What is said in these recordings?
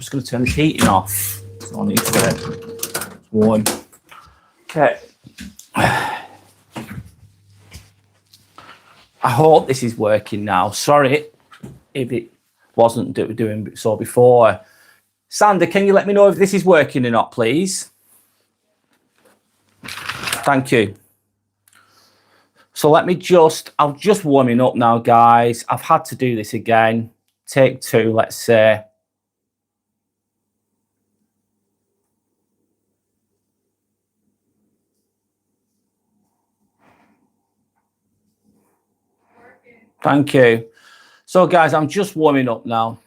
Just going to turn the heating off. So I need to get it warm. Okay. I hope this is working now. Sorry if it wasn't doing so before. Sander, can you let me know if this is working or not, please? Thank you. So I'm just warming up now, guys. I've had to do this again. Take two, let's say. Thank you. So, guys, I'm just warming up now.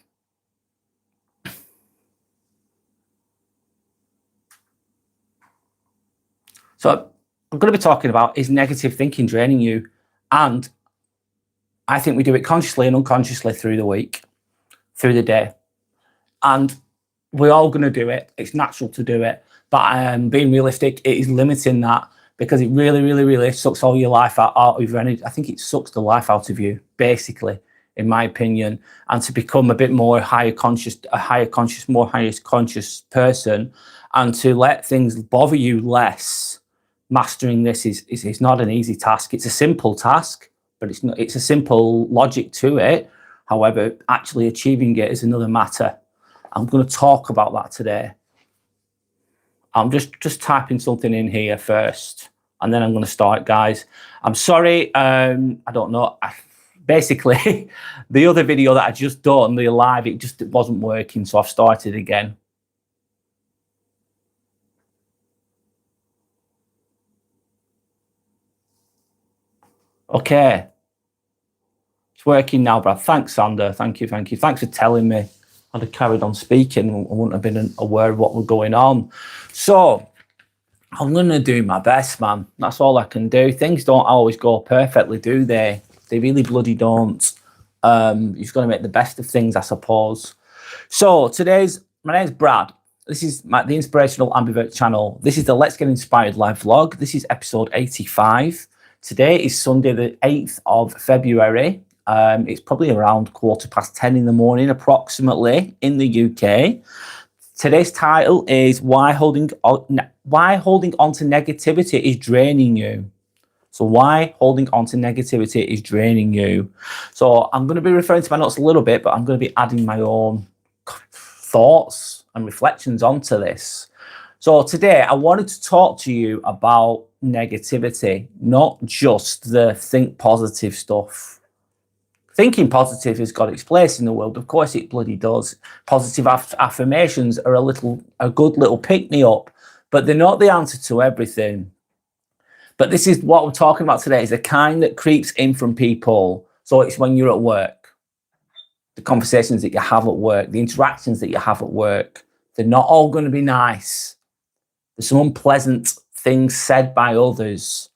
So I'm going to be talking about, is negative thinking draining you? And I think we do it consciously and unconsciously through the week, through the day. And we're all going to do it. It's natural to do it. But being realistic, it is limiting that, because it really, really, really sucks all your life out of your energy. I think it sucks the life out of you, basically, in my opinion. And to become a bit more higher conscious person, and to let things bother you less. Mastering this is not an easy task. It's a simple task, but it's a simple logic to it. However, actually achieving it is another matter. I'm going to talk about that today. I'm just typing something in here first, and then I'm going to start, guys. I'm sorry. I don't know. Basically, the other video that I just done, the live, it wasn't working, so I've started again. Okay. It's working now, Brad. Thanks, Sander. Thank you. Thanks for telling me. I'd have carried on speaking. I wouldn't have been aware of what was going on. So I'm going to do my best, man. That's all I can do. Things don't always go perfectly, do they? They really bloody don't. You've got to make the best of things, I suppose. So my name's Brad. This is the Inspirational Ambivert channel. This is the Let's Get Inspired live vlog. This is episode 85. Today is Sunday, the 8th of February. It's probably around 10:15 in the morning, approximately, in the UK. Today's title is Why holding on to negativity is draining you. So why holding on to negativity is draining you. So I'm going to be referring to my notes a little bit, but I'm going to be adding my own thoughts and reflections onto this. So today I wanted to talk to you about negativity, not just the think positive stuff. Thinking positive has got its place in the world. Of course it bloody does. Positive affirmations are a good little pick-me-up, but they're not the answer to everything. But this is what we're talking about today, is the kind that creeps in from people. So it's when you're at work, the conversations that you have at work, the interactions that you have at work, they're not all going to be nice. There's some unpleasant things said by others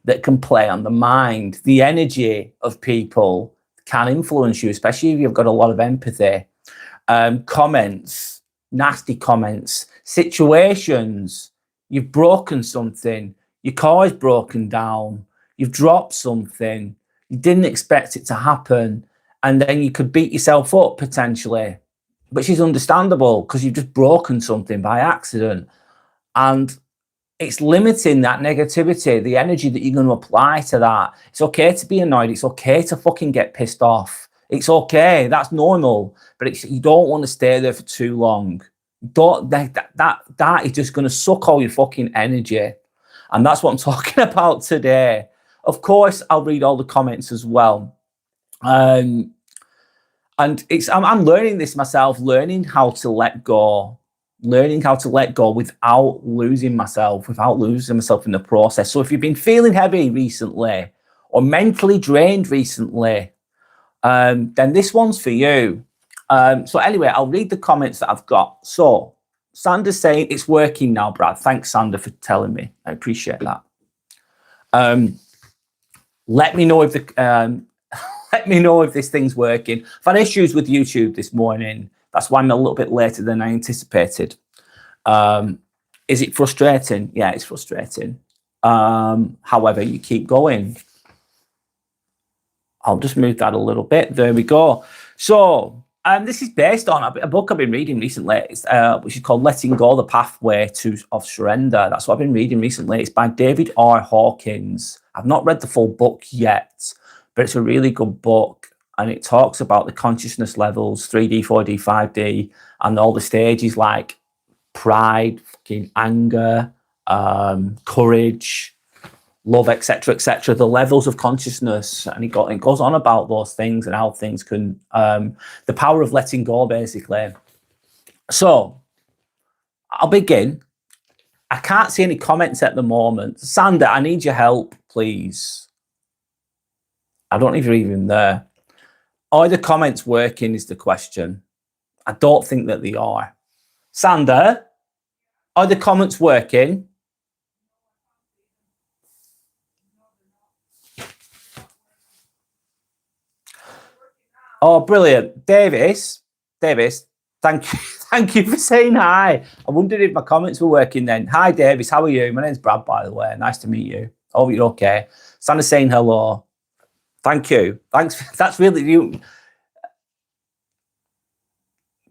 that can play on the mind. The energy of people can influence you, especially if you've got a lot of empathy. Comments, nasty comments, situations, you've broken something, your car is broken down, you've dropped something, you didn't expect it to happen, and then you could beat yourself up potentially, which is understandable because you've just broken something by accident. And it's limiting that negativity, the energy that you're going to apply to that. It's okay to be annoyed. It's okay to fucking get pissed off. It's okay. That's normal. But you don't want to stay there for too long. That is just going to suck all your fucking energy. And that's what I'm talking about today. Of course, I'll read all the comments as well. And I'm learning this myself, learning how to let go without losing myself in the process. So if you've been feeling heavy recently or mentally drained recently, then this one's for you. So anyway, I'll read the comments that I've got. So Sander's saying it's working now, Brad. Thanks, Sander, for telling me. I appreciate that. Let me know if this thing's working. I've had issues with YouTube this morning. That's why I'm a little bit later than I anticipated. Is it frustrating? Yeah, it's frustrating. However, you keep going. I'll just move that a little bit. There we go. So This is based on a book I've been reading recently, which is called Letting Go, The Pathway of Surrender. That's what I've been reading recently. It's by David R. Hawkins. I've not read the full book yet, but it's a really good book. And it talks about the consciousness levels, 3D, 4D, 5D, and all the stages like pride, fucking anger, courage, love, etc., etc., the levels of consciousness. And it goes on about those things and how things can, the power of letting go, basically. So I'll begin. I can't see any comments at the moment. Sander, I need your help, please. I don't know if you're even there. Are the comments working is the question. I don't think that they are. Sander, are the comments working? Oh, brilliant. Davis, thank you. Thank you for saying hi. I wondered if my comments were working then. Hi, Davis. How are you? My name's Brad, by the way. Nice to meet you. Hope you're okay. Sander's saying hello. Thank you. Thanks. That's really you.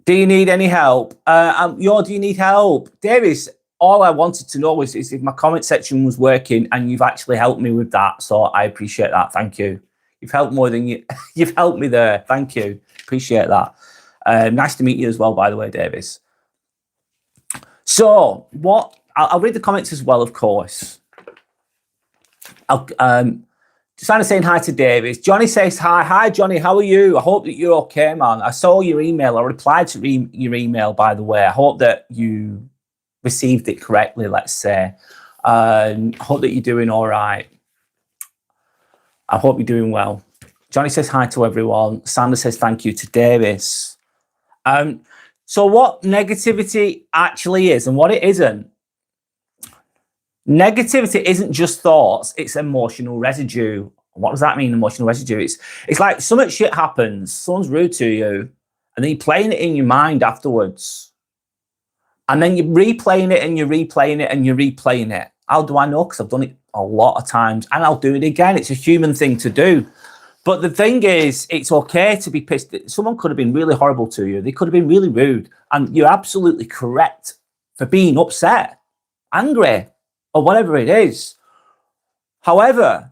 Do you need any help? Do you need help? Davis, all I wanted to know is if my comment section was working, and you've actually helped me with that. So I appreciate that. Thank you. You've helped more than you've helped me there. Thank you. Appreciate that. Nice to meet you as well, by the way, Davis. So I'll read the comments as well, of course. Just saying hi to Davis. Johnny says hi. Hi, Johnny. How are you? I hope that you're okay, man. I saw your email. I replied to your email, by the way. I hope that you received it correctly, let's say. I hope that you're doing all right. I hope you're doing well. Johnny says hi to everyone. Sandra says thank you to Davis. So what negativity actually is and what it isn't. Negativity isn't just thoughts, it's emotional residue. What does that mean, emotional residue? It's like so much shit happens, someone's rude to you, and then you're playing it in your mind afterwards. And then you're replaying it and you're replaying it and you're replaying it. How do I know? Because I've done it a lot of times and I'll do it again. It's a human thing to do. But the thing is, it's okay to be pissed. Someone could have been really horrible to you. They could have been really rude. And you're absolutely correct for being upset, angry, or whatever it is. However,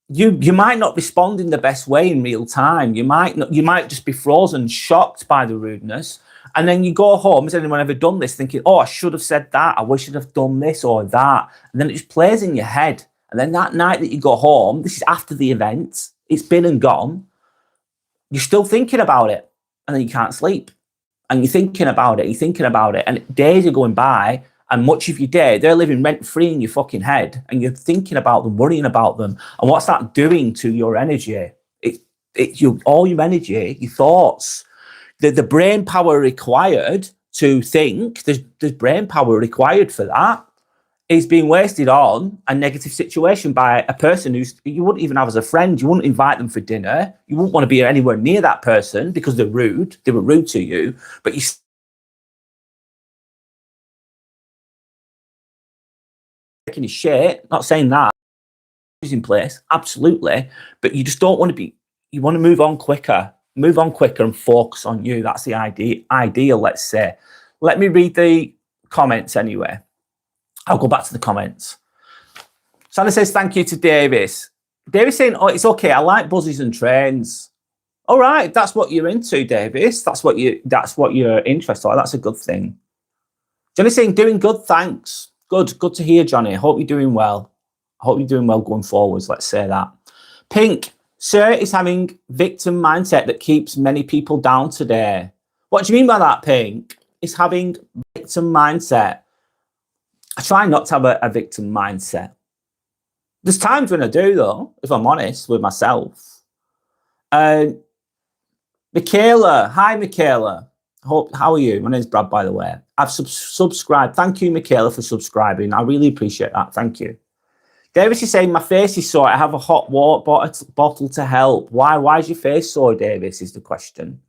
you might not respond in the best way in real time. You might just be frozen, shocked by the rudeness. And then you go home, has anyone ever done this, thinking, oh, I should have said that, I wish I'd have done this or that. And then it just plays in your head. And then that night that you go home, this is after the event, it's been and gone, you're still thinking about it. And then you can't sleep. And you're thinking about it, and days are going by, and much of your day, they're living rent-free in your fucking head, and you're thinking about them, worrying about them. And what's that doing to your energy? It's all your energy, your thoughts. The brain power required to think, there's brain power required for that, is being wasted on a negative situation by a person you wouldn't even have as a friend. You wouldn't invite them for dinner. You wouldn't want to be anywhere near that person because they're rude. They were rude to you, but you're taking his shit. Not saying that is in place, absolutely, but you just don't want to be. You want to move on quicker and focus on you. That's the ideal, let's say. Let me read the comments anyway. I'll go back to the comments. Sandra says thank you to Davis. Davis saying, oh, it's okay, I like buses and trains. All right, that's what you're into, Davis. That's what you're interested in. That's a good thing. Johnny saying doing good, thanks. Good to hear, Johnny. I hope you're doing well. I hope you're doing well going forwards, let's say that. Pink, sir is having victim mindset that keeps many people down today. What do you mean by that, Pink? Is having victim mindset. I try not to have a victim mindset. There's times when I do, though, if I'm honest with myself. Michaela, hi, Michaela. How are you? My name's Brad, by the way. I've subscribed. Thank you, Michaela, for subscribing. I really appreciate that. Thank you. Davis is saying, my face is sore. I have a hot water bottle to help. Why is your face sore, Davis, is the question.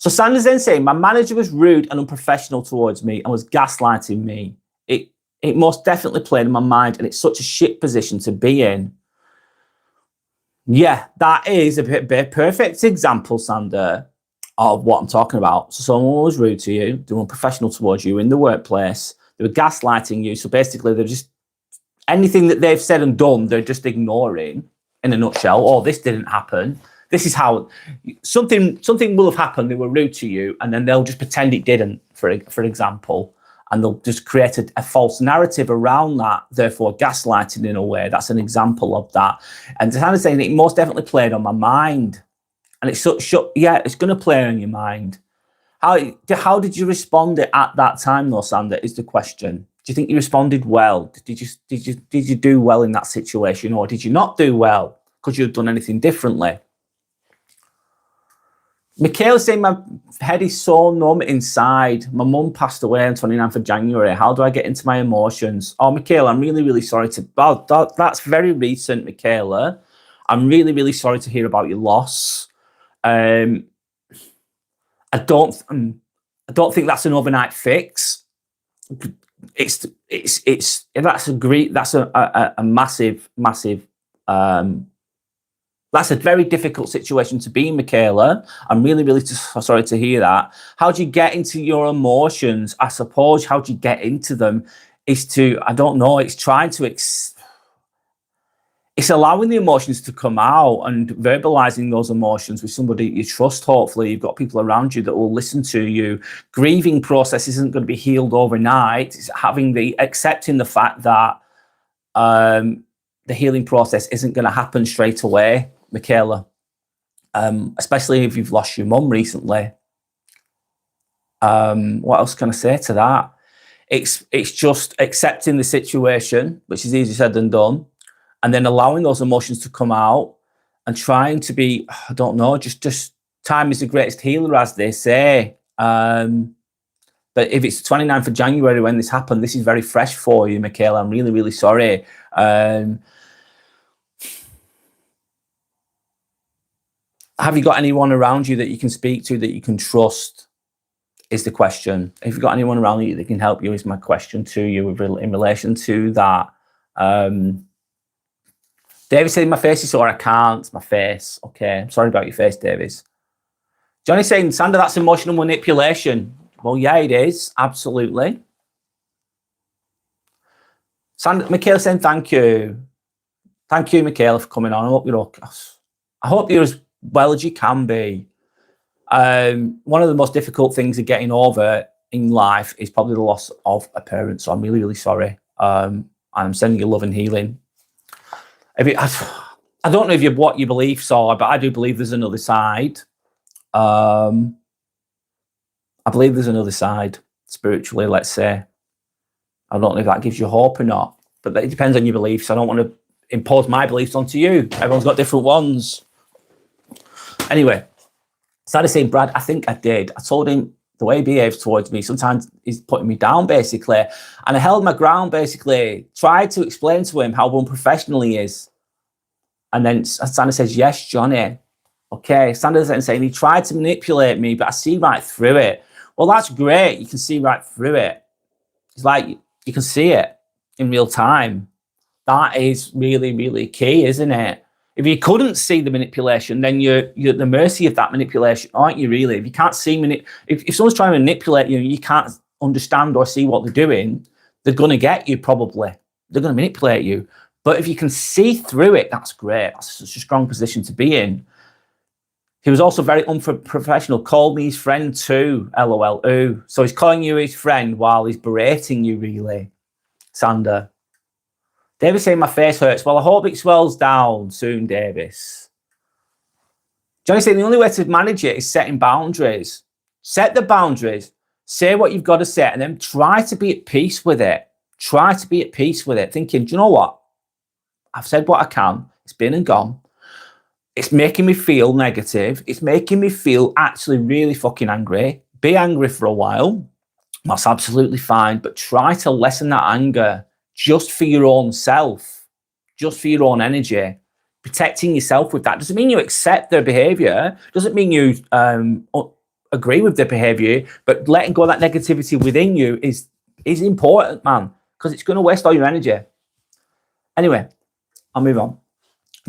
So Sanders then saying, my manager was rude and unprofessional towards me and was gaslighting me. It most definitely played in my mind, and it's such a shit position to be in. Yeah, that is a perfect example, Sander, of what I'm talking about. So someone was rude to you, they were unprofessional towards you in the workplace, they were gaslighting you. So basically, they're just anything that they've said and done, they're just ignoring in a nutshell. Oh, this didn't happen. This is how something will have happened. They were rude to you, and then they'll just pretend it didn't, for example, and they'll just create a false narrative around that, therefore gaslighting in a way. That's an example of that. And to kind of saying it most definitely played on my mind. And it's yeah, it's going to play on your mind. How did you respond at that time, though, Sander? Is the question. Do you think you responded well? Did you do well in that situation, or did you not do well because you'd done anything differently? Michaela's saying my head is so numb inside. My mum passed away on 29th of January. How do I get into my emotions? Oh, Michaela, I'm really, really sorry to... Oh, that's very recent, Michaela. I'm really, really sorry to hear about your loss. I don't think that's an overnight fix. That's a massive that's a very difficult situation to be in, Michaela. I'm really, really sorry to hear that. How do you get into your emotions? I suppose how do you get into them is to, I don't know, it's trying to, it's allowing the emotions to come out and verbalizing those emotions with somebody you trust. Hopefully you've got people around you that will listen to you. Grieving process isn't going to be healed overnight. It's accepting the fact that the healing process isn't going to happen straight away, Michaela, especially if you've lost your mum recently. What else can I say to that? It's just accepting the situation, which is easier said than done, and then allowing those emotions to come out and trying to be, I don't know, just time is the greatest healer, as they say. But if it's the 29th of January when this happened, this is very fresh for you, Michaela. I'm really, really sorry. Have you got anyone around you that you can speak to, that you can trust, is the question. If you've got anyone around you that can help you, is my question to you in relation to that. David said, my face is sore. I can't. My face. Okay. I'm sorry about your face, Davis. Johnny's saying, Sander, that's emotional manipulation. Well, yeah, it is. Absolutely. Sander, Michaela saying, thank you. Thank you, Michaela, for coming on. I hope you're as well as you can be. One of the most difficult things of getting over in life is probably the loss of a parent. So I'm really, really sorry. I'm sending you love and healing. I don't know what your beliefs are, but I do believe there's another side. I believe there's another side spiritually, let's say. I don't know if that gives you hope or not, but it depends on your beliefs. I don't want to impose my beliefs onto you. Everyone's got different ones. Anyway, started saying, Brad, I think I did. I told him the way he behaves towards me, sometimes he's putting me down, basically. And I held my ground, basically, tried to explain to him how unprofessional he is. And then Sander says, yes, Johnny. Okay, Sander's saying he tried to manipulate me, but I see right through it. Well, that's great. You can see right through it. It's like you can see it in real time. That is really, really key, isn't it? If you couldn't see the manipulation, then you're at the mercy of that manipulation, aren't you, really? If you can't see, if someone's trying to manipulate you, you can't understand or see what they're doing, they're going to get you probably. They're going to manipulate you. But if you can see through it, that's great. That's such a strong position to be in. He was also very unprofessional, called me his friend too, LOL, ooh. So he's calling you his friend while he's berating you, really, Sander. Davis saying my face hurts. Well, I hope it swells down soon, Davis. Johnny saying the only way to manage it is setting boundaries. Set the boundaries. Say what you've got to say, and then try to be at peace with it. Try to be at peace with it. Thinking, do you know what? I've said what I can. It's been and gone. It's making me feel negative. It's making me feel actually really fucking angry. Be angry for a while. That's absolutely fine. But try to lessen that anger just for your own self, just for your own energy. Protecting yourself with that doesn't mean you accept their behavior. Doesn't mean you agree with their behavior. But letting go of that negativity within you is important, man, because it's going to waste all your energy. Anyway, I'll move on.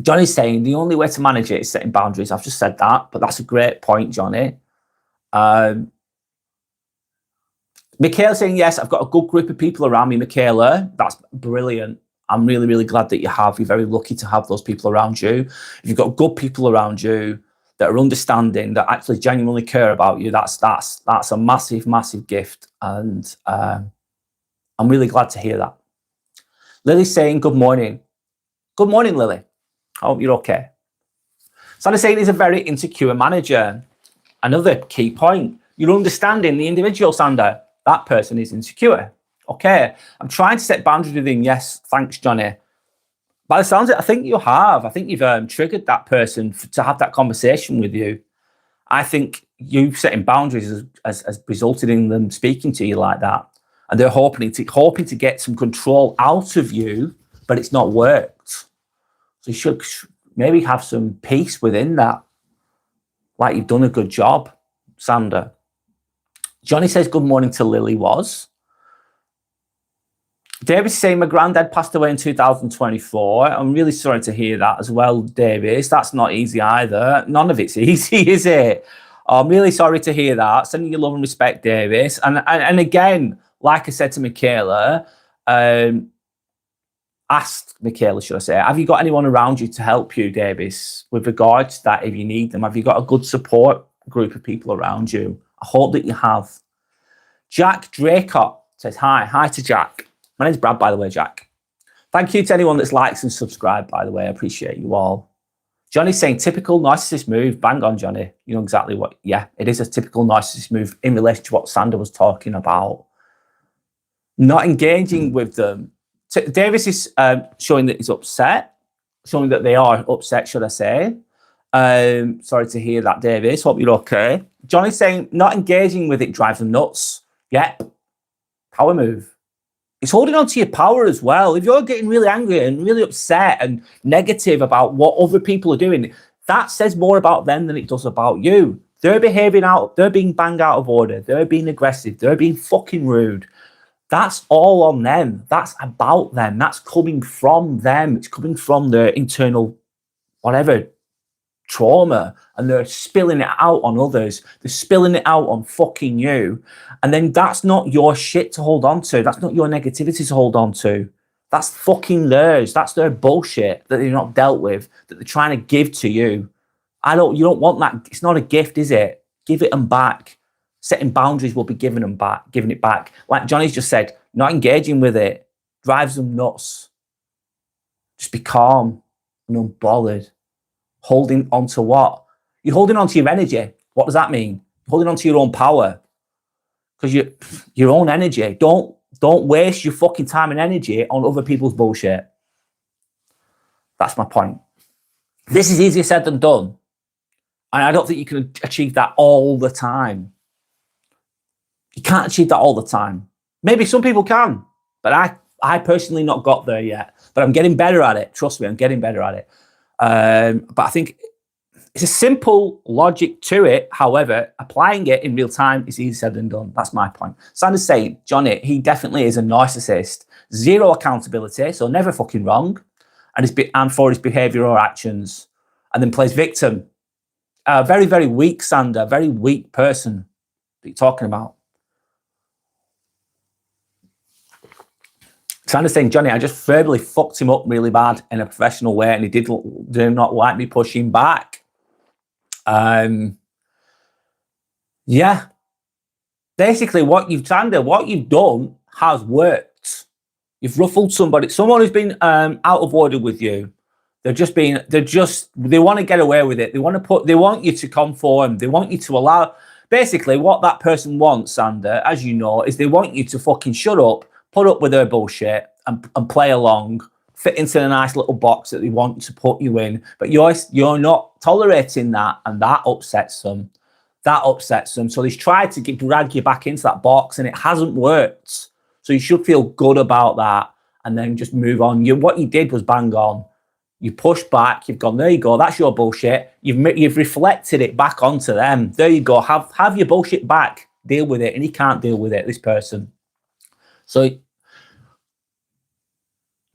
Johnny's saying the only way to manage it is setting boundaries. I've just said that, but that's a great point, Johnny. Michaela saying, yes, I've got a good group of people around me, Michaela. That's brilliant. I'm really, really glad that you have. You're very lucky to have those people around you. If you've got good people around you that are understanding, that actually genuinely care about you, that's a massive, massive gift. And I'm really glad to hear that. Lily's saying, good morning. Good morning, Lily. I hope you're okay. Sandra's saying he's a very insecure manager. Another key point. You're understanding the individual, Sandra. That person is insecure. Okay. I'm trying to set boundaries with him. Yes. Thanks, Johnny. By the sounds of it, I think you have. I think you've triggered that person to have that conversation with you. I think you setting boundaries has resulted in them speaking to you like that. And they're hoping to get some control out of you, but it's not worked. So you should maybe have some peace within that. Like you've done a good job, Sandra. Johnny says good morning to Lily was. David's saying my granddad passed away in 2024. I'm really sorry to hear that as well, Davis. That's not easy either. None of it's easy, is it? I'm really sorry to hear that. Sending you love and respect, Davis. And again, like I said to Michaela, asked Michaela, should I say, have you got anyone around you to help you, Davis, with regards to that if you need them? Have you got a good support group of people around you? I hope that you have. Jack Draycott says, hi. Hi to Jack. My name's Brad, by the way, Jack. Thank you to anyone that's likes and subscribed, by the way. I appreciate you all. Johnny's saying, typical narcissist move. Bang on, Johnny. You know exactly what, yeah, it is a typical narcissist move in relation to what Sandra was talking about. Not engaging with them. Davis is showing that he's upset, showing that they are upset, should I say. Sorry to hear that, Davis. Hope you're okay. Johnny's saying, not engaging with it drives them nuts. Yep. Power move. It's holding on to your power as well. If you're getting really angry and really upset and negative about what other people are doing, that says more about them than it does about you. They're behaving out, they're being banged out of order, they're being aggressive, they're being fucking rude. That's all on them. That's about them. That's coming from them. It's coming from their internal, whatever, trauma, and they're spilling it out on others. They're spilling it out on fucking you. And then that's not your shit to hold on to. That's not your negativity to hold on to. That's fucking theirs. That's their bullshit that they've not dealt with, that they're trying to give to you. You don't want that. It's not a gift, is it? Give it them back. Setting boundaries will be giving it back. Like Johnny's just said, not engaging with it drives them nuts. Just be calm and unbothered. Holding on to what? You're holding on to your energy. What does that mean? You're holding on to your own power. Because your own energy. Don't waste your fucking time and energy on other people's bullshit. That's my point. This is easier said than done. And I don't think you can achieve that all the time. You can't achieve that all the time. Maybe some people can, but I personally not got there yet. But I'm getting better at it. Trust me, I'm getting better at it. But I think it's a simple logic to it. However, applying it in real time is easier said than done. That's my point. Sanders saying, Johnny, he definitely is a narcissist. Zero accountability, so never fucking wrong. And for his behaviour or actions. And then plays victim. Very, very weak, Sander. Very weak person that you're talking about. Sanders saying, Johnny, I just verbally fucked him up really bad in a professional way, and he did not like me pushing back. Yeah. Basically, what you've done has worked. You've ruffled somebody, someone who's been out of order with you. They want to get away with it. They want you to conform. They want you to allow. Basically, what that person wants, Sander, as you know, is they want you to fucking shut up, put up with their bullshit and play along, fit into the nice little box that they want to put you in. But you're not tolerating that, and that upsets them. So he's tried to drag you back into that box, and it hasn't worked. So you should feel good about that and then just move on. What you did was bang on. You pushed back. You've gone, there you go. That's your bullshit. You've reflected it back onto them. There you go. Have your bullshit back. Deal with it. And he can't deal with it, this person. So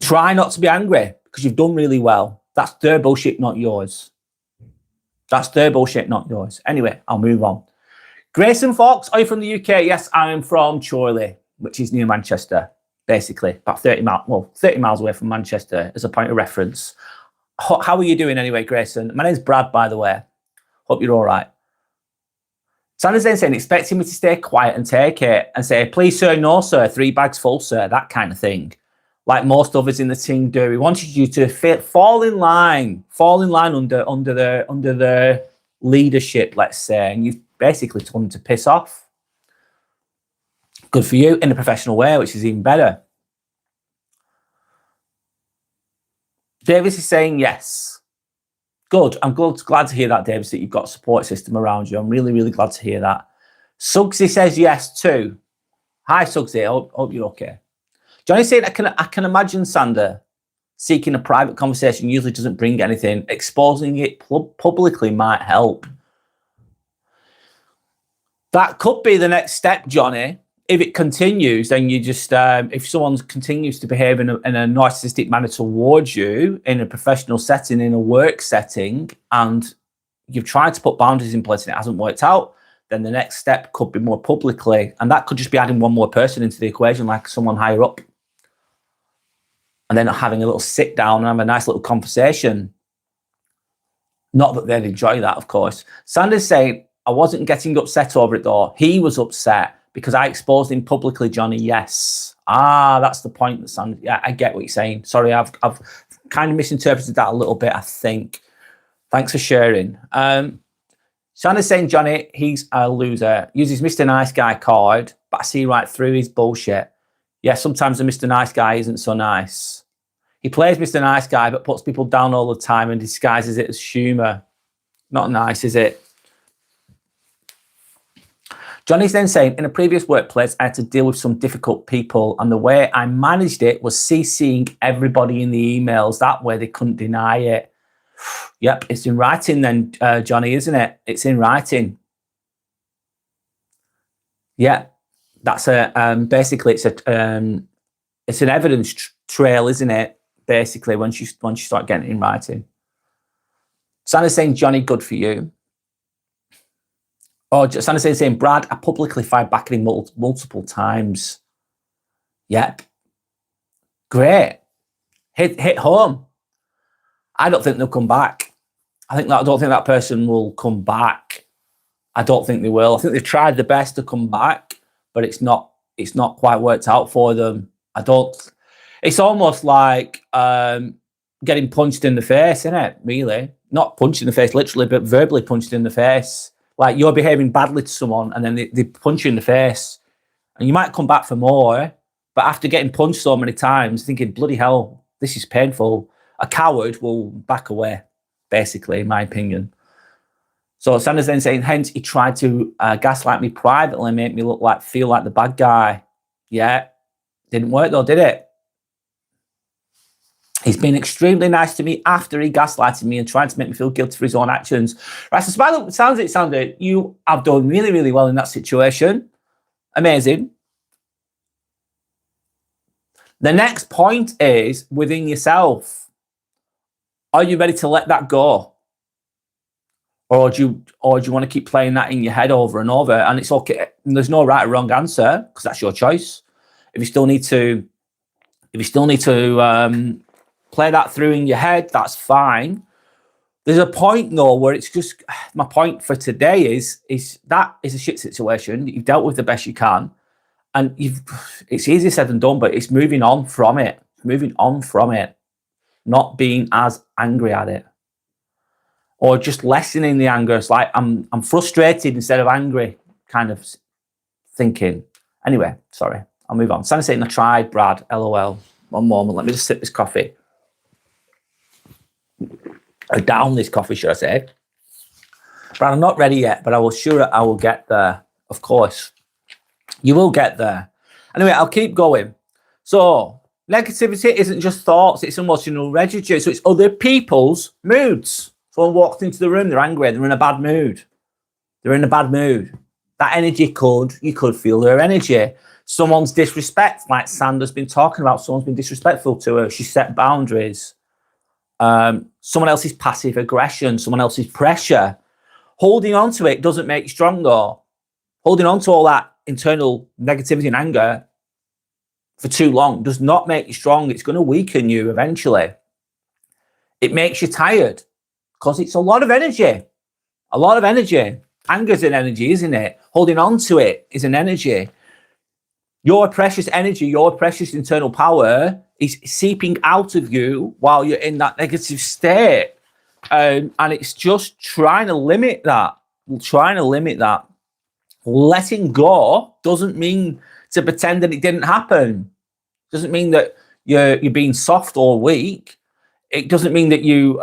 try not to be angry because you've done really well. That's their bullshit, not yours. That's their bullshit, not yours. Anyway, I'll move on. Grayson Fox, are you from the UK? Yes, I am from Chorley, which is near Manchester, basically. About 30 miles away from Manchester as a point of reference. How are you doing anyway, Grayson? My name's Brad, by the way. Hope you're all right. Sanders then saying, expecting me to stay quiet and take it and say, please, sir, no, sir, 3 bags full, sir, that kind of thing. Like most others in the team do. He wanted you to fall in line under the leadership, let's say, and you've basically told him to piss off. Good for you in a professional way, which is even better. Davis is saying yes. Good. I'm glad to hear that, Davis, that you've got a support system around you. I'm really, really glad to hear that. Suggsy says yes too. Hi, Suggsy. Hope you're okay. Johnny said, I can imagine Sander seeking a private conversation usually doesn't bring anything. Exposing it publicly might help. That could be the next step, Johnny. If it continues, then you just, if someone continues to behave in a narcissistic manner towards you in a professional setting, in a work setting, and you've tried to put boundaries in place and it hasn't worked out, then the next step could be more publicly. And that could just be adding one more person into the equation, like someone higher up. And then having a little sit down and have a nice little conversation. Not that they'd enjoy that, of course. Sanders saying, I wasn't getting upset over it though. He was upset because I exposed him publicly, Johnny. Yes. That's the point that Sanders, yeah, I get what you're saying. Sorry, I've kind of misinterpreted that a little bit, I think. Thanks for sharing. Sanders saying, Johnny, he's a loser. Uses Mr. Nice Guy card, but I see right through his bullshit. Yeah, sometimes the Mr. Nice Guy isn't so nice. He plays Mr. Nice Guy, but puts people down all the time and disguises it as humour. Not nice, is it? Johnny's then saying, in a previous workplace, I had to deal with some difficult people, and the way I managed it was CCing everybody in the emails. That way they couldn't deny it. Yep, it's in writing then, Johnny, isn't it? It's in writing. Yeah, that's basically it's an evidence trail, isn't it? Basically, once you start getting it in writing. Santa's saying, Johnny, good for you. Oh, Santa's saying, Brad, I publicly fired back at him multiple times. Yep. Great. Hit home. I don't think they'll come back. I don't think that person will come back. I don't think they will. I think they've tried their best to come back, but it's not quite worked out for them. It's almost like getting punched in the face, isn't it? Really? Not punched in the face, literally, but verbally punched in the face. Like you're behaving badly to someone and then they punch you in the face. And you might come back for more, but after getting punched so many times, thinking, bloody hell, this is painful. A coward will back away, basically, in my opinion. So Sanders then saying, hence he tried to gaslight me privately, make me feel like the bad guy. Yeah, didn't work though, did it? He's been extremely nice to me after he gaslighted me and tried to make me feel guilty for his own actions. Right, so sounds like you have done really, really well in that situation. Amazing. The next point is within yourself. Are you ready to let that go? Or do you want to keep playing that in your head over and over? And it's okay. There's no right or wrong answer because that's your choice. If you still need to play that through in your head, that's fine. There's a point though where it's just, my point for today is that is a shit situation. You've dealt with the best you can, and it's easier said than done, but it's moving on from it. Not being as angry at it, or just lessening the anger. It's like I'm frustrated instead of angry, kind of thinking. Anyway, sorry, I'll move on. Sandy saying I tried, Brad. LOL. One moment, let me just sip this coffee. Or down this coffee, should I say? But I'm not ready yet, but I will get there. Of course. You will get there. Anyway, I'll keep going. So, negativity isn't just thoughts, it's emotional residue. So it's other people's moods. Someone walked into the room, they're angry, they're in a bad mood. That energy you could feel their energy. Someone's disrespect, like Sandra's been talking about, someone's been disrespectful to her. She set boundaries. someone else's passive aggression, someone else's pressure. Holding on to it doesn't make you stronger. Holding on to all that internal negativity and anger for too long does not make you strong. It's going to weaken you eventually. It makes you tired because it's a lot of energy. A lot of energy. Anger's an energy, isn't it? Holding on to it is an energy. Your precious energy, your precious internal power is seeping out of you while you're in that negative state. And it's just trying to limit that. Letting go doesn't mean to pretend that it didn't happen. Doesn't mean that you're being soft or weak. It doesn't mean that you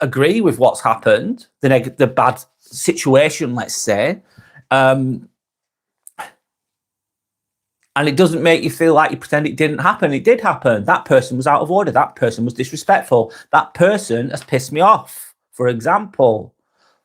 agree with what's happened, the bad situation, let's say. And it doesn't make you feel like you pretend it didn't happen. It did happen. That person was out of order. That person was disrespectful. That person has pissed me off, for example.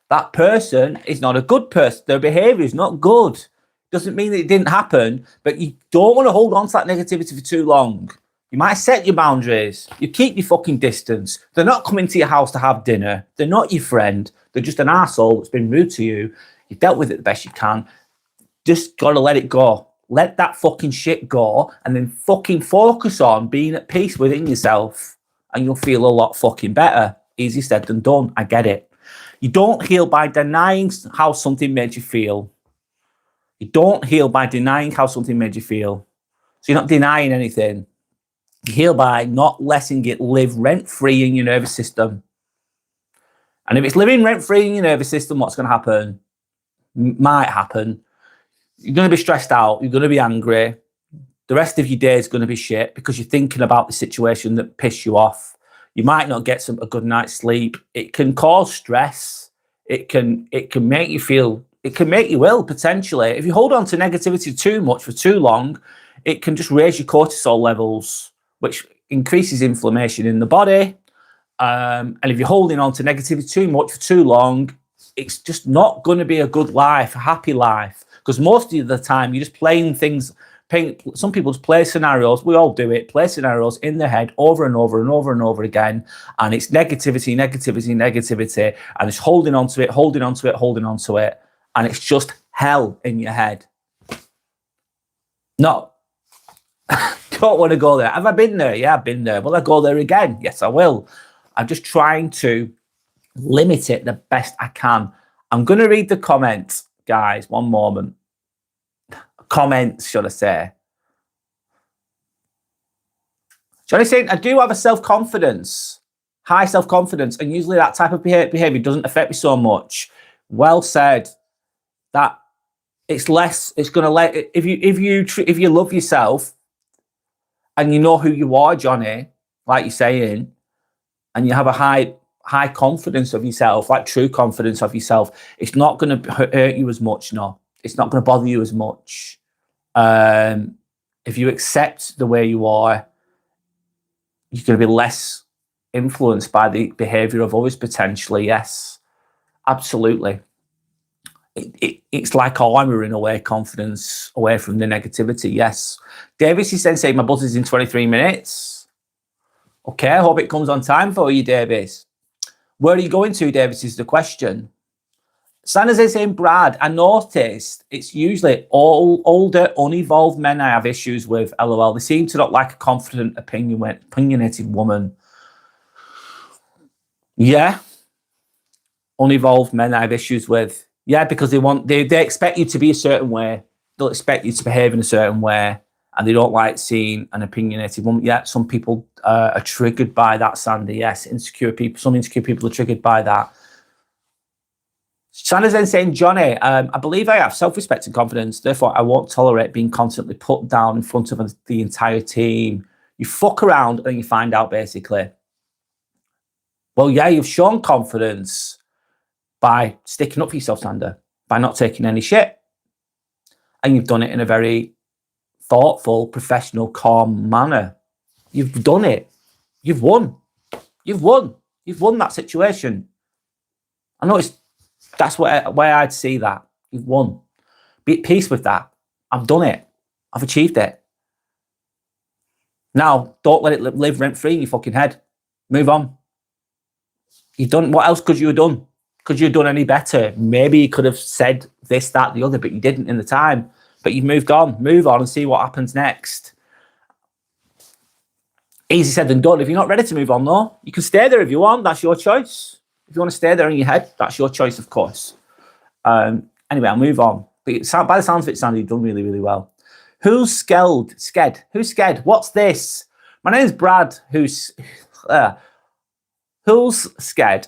That person is not a good person. Their behaviour is not good. Doesn't mean that it didn't happen, but you don't want to hold on to that negativity for too long. You might set your boundaries. You keep your fucking distance. They're not coming to your house to have dinner. They're not your friend. They're just an arsehole that's been rude to you. You've dealt with it the best you can. Just got to let it go. Let that fucking shit go and then fucking focus on being at peace within yourself and you'll feel a lot fucking better. Easier said than done. I get it. You don't heal by denying how something made you feel. You don't heal by denying how something made you feel. So you're not denying anything. You heal by not letting it live rent-free in your nervous system. And if it's living rent-free in your nervous system, what's going to happen? Might happen. You're going to be stressed out. You're going to be angry. The rest of your day is going to be shit because you're thinking about the situation that pissed you off. You might not get a good night's sleep. It can cause stress. It can make you feel, it can make you ill potentially. If you hold on to negativity too much for too long, it can just raise your cortisol levels, which increases inflammation in the body. And if you're holding on to negativity too much for too long, it's just not going to be a good life, a happy life. Because most of the time you're just playing things. Some people just play scenarios. We all do it. Play scenarios in their head over and over and over and over again, and it's negativity, and it's holding on to it, and it's just hell in your head. No, don't want to go there. Have I been there? Yeah, I've been there. Will I go there again? Yes, I will. I'm just trying to limit it the best I can. I'm going to read the comments, guys. One moment. Comments, should I say. Johnny's saying, I do have a self-confidence, high self-confidence, and usually that type of behavior doesn't affect me so much. Well said. That it's less, it's going to let, if you love yourself and you know who you are, Johnny, like you're saying, and you have a high confidence of yourself, like true confidence of yourself, it's not going to hurt you as much, no. It's not going to bother you as much. If you accept the way you are, you're going to be less influenced by the behavior of others potentially. Yes, absolutely. It's like armoring away confidence away from the negativity. Yes. Davis is saying my buzz is in 23 minutes. Okay, I hope it comes on time for you, Davis. Where are you going to, Davis, is the question. Santa's saying, Brad, I noticed it's usually all older, unevolved men I have issues with, LOL. They seem to not like a confident, opinionated woman. Yeah. Unevolved men I have issues with. Yeah, because they expect you to be a certain way. They'll expect you to behave in a certain way, and they don't like seeing an opinionated woman. Yeah, some people are triggered by that, Sandy. Yes, some insecure people are triggered by that. Sandra's then saying, Johnny, I believe I have self-respect and confidence. Therefore, I won't tolerate being constantly put down in front of the entire team. You fuck around and you find out, basically. Well, yeah, you've shown confidence by sticking up for yourself, Sandra, by not taking any shit. And you've done it in a very thoughtful, professional, calm manner. You've done it. You've won. You've won. You've won that situation. I know that's where I'd see that. You've won. Be at peace with that. I've done it. I've achieved it. Now, don't let it live rent-free in your fucking head. Move on. You've done, what else could you have done? Could you have done any better? Maybe you could have said this, that, the other, but you didn't in the time. But you've moved on. Move on and see what happens next. Easy said than done. If you're not ready to move on, though, you can stay there if you want. That's your choice. If you want to stay there in your head, that's your choice, of course. Anyway, I'll move on. But by the sounds of it, Sandy, you've done really, really well. Who's scared? Scared? Who's scared? What's this? My name's Brad. Who's scared?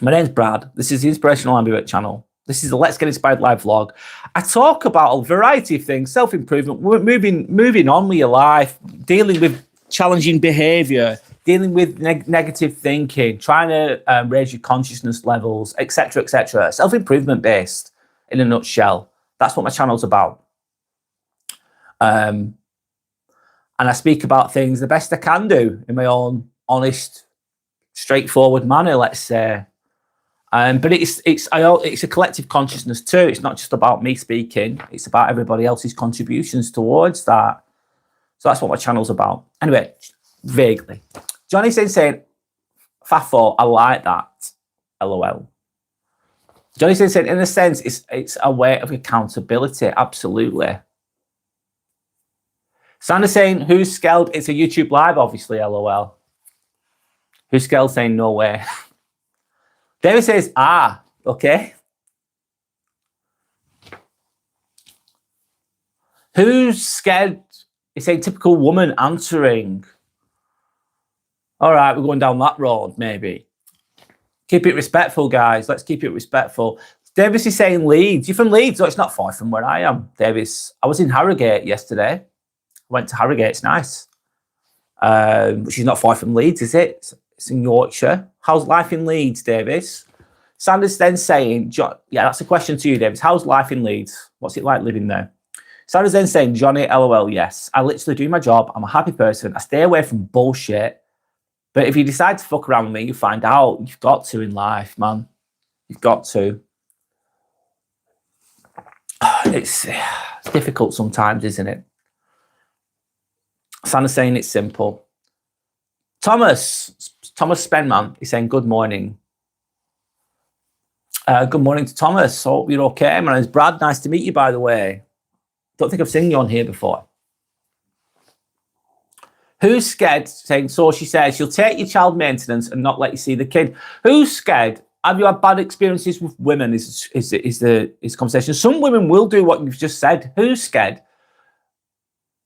My name's Brad. This is the Inspirational Ambivert channel. This is the Let's Get Inspired live vlog. I talk about a variety of things: self-improvement, moving on with your life, dealing with challenging behaviour, dealing with negative thinking, trying to raise your consciousness levels, etc., etc. Self-improvement based, in a nutshell. That's what my channel's about. And I speak about things the best I can do in my own honest, straightforward manner, let's say. But it's a collective consciousness too. It's not just about me speaking. It's about everybody else's contributions towards that. So that's what my channel's about. Anyway, vaguely. Johnny's saying, Fafo, I like that. LOL. Johnny's saying, in a sense, it's a way of accountability. Absolutely. Sandra's saying, who's scared? It's a YouTube live, obviously, LOL. Who's scared? Saying, no way. David says, okay. Who's scared? It's a typical woman answering. All right, we're going down that road, maybe. Keep it respectful, guys. Let's keep it respectful. Davis is saying Leeds. You're from Leeds? Oh, it's not far from where I am, Davis. I was in Harrogate yesterday. I went to Harrogate. It's nice. Which is not far from Leeds, is it? It's in Yorkshire. How's life in Leeds, Davis? Sanders then saying, yeah, that's a question to you, Davis. How's life in Leeds? What's it like living there? Sanders then saying, Johnny, LOL, yes. I literally do my job. I'm a happy person. I stay away from bullshit. But if you decide to fuck around with me, you find out. You've got to in life, man. You've got to. It's difficult sometimes, isn't it? Sanders saying it's simple. Thomas Spenman is saying, good morning. Good morning to Thomas. Hope you're okay. My name's Brad. Nice to meet you, by the way. Don't think I've seen you on here before. Who's scared? Saying, so she says, she'll take your child maintenance and not let you see the kid. Who's scared? Have you had bad experiences with women? Is the conversation. Some women will do what you've just said. Who's scared?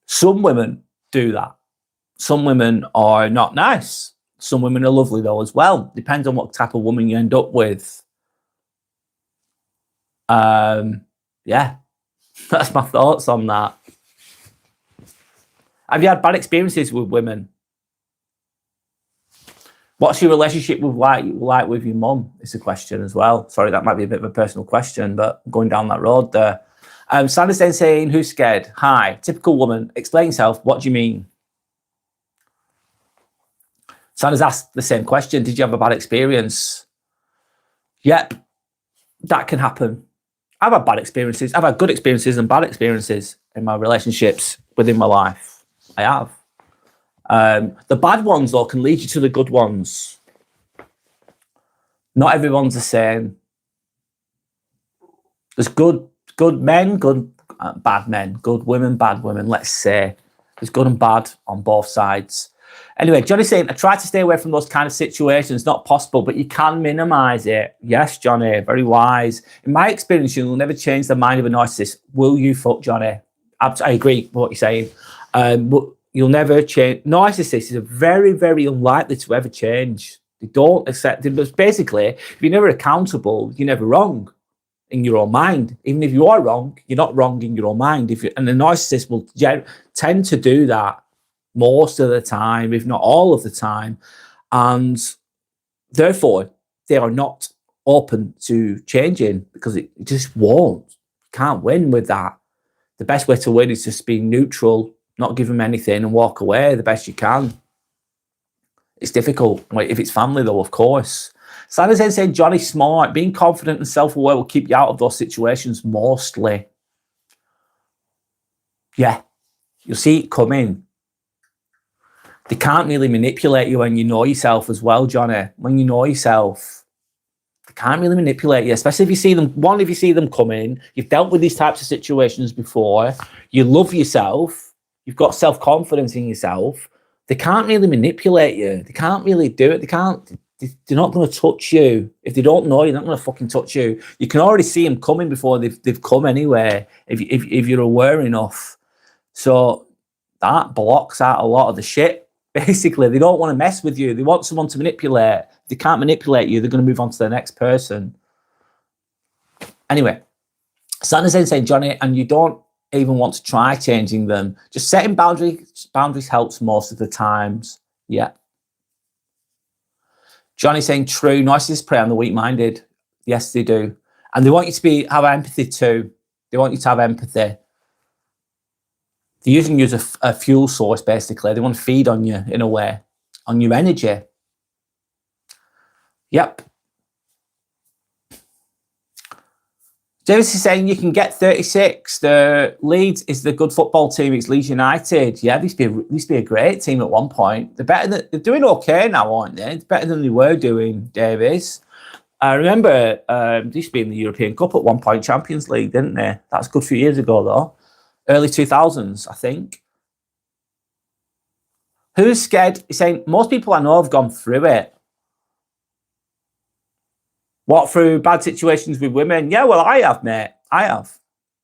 Some women do that. Some women are not nice. Some women are lovely, though, as well. Depends on what type of woman you end up with. Yeah, that's my thoughts on that. Have you had bad experiences with women? What's your relationship with like with your mum? Is a question as well. Sorry, that might be a bit of a personal question, but going down that road there. Sanders then saying, who's scared? Hi, typical woman. Explain yourself. What do you mean? Sanders asked the same question. Did you have a bad experience? Yep, that can happen. I've had bad experiences. I've had good experiences and bad experiences in my relationships within my life. I have. The bad ones, though, can lead you to the good ones. Not everyone's the same. There's good men, bad men, good women, bad women, let's say. There's good and bad on both sides. Anyway, Johnny's saying, I try to stay away from those kind of situations. Not possible, but you can minimize it. Yes, Johnny, very wise. In my experience, you'll never change the mind of a narcissist. Will you, fuck Johnny? I agree with what you're saying. But you'll never change. Narcissists are very, very unlikely to ever change. They don't accept it. But basically, if you're never accountable, you're never wrong in your own mind. Even if you are wrong, you're not wrong in your own mind. And the narcissist will tend to do that most of the time, if not all of the time. And therefore, they are not open to changing because it just won't. Can't win with that. The best way to win is just being neutral, not give them anything and walk away the best you can. It's difficult. Like, if it's family, though, of course. Sanders then said, Johnny's smart. Being confident and self-aware will keep you out of those situations mostly. Yeah. You'll see it coming. They can't really manipulate you when you know yourself as well, Johnny. When you know yourself, they can't really manipulate you, especially if you see them. One, if you see them coming, you've dealt with these types of situations before, you love yourself, you've got self-confidence in yourself. They can't really manipulate you. They can't really do it. They're not going to touch you. If they don't know, you're not going to fucking touch you. You can already see them coming before they've come anyway, if you're aware enough. So that blocks out a lot of the shit. Basically, they don't want to mess with you. They want someone to manipulate. If they can't manipulate you, they're going to move on to the next person. Anyway, Santa's then saying, Johnny, and you don't even want to try changing them. Just setting boundaries helps most of the times. Yeah. Johnny saying, true, narcissists prey on the weak-minded. Yes, they do. And they want you to have empathy too. They want you to have empathy. They're using you as a fuel source, basically. They want to feed on you, in a way, on your energy. Yep. Davis is saying you can get 36. The Leeds is the good football team. It's Leeds United. Yeah, they used to be a great team at one point. They're doing okay now, aren't they? It's better than they were doing, Davis. I remember they used to be in the European Cup at one point, Champions League, didn't they? That's a good few years ago, though. Early 2000s, I think. Who's scared? He's saying, most people I know have gone through it. What, through bad situations with women? Yeah, well, I have, mate. I have.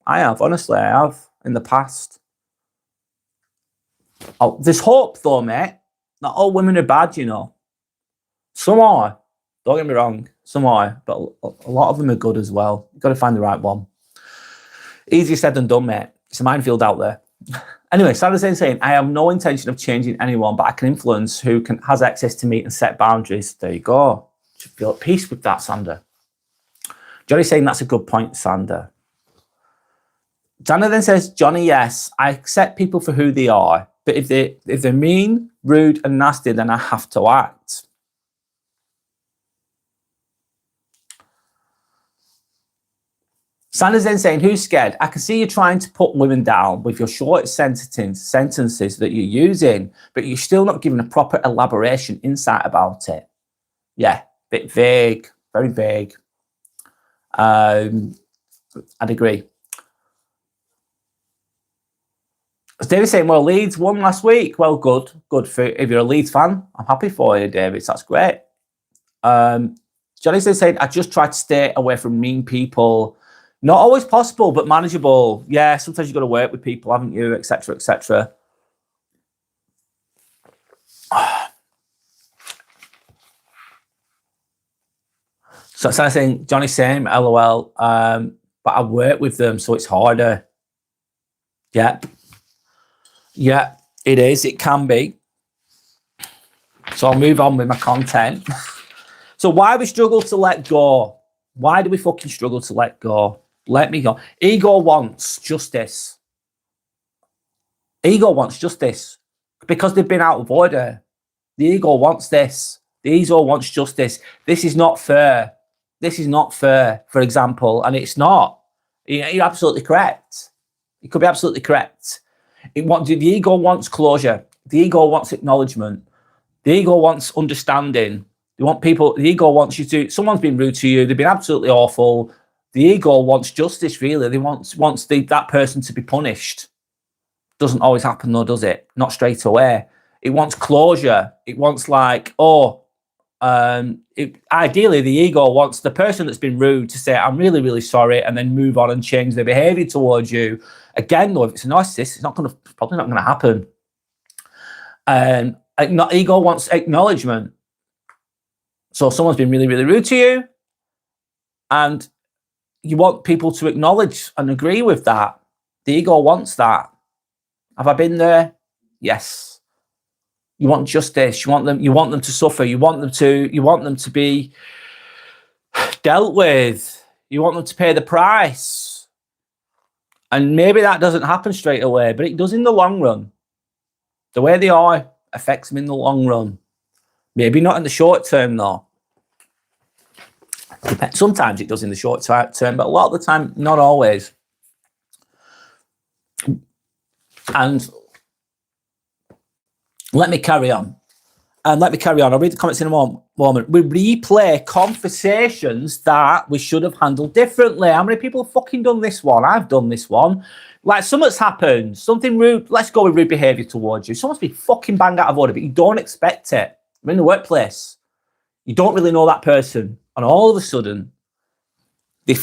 Honestly, I have in the past. Oh, there's hope, though, mate. Not all women are bad, you know. Some are. Don't get me wrong. Some are. But a lot of them are good as well. You've got to find the right one. Easier said than done, mate. It's a minefield out there. Anyway, Sandra's saying, I have no intention of changing anyone, but I can influence who has access to me and set boundaries. There you go. Should feel at peace with that, Sandra. Johnny's saying that's a good point, Sandra. Dana then says, Johnny, yes, I accept people for who they are, but if they're mean, rude, and nasty, then I have to act. Sandra's then saying, who's scared? I can see you trying to put women down with your short sentences that you're using, but you're still not giving a proper elaboration, insight about it. Yeah, bit vague, very vague. I'd agree. As David's saying, well, Leeds won last week. Well, good for if you're a Leeds fan. I'm happy for you, David. That's great. Johnny's then saying, I just try to stay away from mean people. Not always possible, but manageable. Yeah, sometimes you've got to work with people, haven't you, etc., etc. So I'm saying, Johnny's saying, LOL, but I work with them, so it's harder. Yeah. Yeah, it is. It can be. So I'll move on with my content. So why we struggle to let go? Why do we fucking struggle to let go? Let me go. Ego wants justice. Ego wants justice because they've been out of order. The ego wants this. The ego wants justice. This is not fair. This is not fair, for example, and it's not. You're absolutely correct. You could be absolutely correct. The ego wants closure. The ego wants acknowledgement. The ego wants understanding. The ego wants you to, someone's been rude to you, they've been absolutely awful. The ego wants justice, really. They wants that person to be punished. Doesn't always happen though, does it? Not straight away. It wants closure. It wants ideally the ego wants the person that's been rude to say, I'm really, really sorry, and then move on and change their behavior towards you. Again, though, if it's a narcissist, it's probably not going to happen. Ego wants acknowledgement. So someone's been really, really rude to you, and you want people to acknowledge and agree with that. The ego wants that. Have I been there? Yes. You want justice. You want them to suffer. You want them to be dealt with. You want them to pay the price. And maybe that doesn't happen straight away, but it does in the long run. The way they are affects them in the long run. Maybe not in the short term, though. Sometimes it does in the short term, but a lot of the time, not always. And Let me carry on. I'll read the comments in a moment. We replay conversations that we should have handled differently. How many people have fucking done this one? I've done this one. Like, something's happened, something rude. Let's go with rude behaviour towards you. Someone's been fucking bang out of order, but you don't expect it. We're in the workplace. You don't really know that person. And all of a sudden, they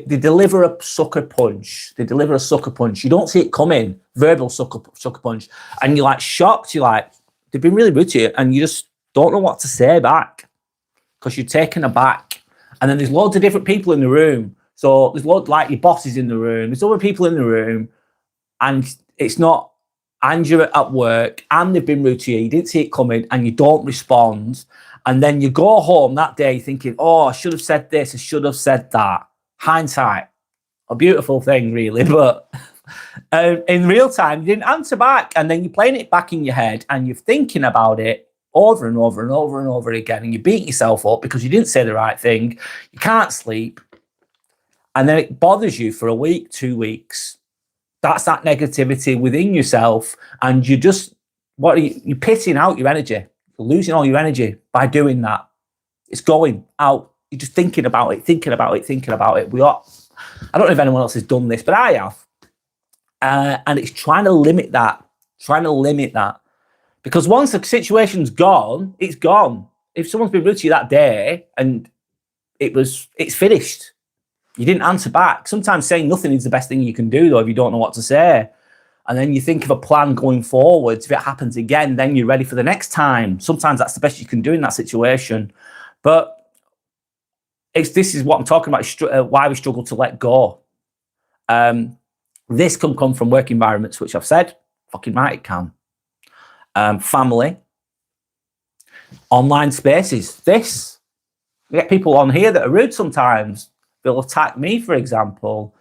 deliver a sucker punch. They deliver a sucker punch. You don't see it coming. Verbal sucker punch. And you're like shocked. You're like, they've been really rude to you. And you just don't know what to say back because you're taken aback. And then there's loads of different people in the room. So there's loads, like, your boss is in the room. There's other people in the room. And it's not, and you're at work and they've been rude to you. You didn't see it coming and you don't respond. And then you go home that day thinking, oh, I should have said this. I should have said that. Hindsight, a beautiful thing, really. But in real time, you didn't answer back. And then you're playing it back in your head and you're thinking about it over and over and over and over again. And you're beating yourself up because you didn't say the right thing. You can't sleep. And then it bothers you for a week, 2 weeks. That's that negativity within yourself. And you're just, you're pitting out your energy. You're losing all your energy by doing that. It's going out. You're just thinking about it. We are. I don't know if anyone else has done this, but I have. And it's trying to limit that. Because once the situation's gone, it's gone. If someone's been rude to you that day and it's finished. You didn't answer back. Sometimes saying nothing is the best thing you can do, though, if you don't know what to say. And then you think of a plan going forwards. If it happens again, then you're ready for the next time. Sometimes that's the best you can do in that situation. But this is what I'm talking about, why we struggle to let go. This can come from work environments, which I've said, fucking right, it can. Family, online spaces. We get people on here that are rude sometimes. They'll attack me, for example.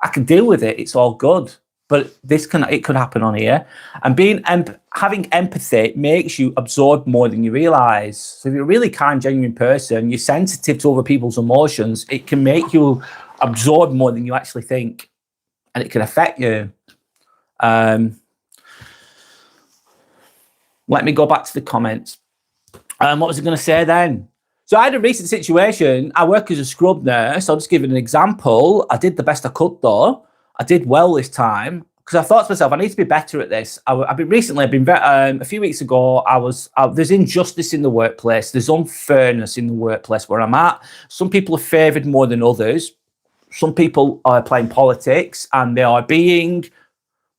I can deal with it. It's all good. But it could happen on here. And having empathy makes you absorb more than you realise. So if you're a really kind, genuine person, you're sensitive to other people's emotions, it can make you absorb more than you actually think. And it can affect you. Let me go back to the comments. What was I going to say then? So I had a recent situation. I work as a scrub nurse. I'll just give you an example. I did the best I could, though. I did well this time because I thought to myself, I need to be better at this. A few weeks ago, there's injustice in the workplace. There's unfairness in the workplace where I'm at. Some people are favoured more than others. Some people are playing politics and they are being,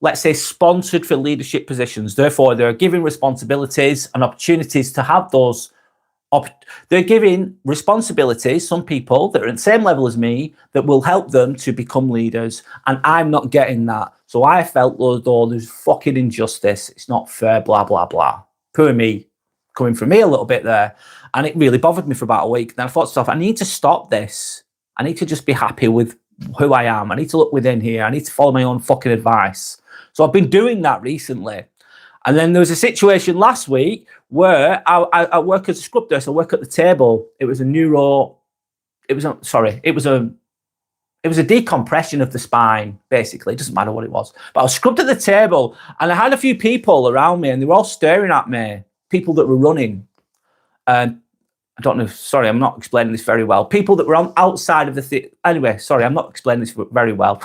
let's say, sponsored for leadership positions. Therefore, they're given responsibilities and opportunities to have those. They're giving responsibilities, some people that are at the same level as me, that will help them to become leaders. And I'm not getting that. So I felt as though there's fucking injustice. It's not fair, blah, blah, blah. Poor me, coming from me a little bit there. And it really bothered me for about a week. Then I thought to myself, I need to stop this. I need to just be happy with who I am. I need to look within here. I need to follow my own fucking advice. So I've been doing that recently. And then there was a situation last week where I work as a scrub nurse. I work at the table. It was a decompression of the spine, basically. It doesn't matter what it was. But I was scrubbed at the table and I had a few people around me and they were all staring at me, people that were running. I don't know. Sorry, I'm not explaining this very well. People that were on outside of the anyway, sorry, I'm not explaining this very well.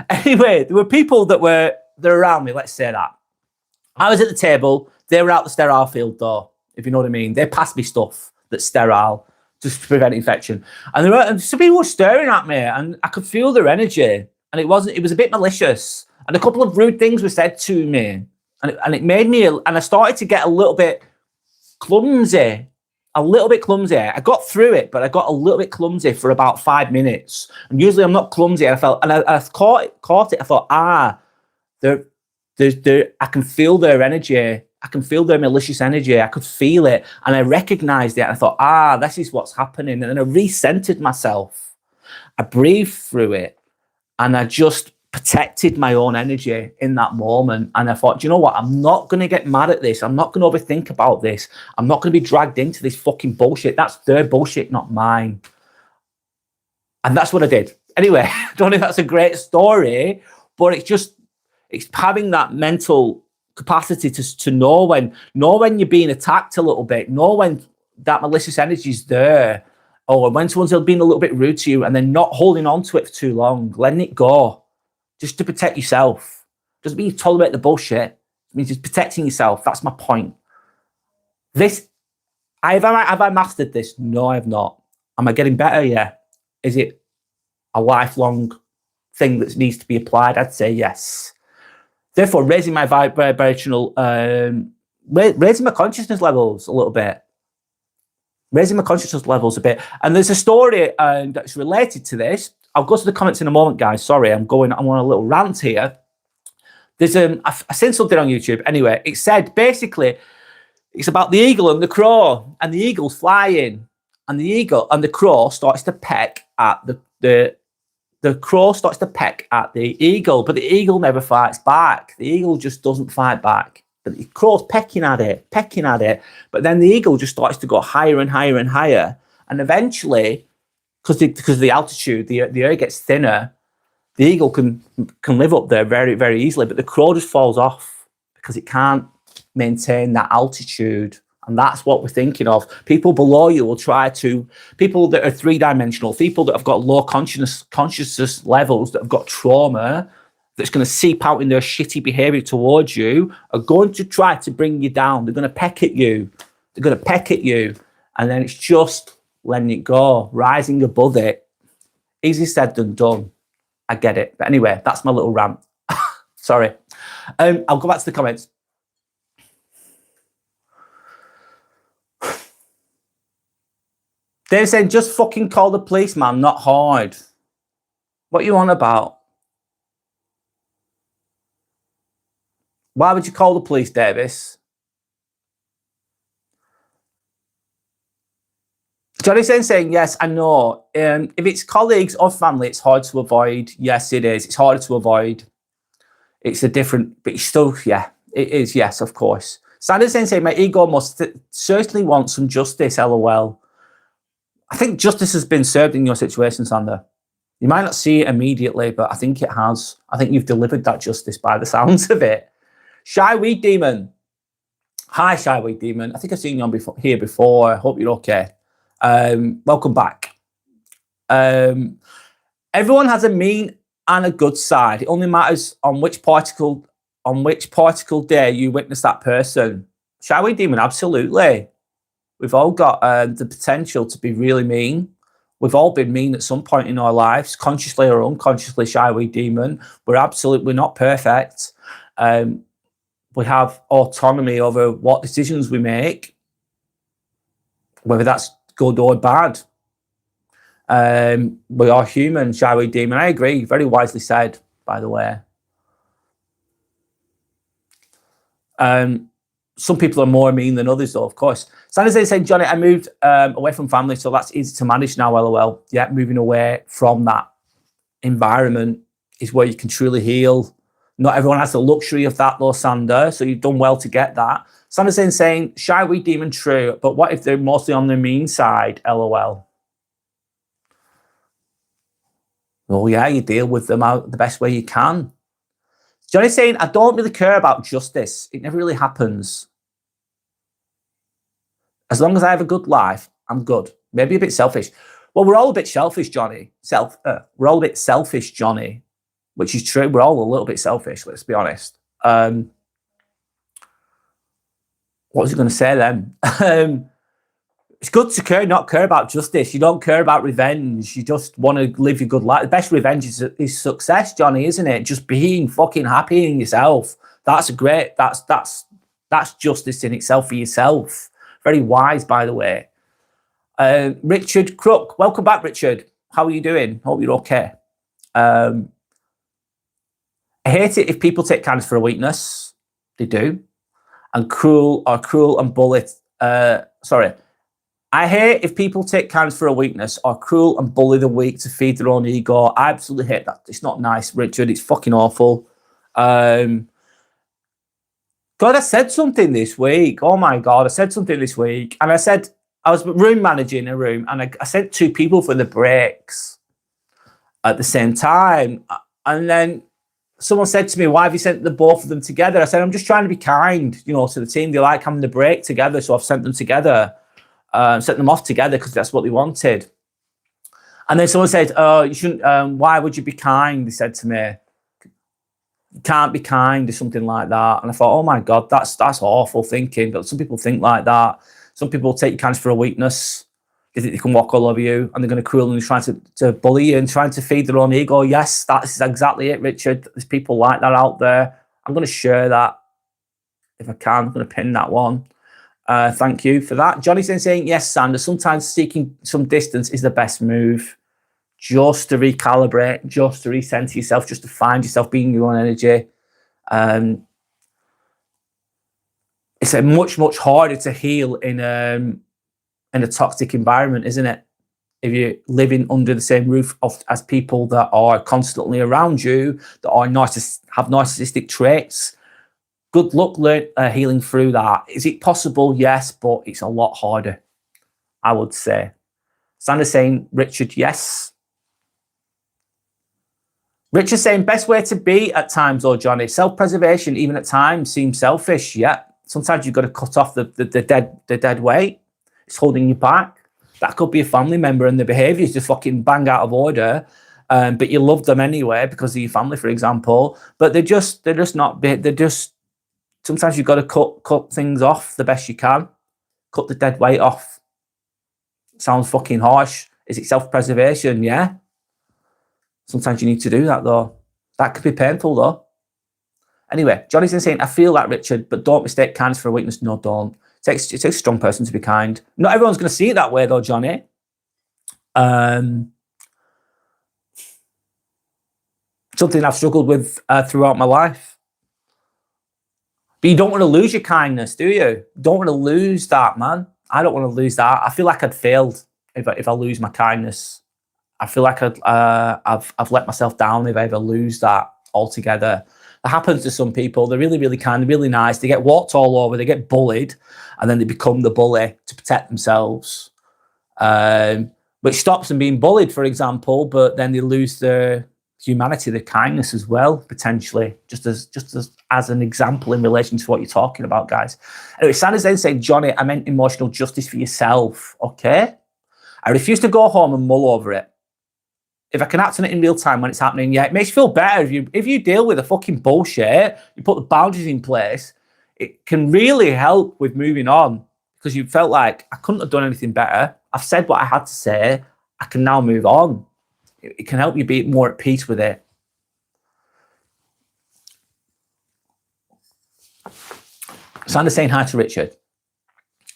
Anyway, there were people that were around me, let's say that. I was at the table. They were out the sterile field door, if you know what I mean. They passed me stuff that's sterile just to prevent infection. And some people were staring at me and I could feel their energy. And it was a bit malicious. And a couple of rude things were said to me. And it made me, and I started to get a little bit clumsy. I got through it, but I got a little bit clumsy for about 5 minutes. And usually I'm not clumsy. I caught it. I thought, I can feel their energy. I can feel their malicious energy. I could feel it. And I recognized it. And I thought, this is what's happening. And then I recentered myself. I breathed through it. And I just protected my own energy in that moment. And I thought, do you know what? I'm not going to get mad at this. I'm not going to overthink about this. I'm not going to be dragged into this fucking bullshit. That's their bullshit, not mine. And that's what I did. Anyway, I don't know if that's a great story, but it's just, It's having that mental capacity to know when you're being attacked a little bit, know when that malicious energy is there, or when someone's been a little bit rude to you, and then not holding on to it for too long, letting it go, just to protect yourself. Doesn't mean you tolerate the bullshit. It means just protecting yourself. That's my point. Have I mastered this? No, I have not. Am I getting better? Yeah. Is it a lifelong thing that needs to be applied? I'd say yes. Therefore, raising my vibrational, raising my consciousness levels a little bit. Raising my consciousness levels a bit. And there's a story that's related to this. I'll go to the comments in a moment, guys. Sorry, I'm on a little rant here. There's I've seen something on YouTube. Anyway, it said basically it's about the eagle and the crow, and the eagle's flying, and the crow starts to peck at the crow starts to peck at the eagle, but the eagle never fights back. The eagle just doesn't fight back. But the crow's pecking at it. But then the eagle just starts to go higher and higher and higher. And eventually, because of the altitude, the air gets thinner, the eagle can live up there very, very easily. But the crow just falls off because it can't maintain that altitude. And that's what we're thinking of. People below you will try to, people that are three-dimensional, people that have got low consciousness levels, that have got trauma, that's going to seep out in their shitty behavior towards you, are going to try to bring you down. They're going to peck at you. And then it's just letting it go, rising above it. Easy said than done. I get it. But anyway, that's my little rant. Sorry. I'll go back to the comments. They're saying, just fucking call the police, man, not hard. What are you on about? Why would you call the police, Davis? Johnny's saying, yes, I know. If it's colleagues or family, it's hard to avoid. Yes, it is. It's harder to avoid. It's a different, but it's still, yeah, it is. Yes, of course. Sanders saying, my ego must certainly want some justice, LOL. I think justice has been served in your situation, Sander. You might not see it immediately, but I think it has. I think you've delivered that justice by the sounds of it. Shy Weed Demon. Hi, Shy Weed Demon. I think I've seen you on here before. I hope you're okay. Welcome back. Everyone has a mean and a good side. It only matters on which particle day you witness that person. Shy Weed Demon, absolutely. We've all got the potential to be really mean. We've all been mean at some point in our lives, consciously or unconsciously, Shy Weed Demon. We're not perfect. We have autonomy over what decisions we make, whether that's good or bad. We are human, Shy Weed Demon. I agree. Very wisely said, by the way. Some people are more mean than others, though, of course. Sanders saying, Johnny, I moved away from family, so that's easy to manage now, LOL. Yeah, moving away from that environment is where you can truly heal. Not everyone has the luxury of that, though, Sander, so you've done well to get that. Sanders saying, Shy Weed Demon, true, but what if they're mostly on the mean side, LOL? Well, yeah, you deal with them out the best way you can. Johnny's saying, I don't really care about justice. It never really happens. As long as I have a good life, I'm good. Maybe a bit selfish. Well, we're all a bit selfish, Johnny. We're all a bit selfish, Johnny, which is true. We're all a little bit selfish, let's be honest. What was I going to say then? It's good to not care about justice. You don't care about revenge. You just want to live your good life. The best revenge is success, Johnny, isn't it? Just being fucking happy in yourself. That's justice in itself for yourself. Very wise, by the way. Richard Crook, welcome back, Richard. How are you doing? Hope you're okay. I hate it if people take kindness for a weakness. They do. And cruel and bully. I hate if people take kindness for a weakness or cruel and bully the weak to feed their own ego. I absolutely hate that. It's not nice, Richard. It's fucking awful. God, I said something this week. Oh my God, I said something this week. And I said, I was room managing a room and I sent two people for the breaks at the same time. And then someone said to me, why have you sent the both of them together? I said, I'm just trying to be kind, you know, to the team. They like having the break together. So I've sent them together, sent them off together because that's what they wanted. And then someone said, oh, you shouldn't, why would you be kind? They said to me, you can't be kind or something like that. And I thought, oh my God, that's awful thinking. But some people think like that. Some people take your kindness for a weakness. They think they can walk all over you and they're going to cruel and trying to bully you and trying to feed their own ego. Yes, that's exactly it, Richard. There's people like that out there. I'm going to share that if I can. I'm going to pin that one. Thank you for that. Johnny's then saying, yes, Sandra, sometimes seeking some distance is the best move. Just to recalibrate, just to recenter yourself, just to find yourself being your own energy. It's a much harder to heal in a toxic environment, isn't it? If you're living under the same roof as people that are constantly around you, that are have narcissistic traits. Good luck healing through that. Is it possible? Yes, but it's a lot harder, I would say. Sandra's saying, Richard, yes. Richard's saying, best way to be at times, though, Johnny. Self-preservation, even at times, seems selfish. Yeah. Sometimes you've got to cut off the dead weight. It's holding you back. That could be a family member and the behaviour is just fucking bang out of order. But you love them anyway because of your family, for example. But they're just not big. Sometimes you've got to cut things off the best you can. Cut the dead weight off. Sounds fucking harsh. Is it self-preservation? Yeah. Sometimes you need to do that, though. That could be painful, though. Anyway, Johnny's saying, I feel that, Richard, but don't mistake kindness for a weakness. No, don't. It takes a strong person to be kind. Not everyone's going to see it that way, though, Johnny. Something I've struggled with throughout my life. But you don't want to lose your kindness, do you? You don't want to lose that, man. I don't want to lose that. I feel like I'd failed if I lose my kindness. I feel like I've let myself down if I ever lose that altogether. That happens to some people. They're really kind, really nice. They get walked all over. They get bullied, and then they become the bully to protect themselves, which stops them being bullied, for example. But then they lose their humanity, their kindness as well, potentially. Just as an example in relation to what you're talking about, guys. Anyway, Sandra's then saying, Johnny, I meant emotional justice for yourself. Okay, I refuse to go home and mull over it. If I can act on it in real time when it's happening, yeah, it makes you feel better. If you deal with the fucking bullshit, you put the boundaries in place, it can really help with moving on because you felt like I couldn't have done anything better. I've said what I had to say. I can now move on. It can help you be more at peace with it. Sandra's saying hi to Richard.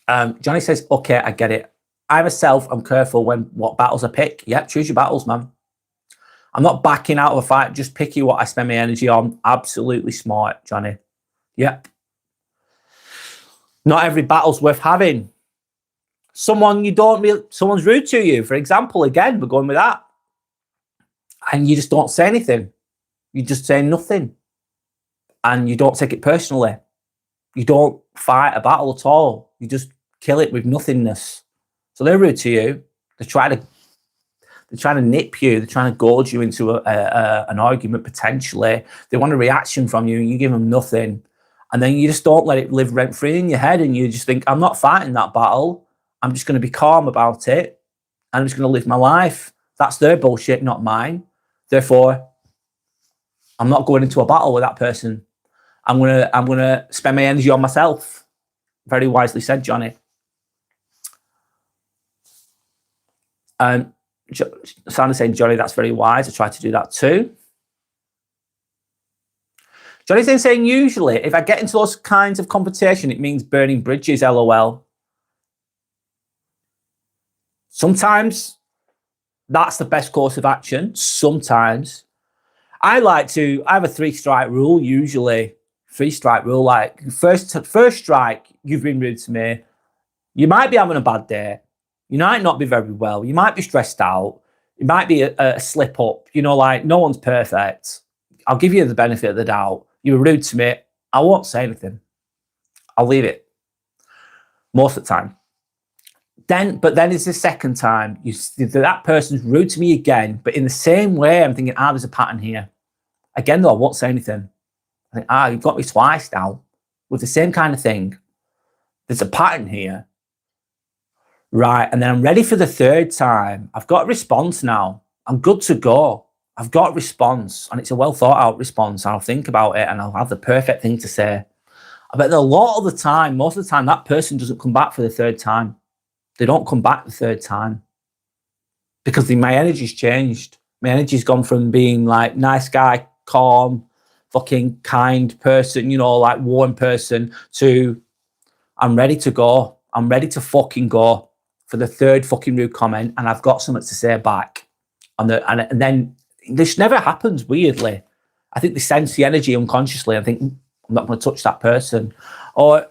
Johnny says, okay, I get it. I myself, I'm careful what battles I pick. Yep, choose your battles, man. I'm not backing out of a fight. Just picky what I spend my energy on. Absolutely smart, Johnny. Yep. Not every battle's worth having. Someone's rude to you, for example, again, we're going with that. And you just don't say anything. You just say nothing. And you don't take it personally. You don't fight a battle at all. You just kill it with nothingness. So they're rude to you. They're trying to nip you. They're trying to gorge you into an argument, potentially. They want a reaction from you, and you give them nothing. And then you just don't let it live rent-free in your head, and you just think, I'm not fighting that battle. I'm just going to be calm about it. I'm just going to live my life. That's their bullshit, not mine. Therefore, I'm not going into a battle with that person. I'm gonna spend my energy on myself. Very wisely said, Johnny. Sandra's saying, Johnny, that's very wise. I try to do that too. Johnny's then saying, usually, if I get into those kinds of confrontation, it means burning bridges, LOL. Sometimes that's the best course of action. Sometimes. I have a 3-strike rule, usually. 3-strike rule, like first strike, you've been rude to me. You might be having a bad day. You might not be very well. You might be stressed out. It might be a slip up. You know, like no one's perfect. I'll give you the benefit of the doubt. You were rude to me. I won't say anything. I'll leave it. Most of the time. But then it's the second time. That person's rude to me again, but in the same way, I'm thinking, there's a pattern here. Again, though, I won't say anything. I think, you've got me twice now with the same kind of thing. There's a pattern here. Right, and then I'm ready for the third time. I've got a response now. I'm good to go. I've got a response, and it's a well thought out response. I'll think about it, and I'll have the perfect thing to say. I bet that a lot of the time, most of the time, that person doesn't come back for the third time. They don't come back the third time because my energy's changed. My energy's gone from being like nice guy, calm, fucking kind person, like warm person, to I'm ready to go. I'm ready to fucking go for the third fucking rude comment, and I've got something to say back. And then this never happens, weirdly. I think they sense the energy unconsciously. I think, I'm not going to touch that person. Or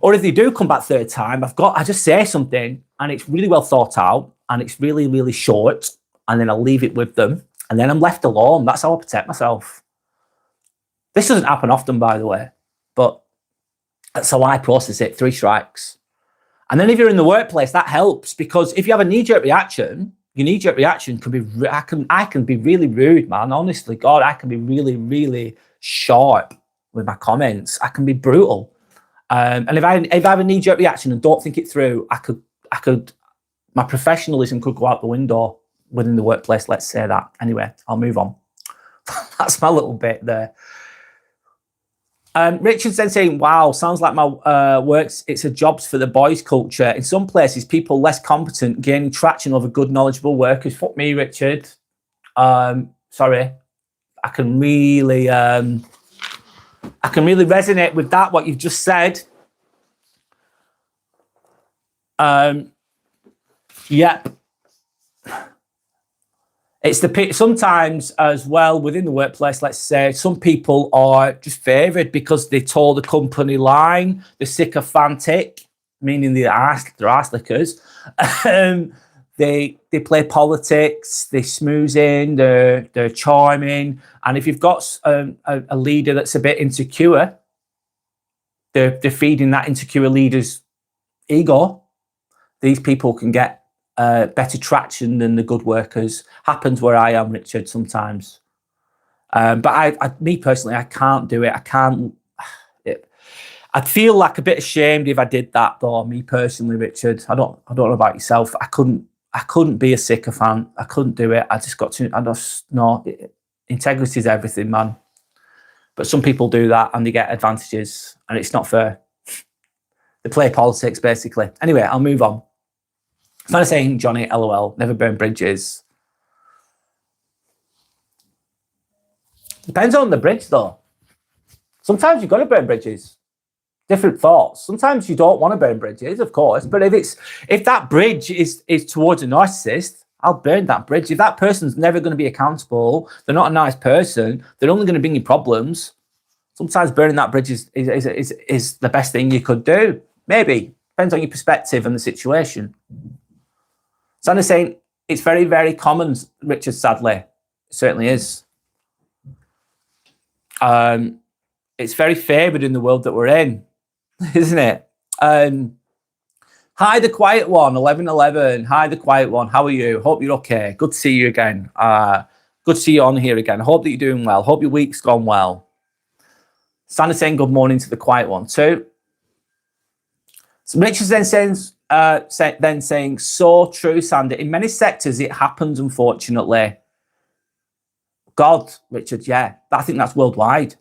if they do come back third time, I just say something, and it's really well thought out, and it's really, really short, and then I'll leave it with them, and then I'm left alone. That's how I protect myself. This doesn't happen often, by the way, but that's how I process it. 3 strikes. And then if you're in the workplace, that helps, because if you have a knee-jerk reaction, your knee-jerk reaction can be, I can be really rude, man. Honestly, God, I can be really, really sharp with my comments. I can be brutal. And if I have a knee-jerk reaction and don't think it through, my professionalism could go out the window within the workplace, let's say that. Anyway, I'll move on. That's my little bit there. Richard's then saying, wow, sounds like my works, it's a jobs for the boys culture. In some places, people less competent gaining traction over good, knowledgeable workers. Fuck me, Richard. Sorry. I can really resonate with that, what you've just said. Yep. It's sometimes as well within the workplace, let's say, some people are just favoured because they told the company line, they're sycophantic, meaning they're arse lickers. They play politics, they smooze in, they're charming. And if you've got a leader that's a bit insecure, they're feeding that insecure leader's ego. These people can get better traction than the good workers. Happens where I am, Richard, sometimes. But me personally, I can't do it. I'd feel like a bit ashamed if I did that, though. Me personally, Richard, I don't know about yourself. I couldn't be a sycophant. I couldn't do it. Integrity is everything, man. But some people do that and they get advantages, and it's not fair. They play politics, basically. Anyway, I'll move on. It's not saying, Johnny, LOL, never burn bridges. Depends on the bridge, though. Sometimes you've got to burn bridges. Different thoughts. Sometimes you don't want to burn bridges, of course. But if that bridge is towards a narcissist, I'll burn that bridge. If that person's never going to be accountable, they're not a nice person, they're only going to bring you problems. Sometimes burning that bridge is the best thing you could do. Maybe. Depends on your perspective and the situation. So I'm saying it's very, very common, Richard, sadly. It certainly is. It's very favoured in the world that we're in, isn't it? Hi, the quiet one, 1111. Hi, the quiet one. How are you? Hope you're okay. Good to see you again. Good to see you on here again. Hope that you're doing well. Hope your week's gone well. Sandy saying good morning to the quiet one too. So Richard's then saying, so true, Sandy. In many sectors, it happens, unfortunately. God, Richard, yeah. I think that's worldwide.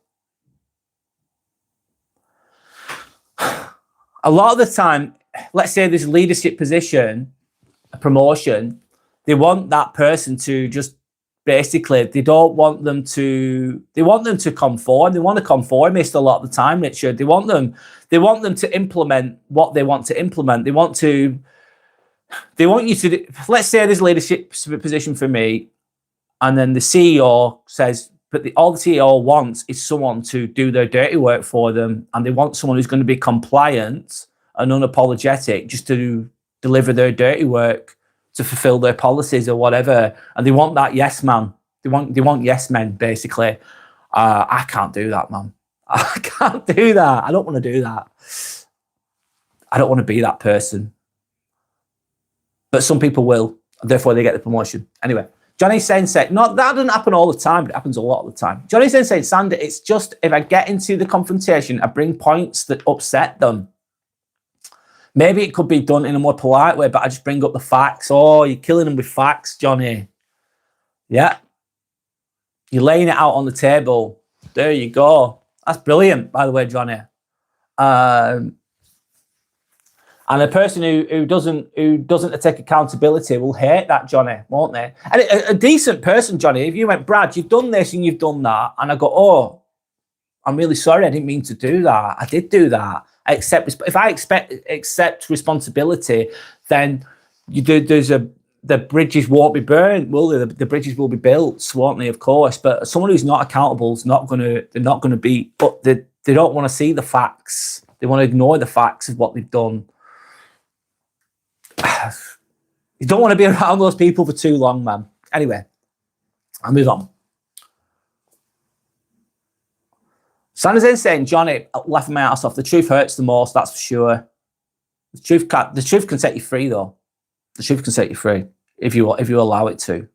A lot of the time, let's say there's a leadership position, a promotion, they want that person to just basically, they want them to conform. They want a conformist a lot of the time, Richard. They want them to implement what they want to implement. They want you to, let's say there's a leadership position for me, and then the CEO says, but all the CEO wants is someone to do their dirty work for them, and they want someone who's going to be compliant and unapologetic just to deliver their dirty work, to fulfill their policies or whatever. And they want that yes man. They want yes men, basically. I can't do that, man. I can't do that. I don't want to do that. I don't want to be that person. But some people will, therefore they get the promotion. Anyway, Johnny Sensei, not that doesn't happen all the time, but it happens a lot of the time. Johnny Sensei, Sander, it's just if I get into the confrontation, I bring points that upset them. Maybe it could be done in a more polite way, but I just bring up the facts. Oh, you're killing them with facts, Johnny. Yeah. You're laying it out on the table. There you go. That's brilliant, by the way, Johnny. And a person who doesn't take accountability will hate that, Johnny, won't they? And a decent person, Johnny, if you went, Brad, you've done this and you've done that, and I go, oh, I'm really sorry, I didn't mean to do that. I did do that. If I accept responsibility, then the bridges won't be burned, will they? The bridges will be built, won't they? Of course. But someone who's not accountable is not they're not gonna be. But they don't want to see the facts. They want to ignore the facts of what they've done. You don't want to be around those people for too long, man. Anyway, I'll move on. Sander's in saying, Johnny, left my ass off. The truth hurts the most, that's for sure. The truth can set you free, though. The truth can set you free if you allow it to.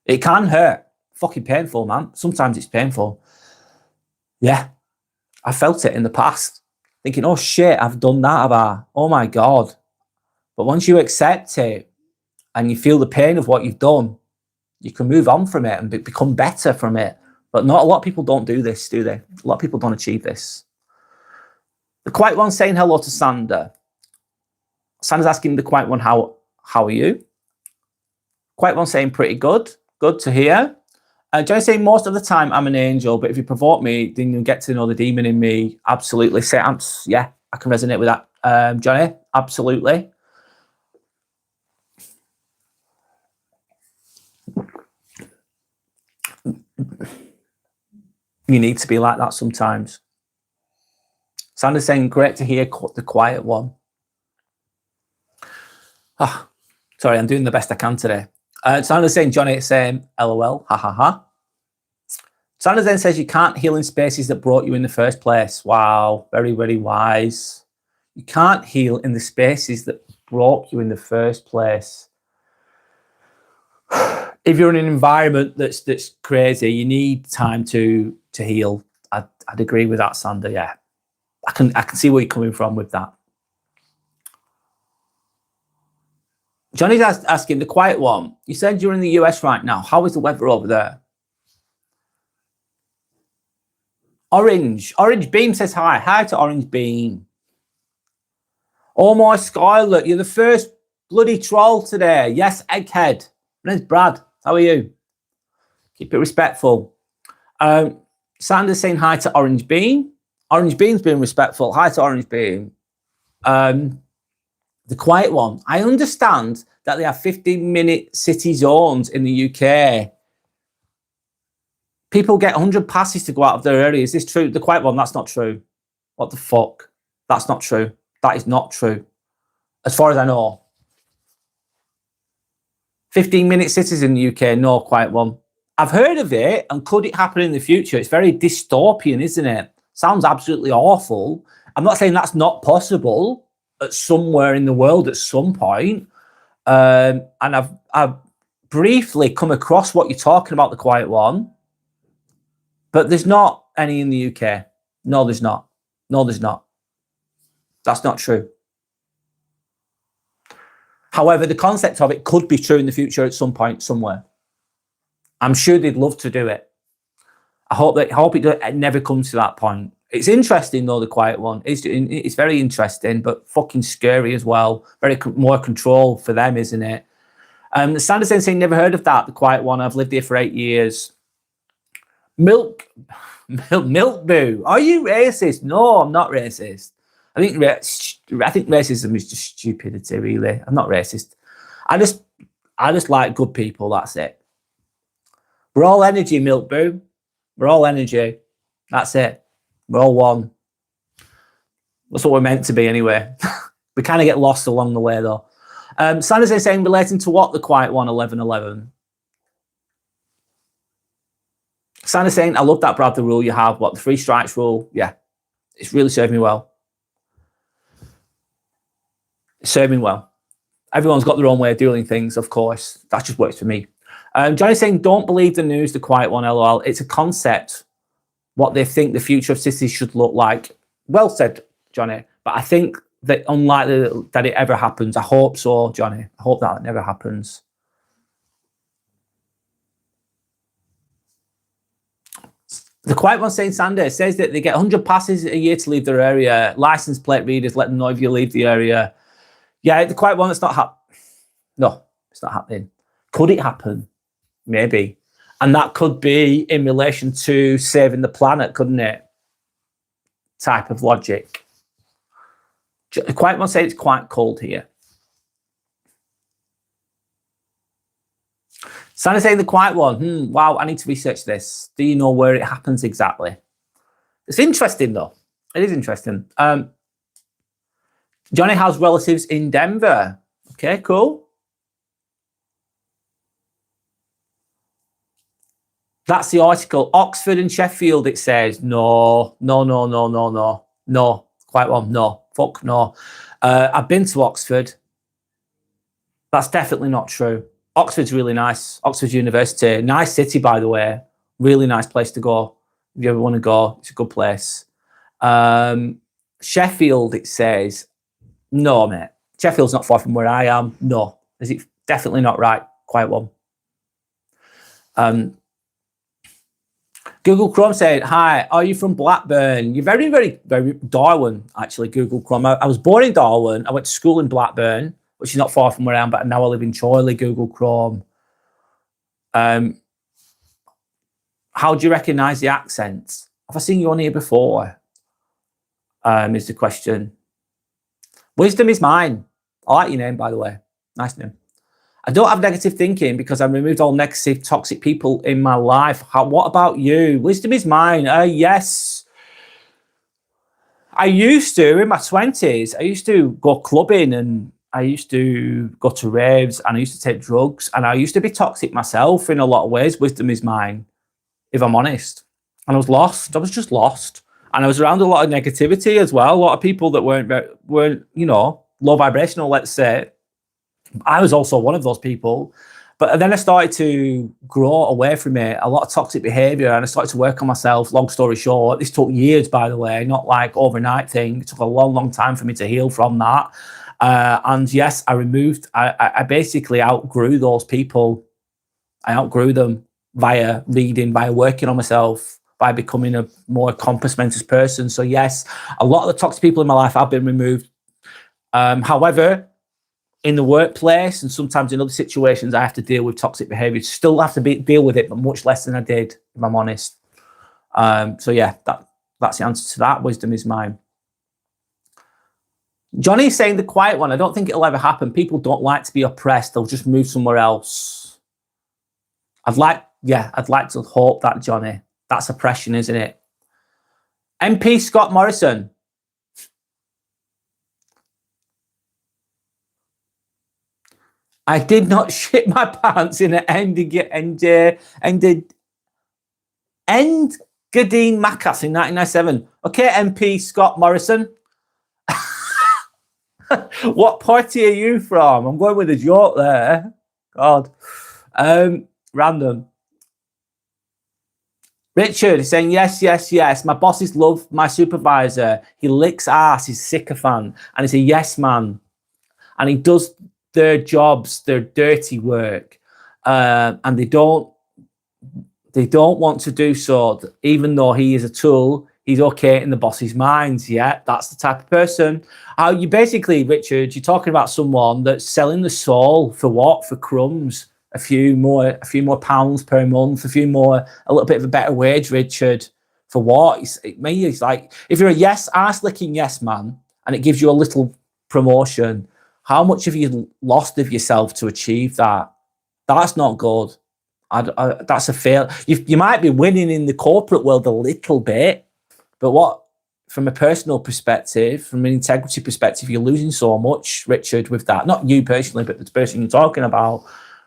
It can hurt. Fucking painful, man. Sometimes it's painful. Yeah. I felt it in the past. Thinking, oh shit, I've done that, have I? Oh my God. But once you accept it and you feel the pain of what you've done, you can move on from it and become better from it. But not a lot of people don't do this, do they? A lot of people don't achieve this. The Quiet One saying hello to Sander. Sander's asking the Quiet One, how are you? Quiet One saying pretty good. Good to hear. Johnny saying most of the time I'm an angel, but if you provoke me, then you'll get to know the demon in me. Absolutely. Yeah, I can resonate with that, Johnny. Absolutely. You need to be like that sometimes. Sander's saying, great to hear the Quiet One. Oh, sorry, I'm doing the best I can today. Sander's saying, Johnny, it's saying, LOL, ha ha ha. Sanders then says you can't heal in spaces that brought you in the first place. Wow, very, very wise. You can't heal in the spaces that brought you in the first place. If you're in an environment that's crazy, you need time to heal. I'd agree with that, Sander. Yeah, I can see where you're coming from with that. Johnny's asking the Quiet One. You said you're in the US right now. How is the weather over there? Orange Beam says hi. Hi to Orange Beam. Oh my Skylar, you're the first bloody troll today. Yes, Egghead. My name's Brad. How are you? Keep it respectful. Sanders saying hi to Orange Beam. Orange Beam's being respectful. Hi to Orange Beam. The Quiet One. I understand that they have 15-minute city zones in the UK. People get 100 passes to go out of their area. Is this true? The Quiet One, that's not true. What the fuck? That's not true. That is not true. As far as I know. 15-minute cities in the UK, no, Quiet One. I've heard of it, and could it happen in the future? It's very dystopian, isn't it? Sounds absolutely awful. I'm not saying that's not possible at somewhere in the world at some point. And I've briefly come across what you're talking about, the Quiet One. But there's not any in the UK. No, there's not. No, there's not. That's not true. However, the concept of it could be true in the future at some point, somewhere. I'm sure they'd love to do it. I hope it never comes to that point. It's interesting, though, the Quiet One. It's very interesting, but fucking scary as well. Very more control for them, isn't it? Sanders saying, never heard of that, the Quiet One. I've lived here for 8 years. Milk Boo. Are you racist? No, I'm not racist. I think racism is just stupidity, really. I'm not racist. I just like good people. That's it. We're all energy, Milk Boo. We're all energy. That's it. We're all one. That's what we're meant to be, anyway. We kind of get lost along the way, though. Sanders is saying relating to what, the Quiet One, 1111. Sanders saying, I love that, Brad, the rule you have. What, the 3 strikes rule? Yeah, it's really served me well. It's served me well. Everyone's got their own way of doing things, of course. That just works for me. Johnny's saying, don't believe the news, the quiet one, lol. It's a concept, what they think the future of cities should look like. Well said, Johnny. But I think that unlikely that it ever happens. I hope so, Johnny. I hope that never happens. The quiet one saying, Sander, says that they get 100 passes a year to leave their area. License plate readers let them know if you leave the area. Yeah, the quiet one, it's not happening. No, it's not happening. Could it happen? Maybe. And that could be in relation to saving the planet, couldn't it? Type of logic. The quiet one says it's quite cold here. Sandy saying the quiet one. Wow, I need to research this. Do you know where it happens exactly? It's interesting, though. It is interesting. Johnny has relatives in Denver. Okay, cool. That's the article. Oxford and Sheffield, it says. No. Quiet one, no. Fuck no. I've been to Oxford. That's definitely not true. Oxford's really nice. Oxford University. Nice city, by the way. Really nice place to go. If you ever want to go, it's a good place. Sheffield, it says. No, mate. Sheffield's not far from where I am. No. Is it definitely not right? Quiet one. Google Chrome said, hi, are you from Blackburn? You're very, very, very Darwin, actually, Google Chrome. I was born in Darwin. I went to school in Blackburn, which is not far from where I am, but now I live in Chorley, Google Chrome. How do you recognise the accents? Have I seen you on here before? Is the question. Wisdom is mine. I like your name, by the way. Nice name. I don't have negative thinking because I removed all negative, toxic people in my life. What about you? Wisdom is mine. Yes. I used to, in my 20s, I used to go clubbing and I used to go to raves and I used to take drugs and I used to be toxic myself in a lot of ways. Wisdom is mine, if I'm honest. And I was lost. I was just lost. And I was around a lot of negativity as well. A lot of people that weren't, you know, low vibrational, let's say. I was also one of those people. But then I started to grow away from it, a lot of toxic behavior, and I started to work on myself. Long story short, this took years, by the way, not like overnight thing. It took a long, long time for me to heal from that. And yes, I basically outgrew those people. I outgrew them via reading, via working on myself, by becoming a more compass mentis person. So yes, a lot of the toxic people in my life have been removed. However, in the workplace and sometimes in other situations, I have to deal with toxic behavior. Still have to deal with it, but much less than I did, if I'm honest. So yeah, that's the answer to that. Wisdom is mine. Johnny's saying the quiet one. I don't think it'll ever happen. People don't like to be oppressed. They'll just move somewhere else. I'd like to hope that, Johnny. That's oppression, isn't it? MP Scott Morrison. I did not shit my pants in an Engadine Maccass in 1997. Okay, MP Scott Morrison. What party are you from? I'm going with a joke there. God. Random. Richard is saying, yes. My bosses love my supervisor. He licks ass. He's a sycophant. And he's a yes man. And he does their jobs, their dirty work. And they don't want to do so. Even though he is a tool, he's okay in the boss's minds. Yeah, that's the type of person. You basically, Richard, you're talking about someone that's selling the soul for what? For crumbs. A few more pounds per month, a little bit of a better wage, Richard. For what? It's like, if you're a ass-licking yes man, and it gives you a little promotion, how much have you lost of yourself to achieve that? That's not good. That's a fail. You might be winning in the corporate world a little bit, but what, from a personal perspective, from an integrity perspective, you're losing so much, Richard, with that. Not you personally, but the person you're talking about.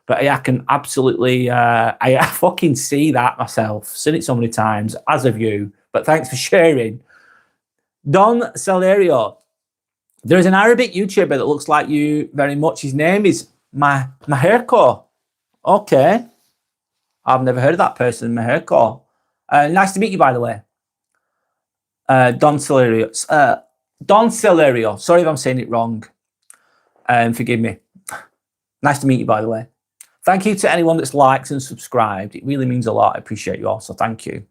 But yeah, I can absolutely, I fucking see that myself. Seen it so many times, as have you. But thanks for sharing. Don Celerio. There is an Arabic YouTuber that looks like you very much. His name is Maherko. Okay. I've never heard of that person in my haircut. Nice to meet you, by the way. Don Celerio. Don Celerio. Sorry if I'm saying it wrong. Forgive me. Nice to meet you, by the way. Thank you to anyone that's liked and subscribed. It really means a lot. I appreciate you all, so thank you.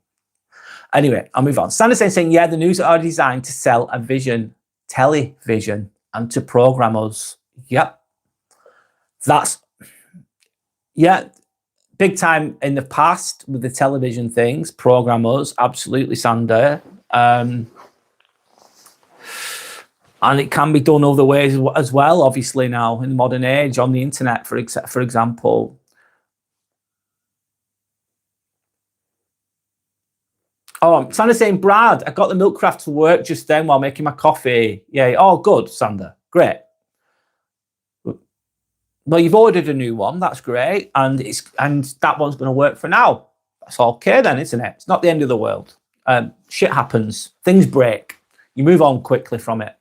Anyway, I'll move on. Standard saying, yeah, the news are designed to sell a vision, television, and to program us. Yep. That's, yeah, big time in the past with the television things, program us, absolutely, Sander. And it can be done other ways as well, obviously, now in the modern age on the internet, for example. Oh, Sander's saying, Brad, I got the milk craft to work just then while making my coffee. Yeah, oh, good, Sander. Great. Well, you've ordered a new one. That's great. And that one's going to work for now. That's okay then, isn't it? It's not the end of the world. Shit happens. Things break. You move on quickly from it.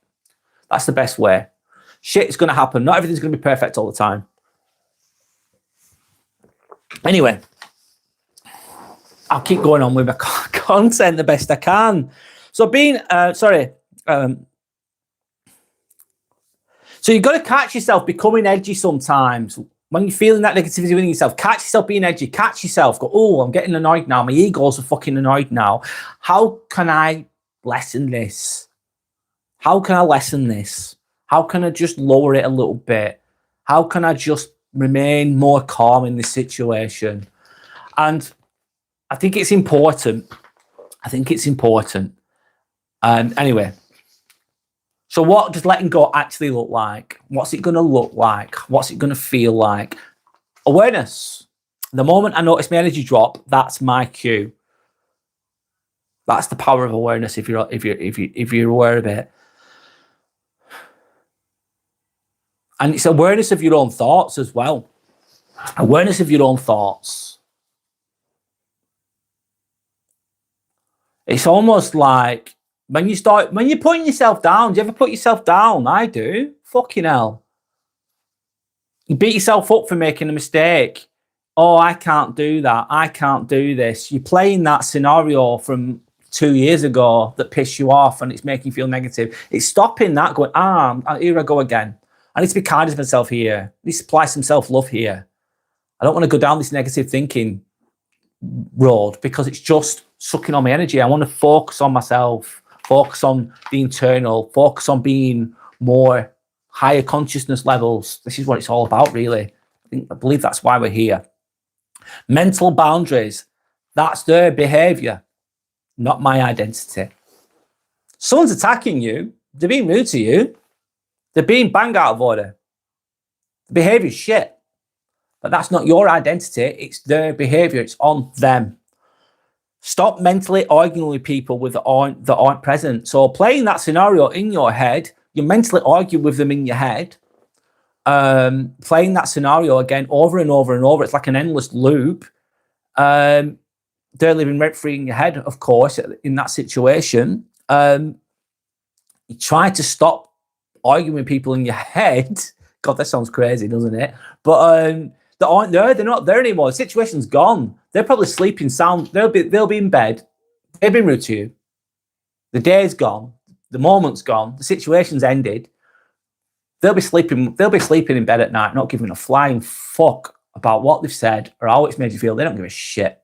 That's the best way. Shit's going to happen. Not everything's going to be perfect all the time. Anyway, I'll keep going on with my content the best I can. So so you've got to catch yourself becoming edgy sometimes. When you're feeling that negativity within yourself, catch yourself being edgy. Catch yourself. Go, oh, I'm getting annoyed now. My egos are fucking annoyed now. How can I lessen this? How can I lessen this? How can I just lower it a little bit? How can I just remain more calm in this situation? And I think it's important. Anyway, so what does letting go actually look like? What's it going to look like? What's it going to feel like? Awareness. The moment I notice my energy drop, that's my cue. That's the power of awareness. If you're aware of it, and it's awareness of your own thoughts as well. Awareness of your own thoughts. It's almost like when you're putting yourself down. Do you ever put yourself down? I do. Fucking hell. You beat yourself up for making a mistake. Oh, I can't do that. I can't do this. You're playing that scenario from 2 years ago that pissed you off and it's making you feel negative. It's stopping that, going, here I go again. I need to be kind to myself here. I need to apply some self-love here. I don't want to go down this negative thinking road because it's just sucking on my energy. I want to focus on myself, focus on the internal, focus on being more higher consciousness levels. This is what it's all about, really. I believe that's why we're here. Mental boundaries. That's their behavior, not my identity. Someone's attacking you. They're being rude to you. They're being bang out of order. The behavior is shit. But that's not your identity. It's their behavior. It's on them. Stop mentally arguing with people that aren't present. So playing that scenario in your head, you mentally argue with them in your head. Playing that scenario again over and over and over. It's like an endless loop. They're living rent-free in your head, of course, in that situation. You try to stop arguing with people in your head. God, that sounds crazy, doesn't it? But they aren't there. They're not there anymore. The situation's gone. They're probably sleeping sound. They'll be in bed. They've been rude to you. The day's gone. The moment's gone. The situation's ended. They'll be sleeping in bed at night, not giving a flying fuck about what they've said or how it's made you feel. They don't give a shit.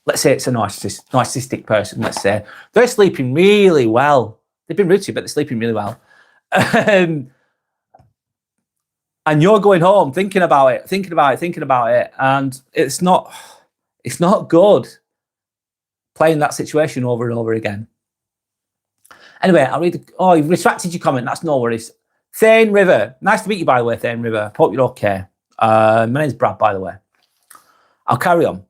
Let's say it's a narcissistic person. Let's say they're sleeping really well. They've been rude to you, but they're sleeping really well. And you're going home thinking about it, and it's not good playing that situation over and over again. Anyway, I'll read you've retracted your comment. That's no worries. Thane River. Nice to meet you, by the way, Thane River. Hope you're okay. My name's Brad, by the way. I'll carry on.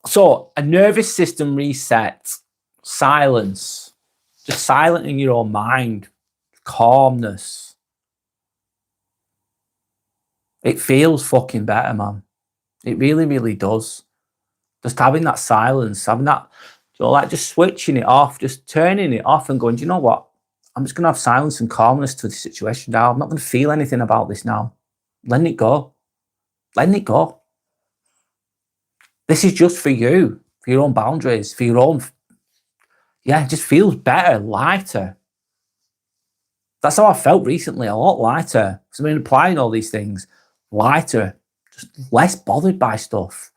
So, a nervous system reset, silence, just silencing your own mind, calmness. It feels fucking better, man. It really, really does. Just having that silence, having that, like just switching it off, just turning it off and going, do you know what? I'm just going to have silence and calmness to the situation now. I'm not going to feel anything about this now. Letting it go. Letting it go. This is just for you, for your own boundaries, for your own, yeah, it just feels better, lighter. That's how I felt recently, a lot lighter. So I've been applying all these things, lighter, just less bothered by stuff.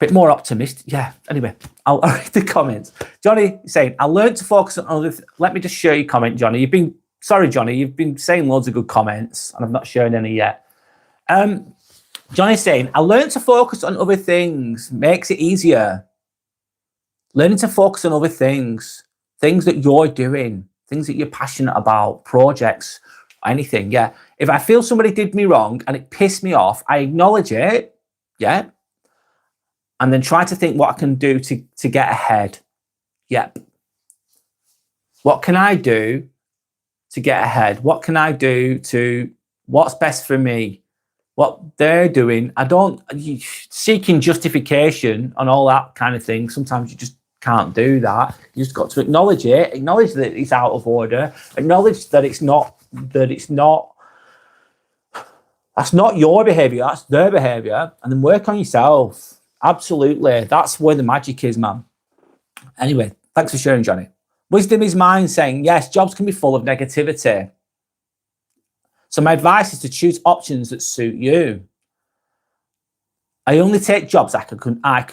Bit more optimistic. Yeah, anyway, I'll read the comments. Johnny saying, I learned to focus on other let me just share your comment, Johnny. Sorry, Johnny, you've been saying loads of good comments and I've not shared any yet. Johnny's saying, I learned to focus on other things, makes it easier. Learning to focus on other things that you're doing, things that you're passionate about, projects, anything, yeah. If I feel somebody did me wrong and it pissed me off, I acknowledge it, yeah, and then try to think what I can do to get ahead. Yep. What can I do to get ahead? What can I do what's best for me? What they're doing. Seeking justification and all that kind of thing. Sometimes you just can't do that. You just got to acknowledge it, acknowledge that it's out of order, acknowledge that that's not your behavior, that's their behavior, and then work on yourself. Absolutely. That's where the magic is, man. Anyway, thanks for sharing, Johnny. Wisdom is mine saying, yes, jobs can be full of negativity. So my advice is to choose options that suit you. I only take jobs I can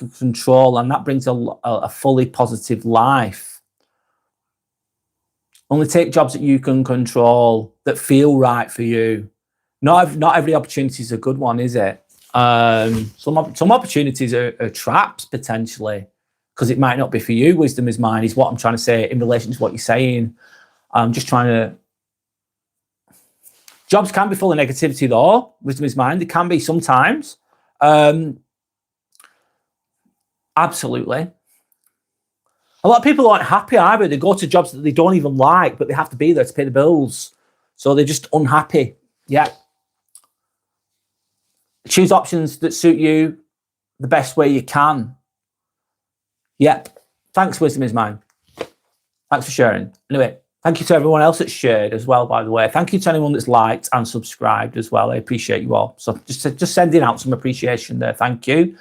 control, and that brings a fully positive life. Only take jobs that you can control, that feel right for you. Not every opportunity is a good one, is it? Some opportunities are traps potentially, because it might not be for you. Wisdom is mine is what I'm trying to say in relation to what you're saying. I'm just trying to. Jobs can be full of negativity, though. Wisdom is mine. They can be sometimes. Absolutely. A lot of people aren't happy either. They go to jobs that they don't even like, but they have to be there to pay the bills. So they're just unhappy. Yeah. Choose options that suit you the best way you can. Yep. Thanks, Wisdom is mine. Thanks for sharing. Anyway, thank you to everyone else that's shared as well, by the way. Thank you to anyone that's liked and subscribed as well. I appreciate you all. So just sending out some appreciation there. Thank you.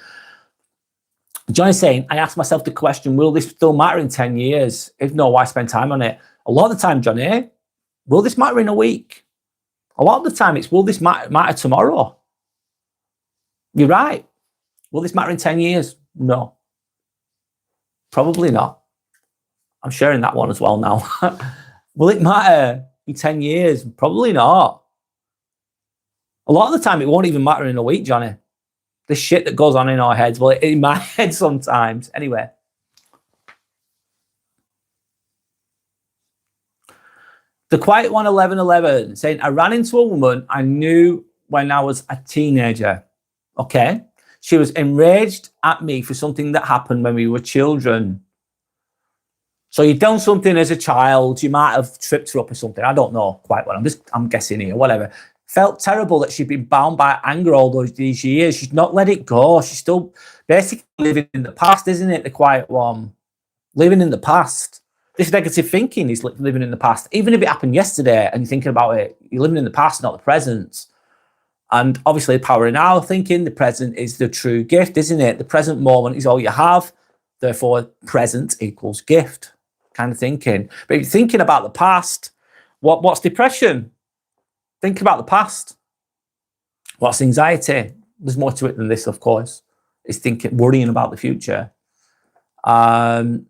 Johnny's saying, I asked myself the question, will this still matter in 10 years? If no, why spend time on it? A lot of the time, Johnny, will this matter in a week? A lot of the time, it's will this matter tomorrow? You're right. Will this matter in 10 years? No. Probably not. I'm sharing that one as well now. Will it matter in 10 years? Probably not. A lot of the time, it won't even matter in a week, Johnny. The shit that goes on in our heads, well, in my head sometimes. Anyway. The Quiet One 1111 saying, I ran into a woman I knew when I was a teenager. Okay. She was enraged at me for something that happened when we were children. So you've done something as a child, you might have tripped her up or something. I don't know quite what. I'm guessing here, whatever. Felt terrible that she'd been bound by anger all these years. She's not let it go. She's still basically living in the past, isn't it? The Quiet One. Living in the past. This negative thinking is living in the past. Even if it happened yesterday and you're thinking about it, you're living in the past, not the present. And obviously, the power in now thinking, the present is the true gift, isn't it? The present moment is all you have. Therefore, present equals gift. Kind of thinking. But if you're thinking about the past, what's depression? Think about the past. What's anxiety? There's more to it than this, of course. It's worrying about the future. Some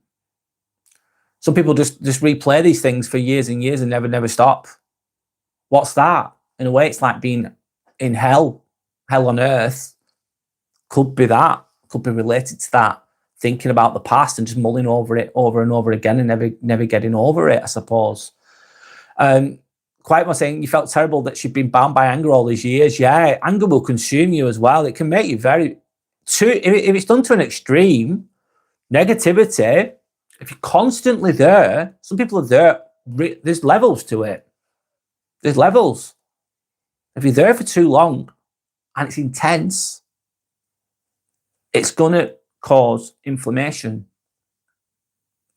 people just replay these things for years and years and never stop. What's that? In a way, it's like being in hell on earth. Could be that. Could be related to that. Thinking about the past and just mulling over it over and over again and never getting over it, I suppose. Quite was saying you felt terrible that she'd been bound by anger all these years. Yeah, anger will consume you as well. It can make you if it's done to an extreme, negativity, if you're constantly there, some people are there, there's levels to it. There's levels. If you're there for too long and it's intense, it's going to cause inflammation,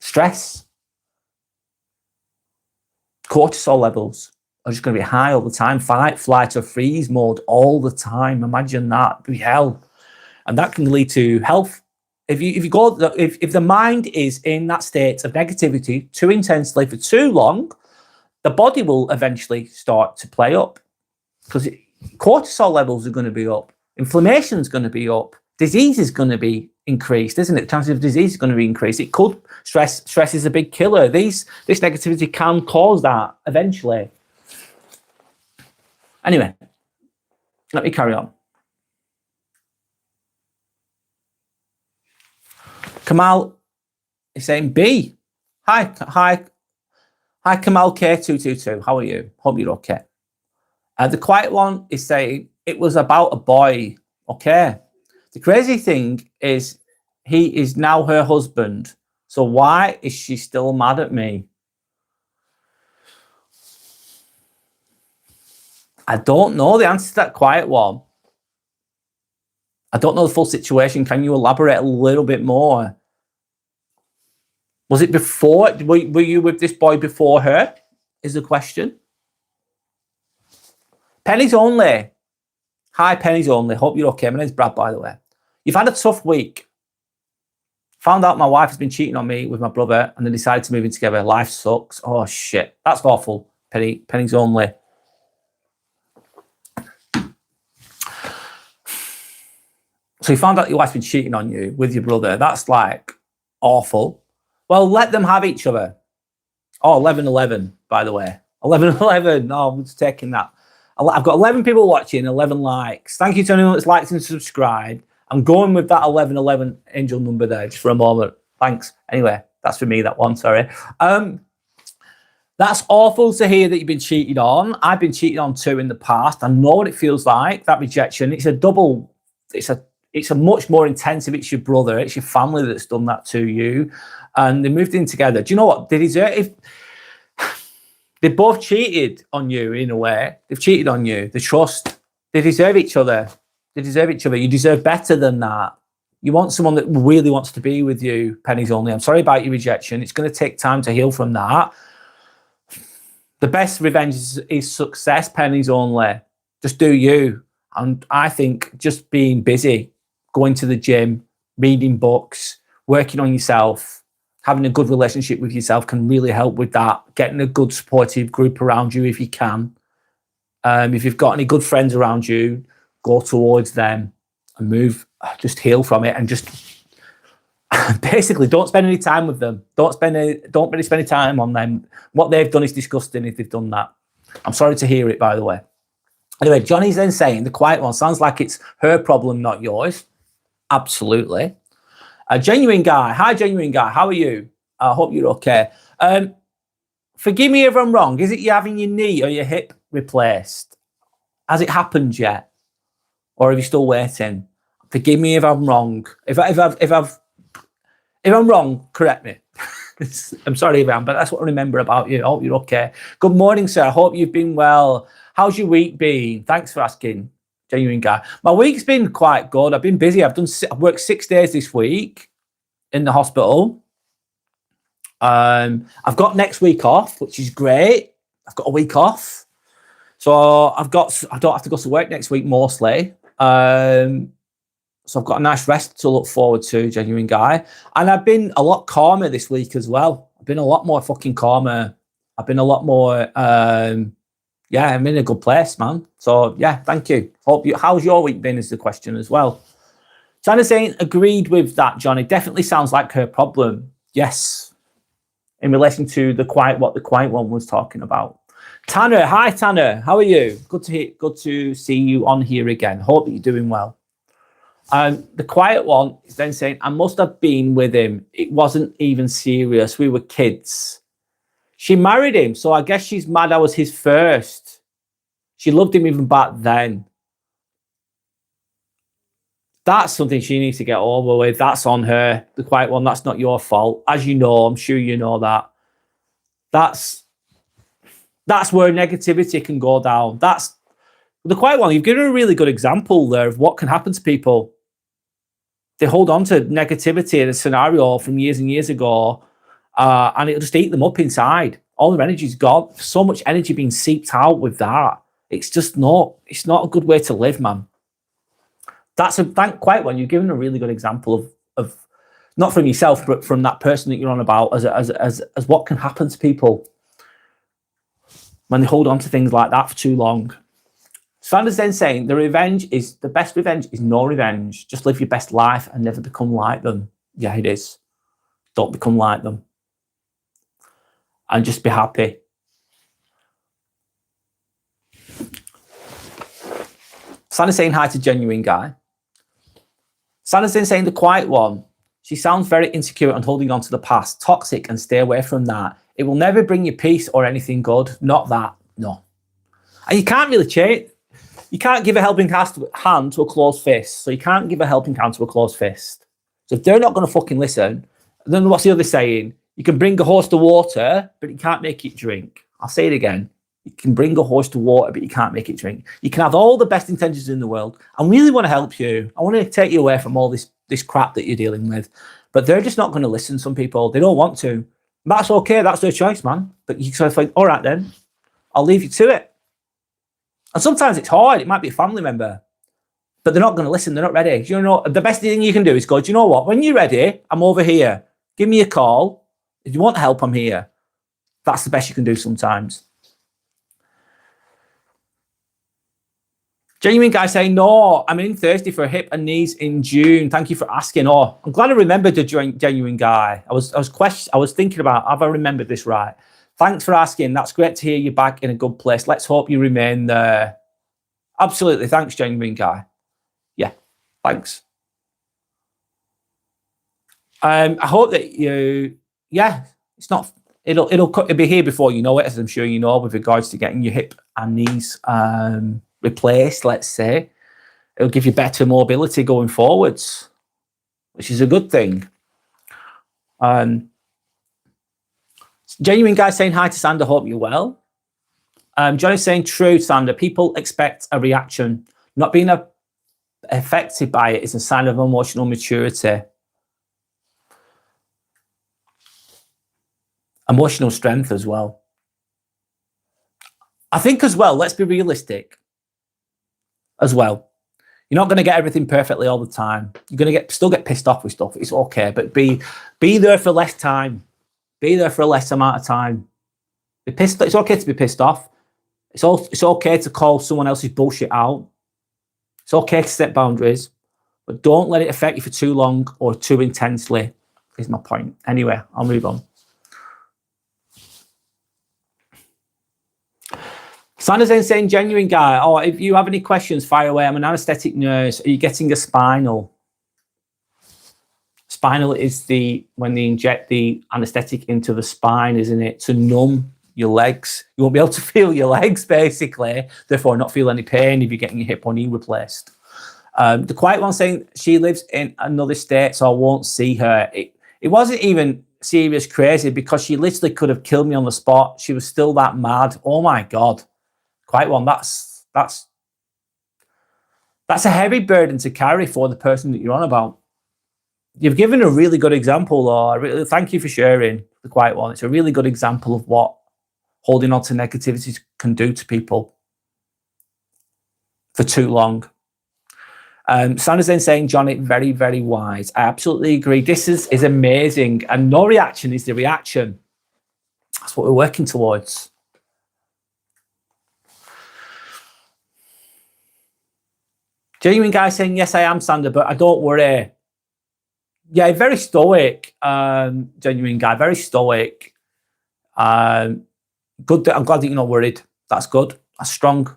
stress. Cortisol levels are just going to be high all the time. Fight, flight, or freeze mode all the time. Imagine that. It'd be hell. and that can lead to health. If the mind is in that state of negativity too intensely for too long, the body will eventually start to play up, because cortisol levels are going to be up, inflammation is going to be up, disease is going to be increased, isn't it? The chances of disease is going to be increased. It could stress is a big killer. This negativity can cause that eventually. Anyway, let me carry on. Kamal is saying B. Hi Kamal K222. How are you? Hope you're okay. The quiet one is saying it was about a boy. Okay. The crazy thing is he is now her husband. So why is she still mad at me? I don't know the answer to that quiet one. I don't know the full situation. Can you elaborate a little bit more? Was it before? Were you with this boy before her? Is the question. Pennies only. Hi, Pennies only. Hope you're okay. My name's Brad, by the way. You've had a tough week. Found out my wife has been cheating on me with my brother and then decided to move in together. Life sucks. Oh, shit. That's awful. Pennies only. So you found out your wife's been cheating on you with your brother. That's like awful. Well, let them have each other. Oh, 11-11, by the way. 11-11. No, I'm just taking that. I've got 11 people watching, 11 likes. Thank you to anyone that's liked and subscribed. I'm going with that 11-11 angel number there just for a moment. Thanks. Anyway, that's for me, that one. Sorry. That's awful to hear that you've been cheated on. I've been cheated on too in the past. I know what it feels like, that rejection. It's a much more intense if it's your brother, it's your family that's done that to you. And they moved in together. Do you know what? They both cheated on you in a way. They've cheated on you. The trust. They deserve each other. They deserve each other. You deserve better than that. You want someone that really wants to be with you, Pennies only. I'm sorry about your rejection. It's going to take time to heal from that. The best revenge is success, Pennies only. Just do you. And I think just being busy, going to the gym, reading books, working on yourself, having a good relationship with yourself can really help with that. Getting a good supportive group around you if you can. If you've got any good friends around you, go towards them and just heal from it, and just basically don't spend any time with them. Don't really spend any time on them. What they've done is disgusting if they've done that. I'm sorry to hear it, by the way. Anyway, Johnny's then saying the quiet one sounds like it's her problem, not yours. Absolutely. A genuine guy. Hi, genuine guy. How are you? I hope you're okay. Forgive me if I'm wrong. Is it you having your knee or your hip replaced? Has it happened yet? Or are you still waiting? Forgive me if I'm wrong. If I'm wrong, correct me. I'm sorry if I am, but that's what I remember about you. I hope you're okay. Good morning, sir. I hope you've been well. How's your week been? Thanks for asking. Genuine guy. My week's been quite good. I've been busy. I've worked 6 days this week in the hospital. I've got next week off, which is great. I've got a week off. So I don't have to go to work next week mostly. So I've got a nice rest to look forward to, genuine guy. And I've been a lot calmer this week as well. I've been a lot more fucking calmer. I've been a lot more, I'm in a good place, man. So yeah, thank you. How's your week been is the question as well. China saying, agreed with that, Johnny. Definitely sounds like her problem. Yes. In relation to what the quiet one was talking about. Tanner, hi Tanner. How are you? Good to see you on here again. Hope that you're doing well. The quiet one is then saying, I must have been with him. It wasn't even serious. We were kids. She married him, so I guess she's mad I was his first. She loved him even back then. That's something she needs to get over with. That's on her. The quiet one, that's not your fault. As you know, I'm sure you know that. That's where negativity can go down. That's the quiet one. You've given a really good example there of what can happen to people. They hold on to negativity in a scenario from years and years ago, and it'll just eat them up inside. All their energy's gone. So much energy being seeped out with that. It's not a good way to live, man. That's quite one. You've given a really good example of not from yourself, but from that person that you're on about as what can happen to people when they hold on to things like that for too long. Sanders then saying the best revenge is no revenge. Just live your best life and never become like them. Yeah, it is. Don't become like them. And just be happy. Sanders saying hi to Genuine Guy. Sanders then saying the quiet one. She sounds very insecure and holding on to the past. Toxic, and stay away from that. It will never bring you peace or anything good. Not that. No. And you can't really change. You can't give a helping hand to a closed fist. So you can't give a helping hand to a closed fist. So if they're not going to fucking listen, then what's the other saying? You can bring a horse to water, but you can't make it drink. I'll say it again. You can bring a horse to water, but you can't make it drink. You can have all the best intentions in the world. I really want to help you. I want to take you away from all this crap that you're dealing with. But they're just not going to listen, some people. They don't want to. That's okay. That's their choice, man. But you sort of think, all right, then. I'll leave you to it. And sometimes it's hard. It might be a family member. But they're not going to listen. They're not ready. You know, the best thing you can do is go, do you know what? When you're ready, I'm over here. Give me a call. If you want help, I'm here. That's the best you can do sometimes. Genuine Guy saying, no, I'm in Thursday for hip and knees in June. Thank you for asking. Oh, I'm glad I remembered the Genuine Guy. I was thinking about, have I remembered this right? Thanks for asking. That's great to hear you back in a good place. Let's hope you remain there. Absolutely. Thanks, Genuine Guy. Yeah, thanks. I hope that it's not, it'll be here before you know it, as I'm sure you know, with regards to getting your hip and knees replaced, let's say. It'll give you better mobility going forwards, which is a good thing. Genuine Guy saying hi to Sander, hope you're well. Johnny's saying, true, Sander, people expect a reaction. Not being affected by it is a sign of emotional maturity. Emotional strength as well. I think as well, let's be realistic as well. You're not going to get everything perfectly all the time. You're going to still get pissed off with stuff. It's okay, but be there for less time. Be there for a less amount of time. Be pissed. It's okay to be pissed off. It's okay to call someone else's bullshit out. It's okay to set boundaries, but don't let it affect you for too long or too intensely, is my point. Anyway, I'll move on. Sanders then saying, Genuine Guy, oh, if you have any questions, fire away. I'm an anaesthetic nurse. Are you getting a spinal? Spinal is when they inject the anaesthetic into the spine, isn't it? To numb your legs. You won't be able to feel your legs, basically. Therefore, not feel any pain if you're getting your hip or knee replaced. The quiet one saying she lives in another state, so I won't see her. It wasn't even serious crazy because she literally could have killed me on the spot. She was still that mad. Oh, my God. Quiet one, that's a heavy burden to carry for the person that you're on about. You've given a really good example, though. I really thank you for sharing the quiet one. It's a really good example of what holding on to negativity can do to people for too long. Sanders then saying, Johnny, very, very wise. I absolutely agree. This is amazing. And no reaction is the reaction. That's what we're working towards. Genuine Guy saying, yes, I am, Sander, but I don't worry. Yeah, very stoic, Genuine Guy, very stoic. Good. I'm glad that you're not worried. That's good. That's strong.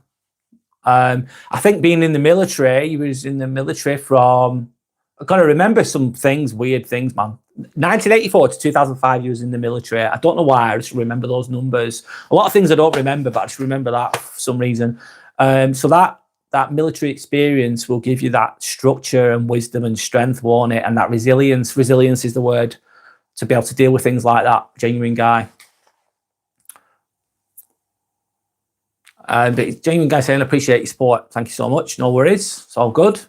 I think being in the military, he was in the military from, I've got to remember some things, weird things, man. 1984 to 2005, he was in the military. I don't know why, I just remember those numbers. A lot of things I don't remember, but I just remember that for some reason. So that military experience will give you that structure and wisdom and strength, won't it? And that resilience. Resilience is the word to be able to deal with things like that. Genuine Guy. But Genuine Guy saying, appreciate your support. Thank you so much. No worries. It's all good.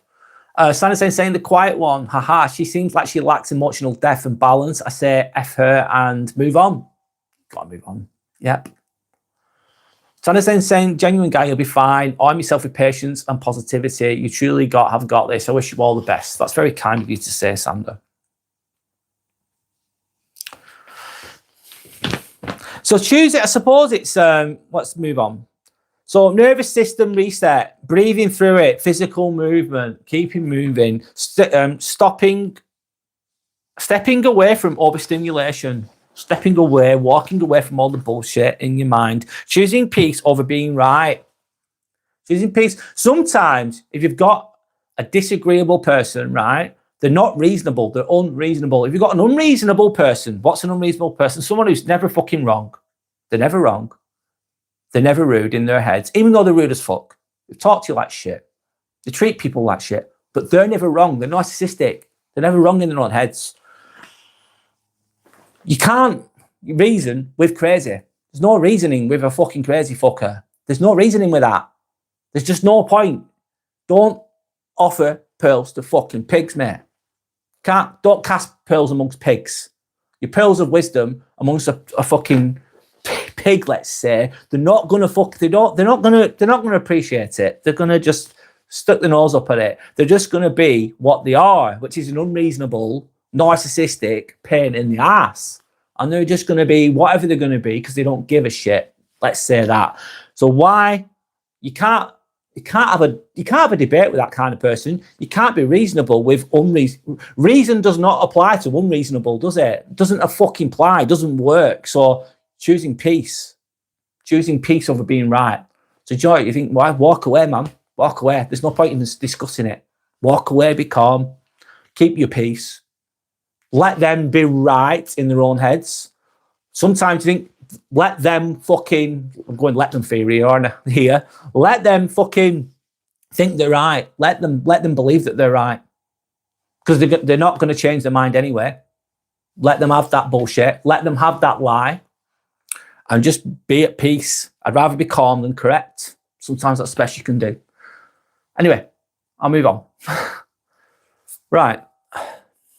Sanders saying the quiet one. Haha, she seems like she lacks emotional depth and balance. I say F her and move on. Gotta move on. Yep. Sanderson saying, genuine guy, you'll be fine. Arm yourself with patience and positivity. You truly have got this. I wish you all the best. That's very kind of you to say, Sander. So choose it. I suppose it's, let's move on. So nervous system reset, breathing through it, physical movement, keeping moving, stepping away from overstimulation, stepping away, walking away from all the bullshit in your mind, choosing peace over being right. Choosing peace. Sometimes if you've got a disagreeable person, right, they're not reasonable, they're unreasonable. If you've got an unreasonable person, what's an unreasonable person? Someone who's never fucking wrong. They're never wrong. They're never rude in their heads, even though they're rude as fuck. They talk to you like shit. They treat people like shit, but they're never wrong. They're narcissistic. They're never wrong in their own heads. You can't reason with crazy. There's no reasoning with a fucking crazy fucker. There's no reasoning with that. There's just no point. Don't offer pearls to fucking pigs, mate. Don't cast pearls amongst pigs. Your pearls of wisdom amongst a fucking pig, let's say, they're not gonna appreciate it. They're gonna just stick their nose up at it. They're just gonna be what they are, which is an unreasonable, narcissistic pain in the ass. And they're just gonna be whatever they're gonna be because they don't give a shit. Let's say that. So why you can't have a debate with that kind of person. You can't be reasonable with unreason. Reason does not apply to unreasonable, does it? It doesn't fucking apply. It doesn't work. So choosing peace over being right. So Joy, you think, why? Walk away, man. Walk away. There's no point in discussing it. Walk away, be calm. Keep your peace. Let them be right in their own heads. Sometimes you think, let them fucking, I'm going let them theory here. Let them fucking think they're right. Let them believe that they're right. Because they're not going to change their mind anyway. Let them have that bullshit. Let them have that lie. And just be at peace. I'd rather be calm than correct. Sometimes that's the best you can do. Anyway, I'll move on. Right.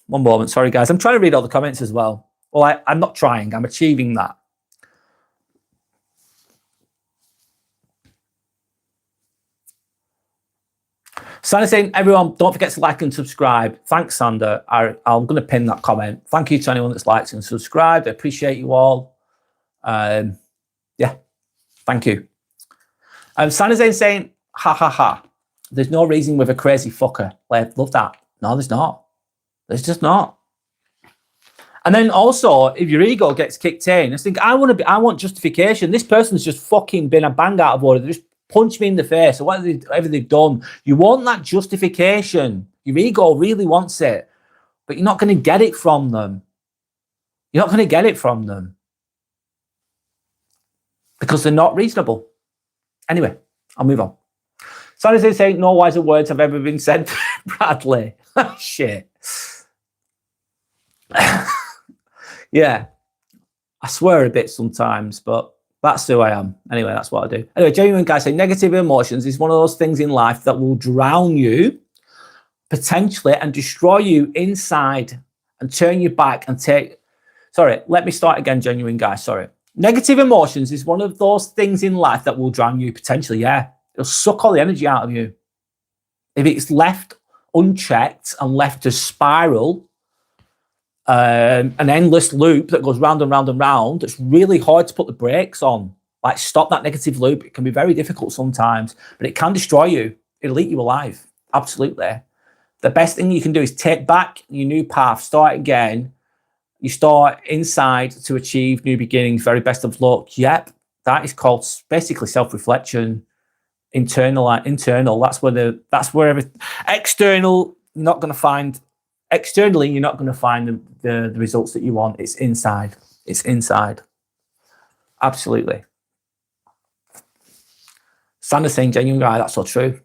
One moment. Sorry, guys. I'm trying to read all the comments as well. Well, I'm not trying. I'm achieving that. Sander saying, everyone, don't forget to like and subscribe. Thanks, Sander. I'm going to pin that comment. Thank you to anyone that's liked and subscribed. I appreciate you all. Yeah, thank you. Sander saying, ha ha ha. There's no reason with a crazy fucker. Love that. No, there's not. There's just not. And then also, if your ego gets kicked in, I think I want justification. This person's just fucking been a bang out of order. They just punch me in the face or whatever they've done. You want that justification. Your ego really wants it, but you're not going to get it from them. You're not going to get it from them because they're not reasonable. Anyway, I'll move on. Sanderson saying no wiser words have ever been said. Bradley. Shit. Yeah. I swear a bit sometimes, but that's who I am. Anyway, that's what I do. Anyway, genuine guy saying negative emotions is one of those things in life that will drown you potentially and destroy you inside and turn you back and sorry, let me start again, genuine guy. Sorry. Negative emotions is one of those things in life that will drown you potentially. Yeah. It'll suck all the energy out of you. If it's left unchecked and left to spiral, an endless loop that goes round and round and round, it's really hard to put the brakes on. Like, stop that negative loop. It can be very difficult sometimes, but it can destroy you. It'll eat you alive. Absolutely. The best thing you can do is take back your new path, start again. You start inside to achieve new beginnings. Very best of luck. Yep. That is called basically self-reflection. Internal. That's where everything. External, you're not going to find. Externally, you're not going to find the results that you want. It's inside. It's inside. Absolutely. Sander saying, genuine guy, that's so true.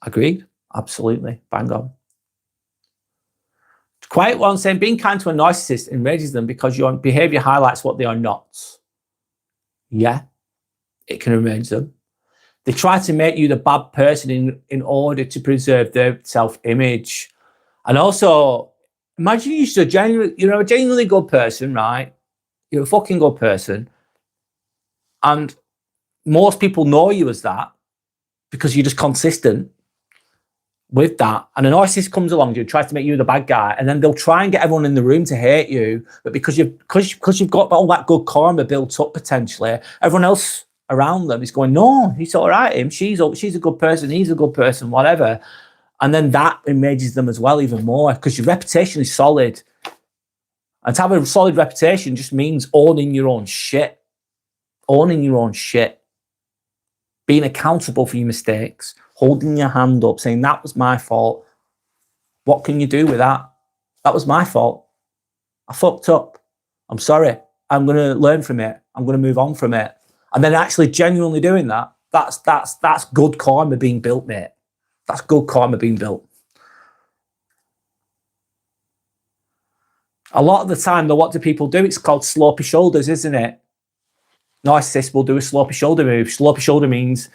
Agreed. Absolutely. Bang on. Quiet one saying, being kind to a narcissist enrages them because your behavior highlights what they are not. Yeah, it can enrage them. They try to make you the bad person in order to preserve their self-image. And also, imagine you're a genuinely good person, right? You're a fucking good person. And most people know you as that because you're just consistent with that. And a narcissist comes along to you, tries to make you the bad guy, and then they'll try and get everyone in the room to hate you. But because you've got all that good karma built up potentially, everyone else around them is going, no, he's all right. She's a good person. He's a good person, whatever. And then that enrages them as well, even more, because your reputation is solid. And to have a solid reputation just means owning your own shit. Owning your own shit. Being accountable for your mistakes. Holding your hand up, saying, that was my fault. What can you do with that? That was my fault. I fucked up. I'm sorry. I'm going to learn from it. I'm going to move on from it. And then actually genuinely doing that, that's good karma being built, mate. That's good karma being built. A lot of the time, though, what do people do? It's called slopey shoulders, isn't it? Narcissists will do a slopey shoulder move. Slopey shoulder means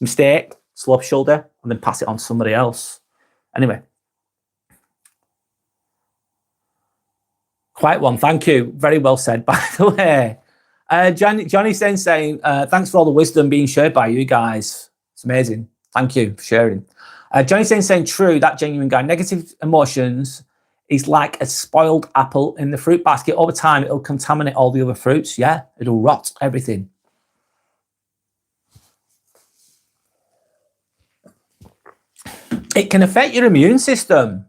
mistake, slopey shoulder, and then pass it on to somebody else. Anyway. Quite one. Thank you. Very well said, by the way. Johnny's then saying, thanks for all the wisdom being shared by you guys. It's amazing. Thank you for sharing. Johnny's then saying, true, that genuine guy. Negative emotions is like a spoiled apple in the fruit basket. Over time, it'll contaminate all the other fruits. Yeah, it'll rot everything. It can affect your immune system.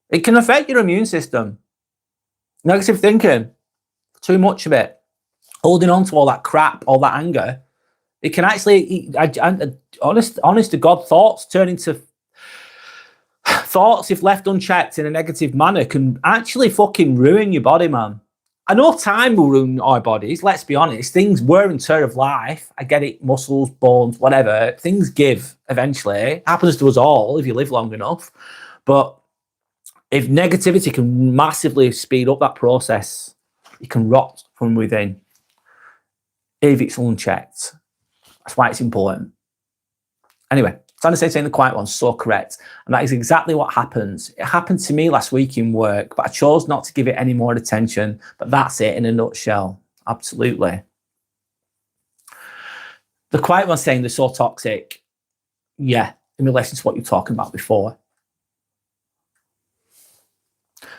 It can affect your immune system. Negative thinking, too much of it, holding on to all that crap, all that anger, it can actually, honest to God, thoughts turn into thoughts, if left unchecked in a negative manner, can actually fucking ruin your body, man. I know time will ruin our bodies, let's be honest. Things wear and tear of life. I get it, muscles, bones, whatever. Things give eventually. It happens to us all if you live long enough. But if negativity can massively speed up that process, it can rot from within if it's unchecked. That's why it's important. Anyway, Sandra saying the quiet one's so correct. And that is exactly what happens. It happened to me last week in work, but I chose not to give it any more attention. But that's it in a nutshell. Absolutely. The quiet one's saying they're so toxic. Yeah, in relation to what you're talking about before.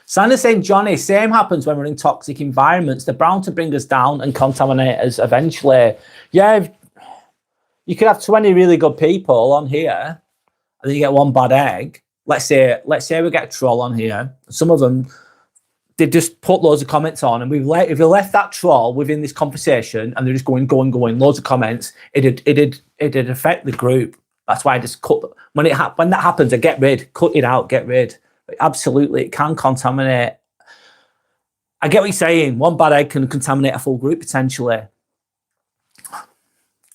Sandra's saying, Johnny, same happens when we're in toxic environments. They're bound to bring us down and contaminate us eventually. Yeah, you could have 20 really good people on here, and then you get one bad egg. Let's say we get a troll on here. Some of them, they just put loads of comments on, and if we left that troll within this conversation, and they're just going, loads of comments, it'd affect the group. That's why I just cut. When that happens, I get rid, cut it out, get rid. Absolutely, it can contaminate. I get what you're saying. One bad egg can contaminate a full group potentially.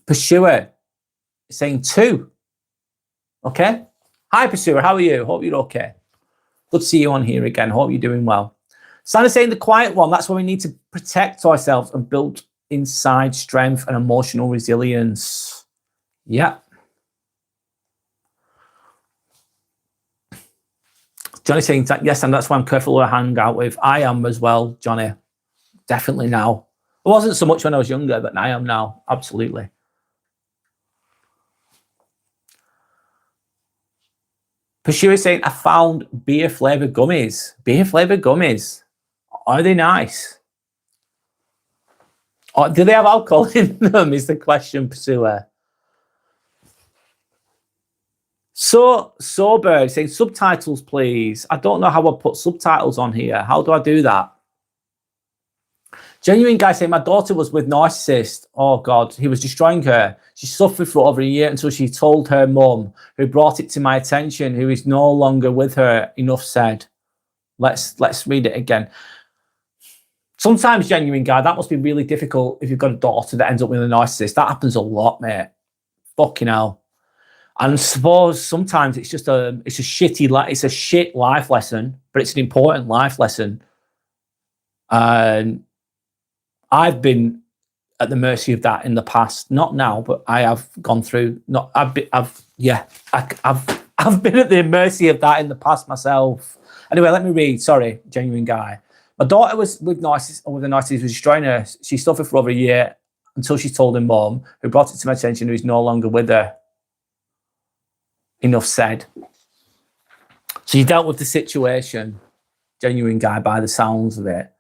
Pursuer is saying 2. Okay. Hi, Pursuer. How are you? Hope you're okay. Good to see you on here again. Hope you're doing well. Sandra's saying the quiet one. That's why we need to protect ourselves and build inside strength and emotional resilience. Yeah. Johnny saying, yes, and that's why I'm careful who I hang out with. I am as well, Johnny. Definitely now. It wasn't so much when I was younger, but I am now. Absolutely. Pursuer saying, I found beer-flavoured gummies. Beer-flavoured gummies. Are they nice? Or do they have alcohol in them, is the question, Pursuer. So, Sober saying, subtitles, please. I don't know how I put subtitles on here. How do I do that? Genuine guy saying, my daughter was with narcissist. Oh, God, he was destroying her. She suffered for over a year until she told her mum, who brought it to my attention, who is no longer with her. Enough said. Let's read it again. Sometimes, genuine guy, that must be really difficult if you've got a daughter that ends up with a narcissist. That happens a lot, mate. Fucking hell. And I suppose sometimes it's just it's a shit life lesson, but it's an important life lesson. And I've been at the mercy of that in the past, not now, but I have gone through. I've been at the mercy of that in the past myself. Anyway, let me read. Sorry, genuine guy. My daughter was with a narcissist, was destroying her. She suffered for over a year until she told her mum, who brought it to my attention, who is no longer with her. Enough said. So you dealt with the situation. Genuine guy by the sounds of it.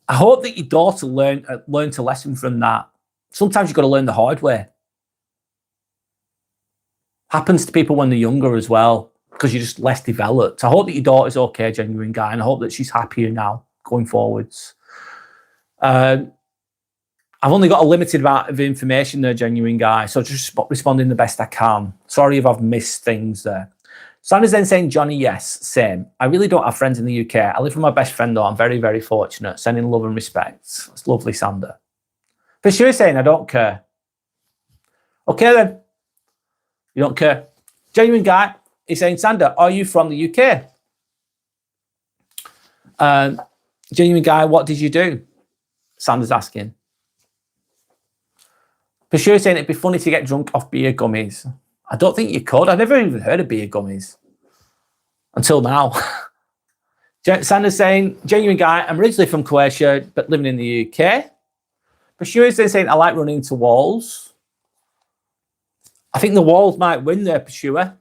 I hope that your daughter learned a lesson from that. Sometimes you've got to learn the hard way. Happens to people when they're younger as well, because you're just less developed. I hope that your daughter's okay, genuine guy, and I hope that she's happier now going forwards. I've only got a limited amount of information there, genuine guy, so just responding the best I can. Sorry if I've missed things there. Sandra's then saying, Johnny, yes, same. I really don't have friends in the UK. I live with my best friend, though. I'm very, very fortunate. Sending love and respect. It's lovely, Sandra. For sure saying, I don't care. Okay, then. You don't care. Genuine guy is saying, Sandra, are you from the UK? Genuine guy, what did you do? Sandra's asking. For sure saying it'd be funny to get drunk off beer gummies. I don't think you could. I've never even heard of beer gummies until now. Sandra's saying, genuine guy, I'm originally from Croatia, but living in the UK. Pursuer's then saying, I like running into walls. I think the walls might win there, Pursuer.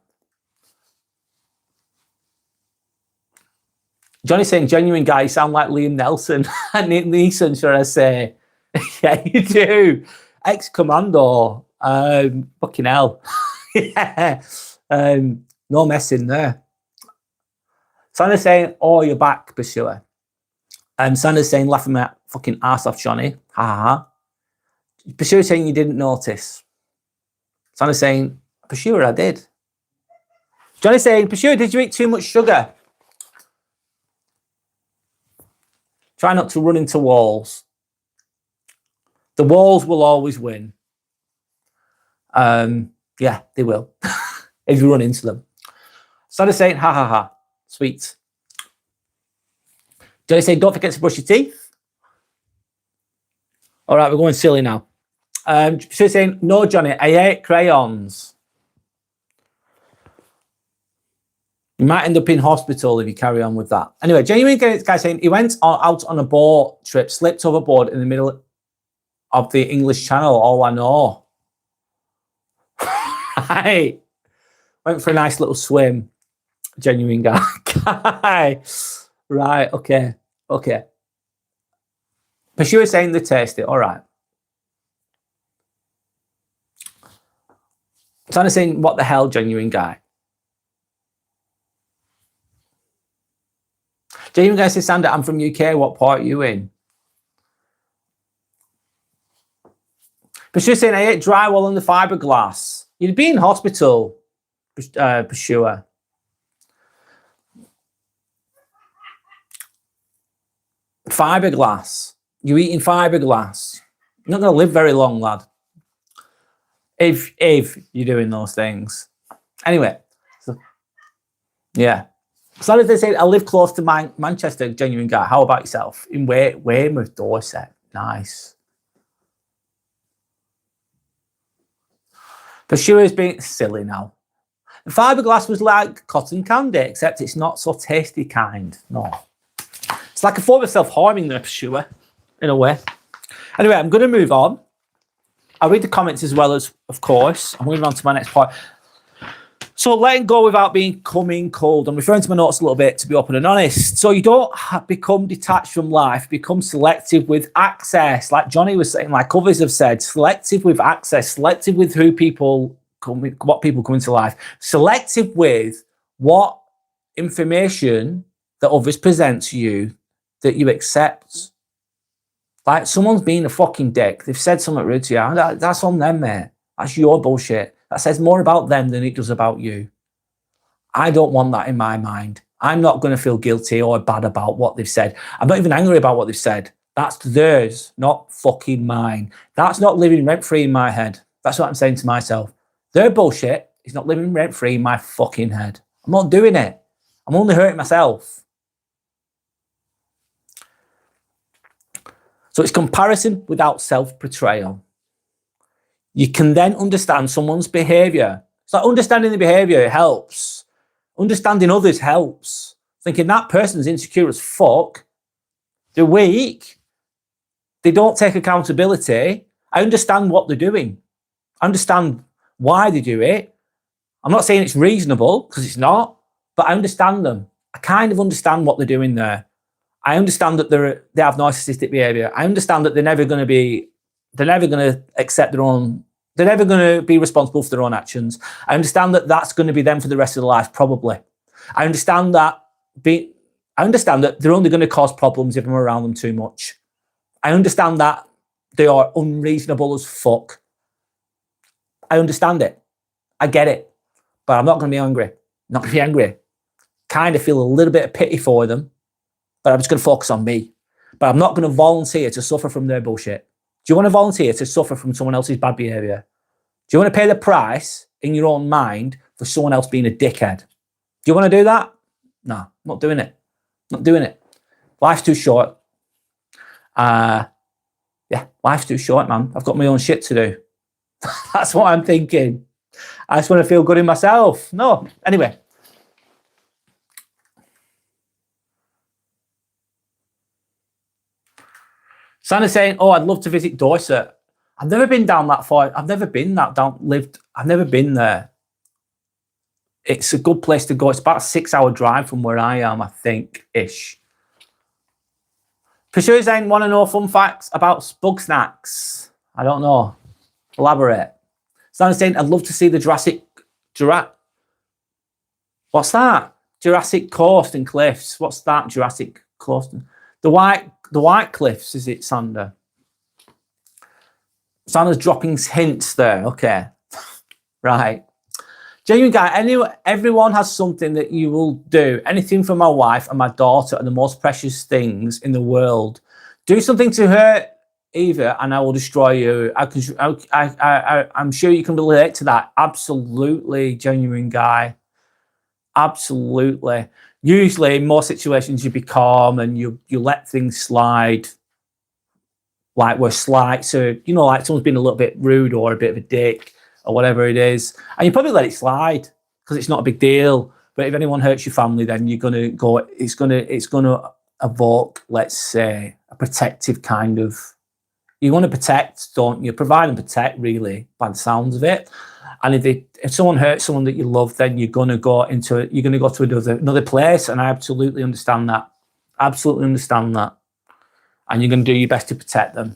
Johnny's saying, genuine guy, you sound like Liam Nelson. Neeson, should I say? Yeah, you do. Ex-commando. Fucking hell. Yeah. No messing there. Sandra's saying, oh, you're back, Pursuer. Sandra's saying, laughing my fucking ass off, Johnny. Ha ha ha. Pursuer's saying you didn't notice. Sandra's saying, Pursuer, I did. Johnny's saying, Pursuer, did you eat too much sugar? Try not to run into walls. The walls will always win. Yeah, they will. If you run into them. Sandra's saying, ha ha ha. Sweet. Johnny's saying, don't forget to brush your teeth. All right, we're going silly now. She's saying, no, Johnny, I ate crayons. You might end up in hospital if you carry on with that. Anyway, genuine guy saying he went out on a boat trip, slipped overboard in the middle of the English Channel. Oh, I know. Right. Went for a nice little swim. Genuine guy. Right, okay. Okay. But she was saying they taste it. All right. So I'm saying, what the hell, genuine guy? Genuine guy says, Sandra, I'm from UK. What part are you in? But she was saying, I ate drywall and the fiberglass. You'd be in hospital, for sure. Fiberglass. You're eating fiberglass. You're not going to live very long, lad. If you're doing those things. Anyway. So, yeah. So as they say, I live close to Manchester, genuine guy. How about yourself? In Weymouth, Dorset. Nice. For sure it's being silly now. The fiberglass was like cotton candy, except it's not so tasty kind. No. It's like a form of self-harming there, for sure, in a way. Anyway, I'm going to move on. I'll read the comments as well as, of course. I'm moving on to my next part. So letting go without becoming cold. I'm referring to my notes a little bit to be open and honest. So you don't become detached from life, become selective with access. Like Johnny was saying, like others have said, selective with access, selective with who people come, what people come into life, selective with what information that others present to you that you accept. Like someone's being a fucking dick. They've said something rude to you. That's on them, mate. That's your bullshit. That says more about them than it does about you. I don't want that in my mind. I'm not going to feel guilty or bad about what they've said. I'm not even angry about what they've said. That's theirs, not fucking mine. That's not living rent-free in my head. That's what I'm saying to myself. Their bullshit is not living rent-free in my fucking head. I'm not doing it. I'm only hurting myself. So it's comparison without self-portrayal. You can then understand someone's behaviour. It's like understanding the behaviour helps. Understanding others helps. Thinking that person's insecure as fuck. They're weak. They don't take accountability. I understand what they're doing. I understand why they do it. I'm not saying it's reasonable, because it's not, but I understand them. I kind of understand what they're doing there. I understand that they have narcissistic behavior. I understand that they're never going to accept their own, they're never going to be responsible for their own actions. I understand that that's going to be them for the rest of their life, probably. I understand that they're only going to cause problems if I'm around them too much. I understand that they are unreasonable as fuck. I understand it. I get it. But I'm not going to be angry. Not going to be angry. Kind of feel a little bit of pity for them, but I'm just going to focus on me. But I'm not going to volunteer to suffer from their bullshit. Do you want to volunteer to suffer from someone else's bad behavior? Do you want to pay the price in your own mind for someone else being a dickhead? Do you want to do that? No, not doing it. Not doing it. Life's too short. Yeah, life's too short, man. I've got my own shit to do. That's what I'm thinking. I just want to feel good in myself. No, anyway. Santa's saying, oh, I'd love to visit Dorset. I've never been down that far. I've never been I've never been there. It's a good place to go. It's about a 6-hour drive from where I am, I think, ish. Pursuer saying, want to know fun facts about bug snacks? I don't know. Elaborate. Santa's saying, I'd love to see the what's that? Jurassic Coast and Cliffs. What's that? Jurassic Coast. The White Cliffs, is it, Sander? Sander's dropping hints there. Okay. Right. Genuine guy, everyone has something that you will do. Anything for my wife and my daughter are the most precious things in the world. Do something to hurt Eva and I will destroy you. I'm sure you can relate to that. Absolutely, genuine guy. Absolutely. Usually, in most situations, you be calm and you let things slide. Like we're slight. So, you know, like someone's been a little bit rude or a bit of a dick or whatever it is. And you probably let it slide because it's not a big deal. But if anyone hurts your family, then you're gonna go, it's gonna evoke, let's say, a protective kind of, you want to protect, don't you? Provide and protect, really, by the sounds of it. And if someone hurts someone that you love, then you're gonna go to another place. And I absolutely understand that. Absolutely understand that. And you're gonna do your best to protect them.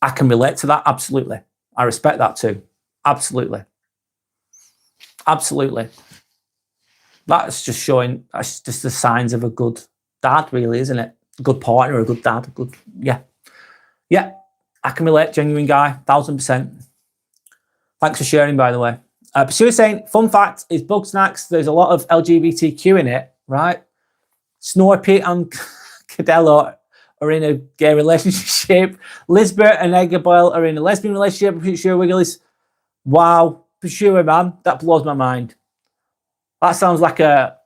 I can relate to that, absolutely. I respect that too. Absolutely. Absolutely. That's just the signs of a good dad, really, isn't it? A good partner, a good dad, yeah. Yeah, I can relate, genuine guy, 1000%. Thanks for sharing, by the way. Pursuer saying, fun fact is bug snacks, there's a lot of LGBTQ in it, right? Snorpy and Cadello are in a gay relationship. Lisbeth and Eggaboyle are in a lesbian relationship. Pursuer Wiggles. Wow, Pursuer, man, that blows my mind. That sounds like a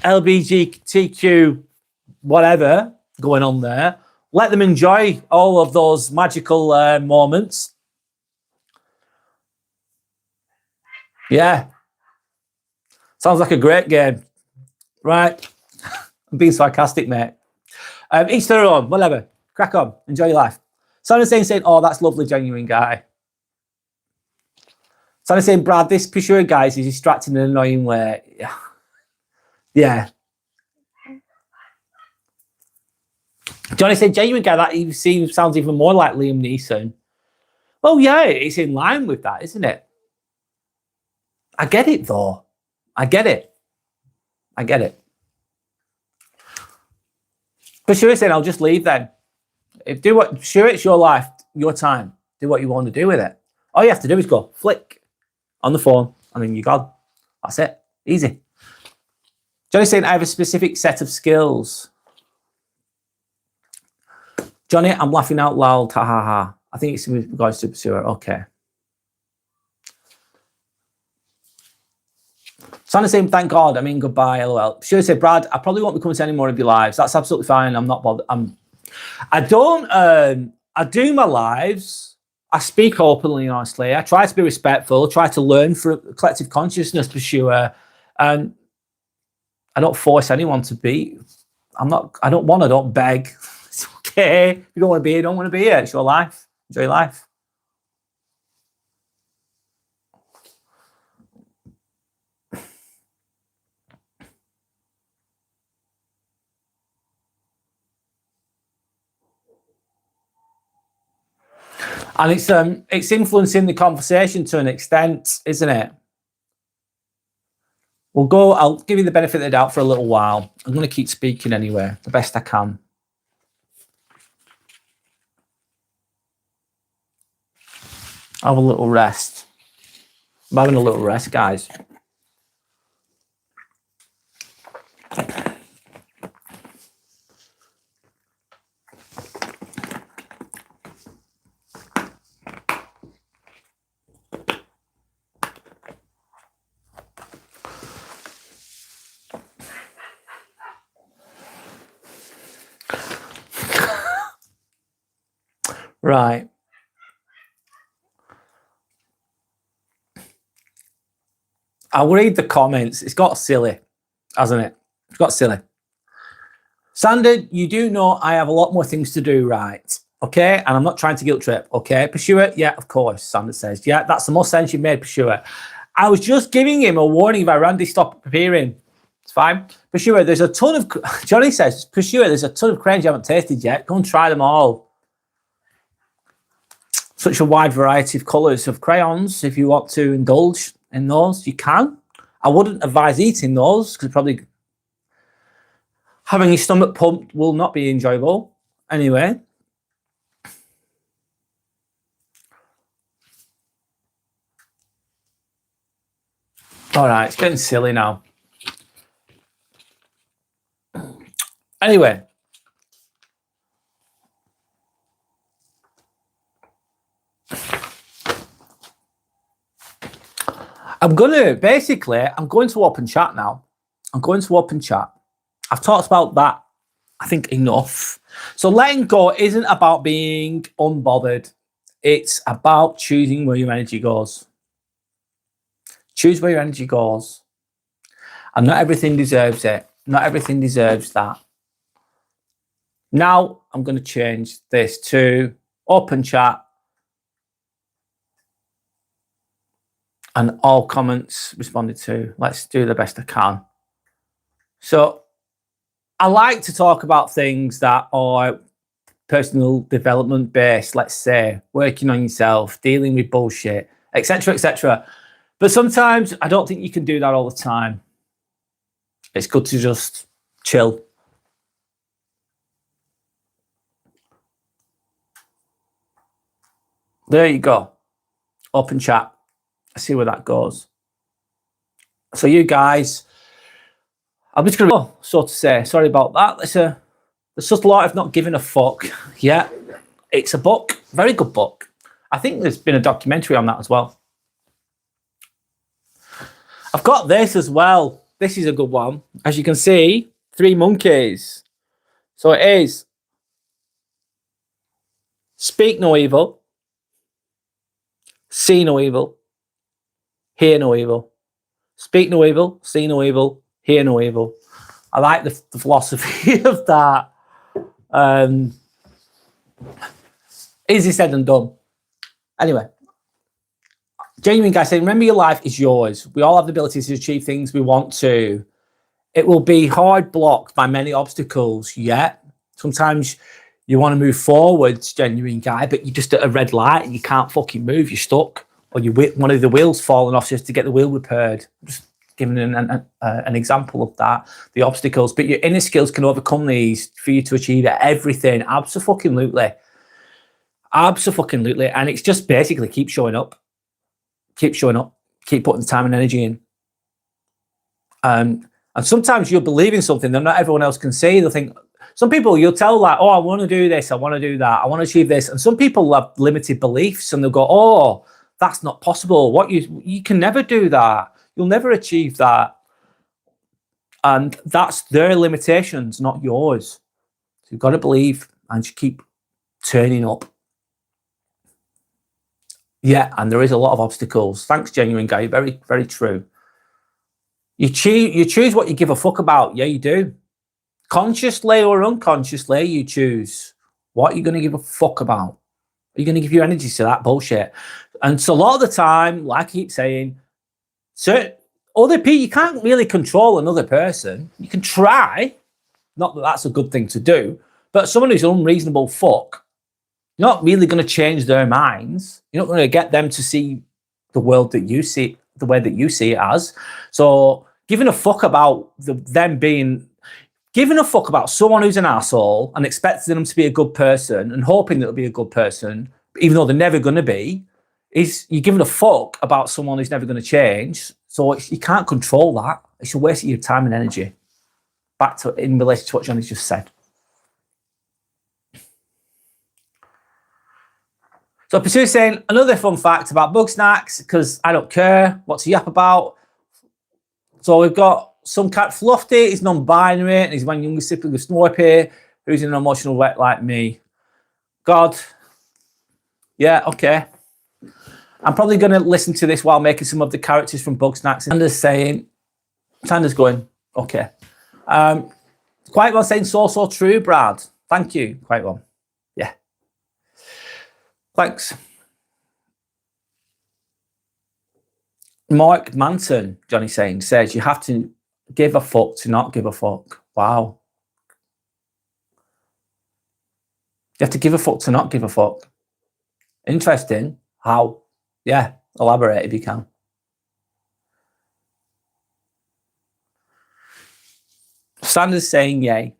LGBTQ whatever going on there. Let them enjoy all of those magical moments. Yeah. Sounds like a great game. Right. I'm being sarcastic, mate. Each their own, whatever. Crack on. Enjoy your life. Someone saying, oh, that's lovely, genuine guy. Someone saying, Brad, this Pursuer guy is distracting in an annoying way. Yeah. Yeah. Johnny said, genuine guy, that sounds even more like Liam Neeson. Well, yeah, it's in line with that, isn't it? I get it, though. I get it. But sure, saying, I'll just leave then. Sure, it's your life, your time. Do what you want to do with it. All you have to do is go flick on the phone, and then you're gone. That's it. Easy. Johnny's saying, I have a specific set of skills. Johnny, I'm laughing out loud. Ha ha ha. I think it's with regards to Pursuer. Okay. Santa saying, thank God. I mean, goodbye. LOL. Pursuer said, Brad, I probably won't be coming to any more of your lives. That's absolutely fine. I'm not bothered. I do my lives. I speak openly, honestly. I try to be respectful. Try to learn from collective consciousness, Pursuer. And I don't force anyone to be I don't beg. It's okay. If you don't want to be here, you don't want to be here. It's your life. Enjoy your life. And it's influencing the conversation to an extent, isn't it? I'll give you the benefit of the doubt for a little while. I'm going to keep speaking anyway, the best I can. Have a little rest. I'm having a little rest, guys. Right. I'll read the comments. It's got silly, hasn't it? It's got silly. Sander, you do know I have a lot more things to do, right? Okay, and I'm not trying to guilt trip. Okay, Pursuer, yeah, of course. Sander says, yeah, that's the most sense you've made, Pursuer. I was just giving him a warning if Randy stopped appearing. It's fine. Pursuer, there's a ton of, Johnny says, Pursuer, there's a ton of crayons you haven't tasted yet. Go and try them all. Such a wide variety of colours of crayons. If you want to indulge in those, you can. I wouldn't advise eating those because probably having your stomach pumped will not be enjoyable. Anyway. All right, it's getting silly now. Anyway. I'm going to open chat now. I'm going to open chat. I've talked about that, I think, enough. So letting go isn't about being unbothered. It's about choosing where your energy goes. Choose where your energy goes. And not everything deserves it. Not everything deserves that. Now I'm going to change this to open chat. And all comments responded to. Let's do the best I can. So I like to talk about things that are personal development based, let's say, working on yourself, dealing with bullshit, etc., etc. But sometimes I don't think you can do that all the time. It's good to just chill. There you go. Open chat. See where that goes. So you guys, I'm just going to, so to say, sorry about that. The subtle art of not giving a fuck. Yeah, it's a book, very good book. I think there's been a documentary on that as well. I've got this as well. This is a good one. As you can see, 3 monkeys. So it is speak no evil, see no evil, hear no evil. Speak no evil, see no evil, hear no evil. I like the philosophy of that. Easy said and done. Anyway, genuine guy saying, remember your life is yours. We all have the ability to achieve things we want to. It will be hard blocked by many obstacles, yet sometimes you want to move forwards, genuine guy, but you're just at a red light and you can't fucking move, you're stuck. Or one of the wheels falling off just to get the wheel repaired. Just giving an example of that, the obstacles. But your inner skills can overcome these for you to achieve everything. Abso-fucking-lutely. Abso-fucking-lutely. And it's just basically keep showing up. Keep showing up. Keep putting the time and energy in. And sometimes you'll believe in something that not everyone else can see. They'll think, some people you'll tell like, oh, I want to do this, I want to do that, I want to achieve this. And some people have limited beliefs and they'll go, oh, that's not possible. You can never do that. You'll never achieve that. And that's their limitations, not yours. So you've got to believe and just keep turning up. Yeah, and there is a lot of obstacles. Thanks, genuine guy. Very, very true. You choose what you give a fuck about. Yeah, you do. consciously or unconsciously, you choose what you're going to give a fuck about. Are you going to give your energy to that bullshit? And so a lot of the time, like I keep saying, other people, you can't really control another person. You can try, not that that's a good thing to do, but someone who's an unreasonable fuck, you're not really going to change their minds. You're not going to get them to see the world that you see, the way that you see it as. So giving a fuck about giving a fuck about someone who's an asshole and expecting them to be a good person and hoping that they'll be a good person, even though they're never going to be, is you're giving a fuck about someone who's never going to change. So you can't control that. It's a waste of your time and energy. Back to in relation to what Johnny's just said. So Pursue's saying, another fun fact about bug snacks, because I don't care what's he yap about. So we've got some cat Fluffy, he's non-binary, and he's one younger sibling of Snorpy, who's an emotional wreck like me. God. Yeah, okay. I'm probably going to listen to this while making some of the characters from Bug Snacks. Sanders going, okay. Quite well saying, so true, Brad. Thank you, quite well. Yeah. Thanks. Mark Manson, Johnny saying, says you have to give a fuck to not give a fuck. Wow. You have to give a fuck to not give a fuck. Interesting. How? Yeah, elaborate if you can. Sanders saying yay.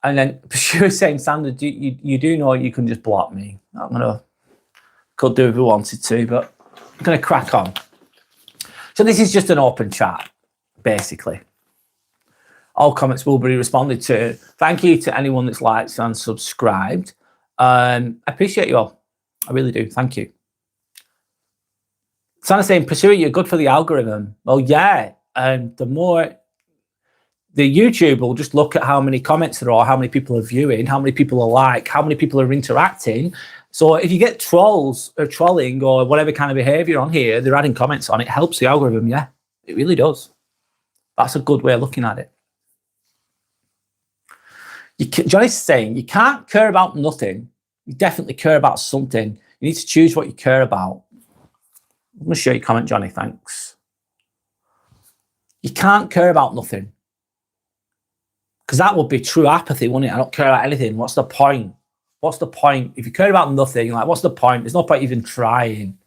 And then Pursue's saying, Sanders, you do know you can just block me. Could do if we wanted to, but I'm going to crack on. So this is just an open chat, basically. All comments will be responded to. Thank you to anyone that's liked and subscribed. I appreciate you all. I really do. Thank you. Sanders saying, Pursue, you're good for the algorithm. Well, yeah. The YouTube will just look at how many comments there are, how many people are viewing, how many people are like, how many people are interacting. So if you get trolls or trolling or whatever kind of behavior on here, they're adding comments on it, helps the algorithm. Yeah, it really does. That's a good way of looking at it. Johnny's saying you can't care about nothing. You definitely care about something. You need to choose what you care about. I'm going to show you a comment, Johnny. Thanks. You can't care about nothing. Because that would be true apathy, wouldn't it? I don't care about anything. What's the point? What's the point? If you care about nothing, like, what's the point? There's no point even trying.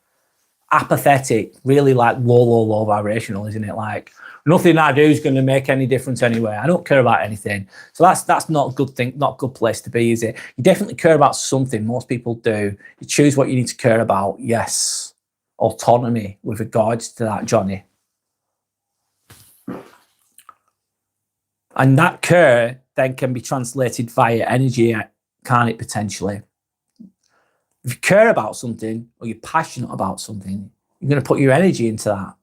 Apathetic, really like low vibrational, isn't it? Like, nothing I do is going to make any difference anyway. I don't care about anything. So that's not a good thing, not a good place to be, is it? You definitely care about something. Most people do. You choose what you need to care about. Yes. Autonomy with regards to that, Johnny. And that care then can be translated via energy, can't it, potentially? If you care about something or you're passionate about something, you're going to put your energy into that.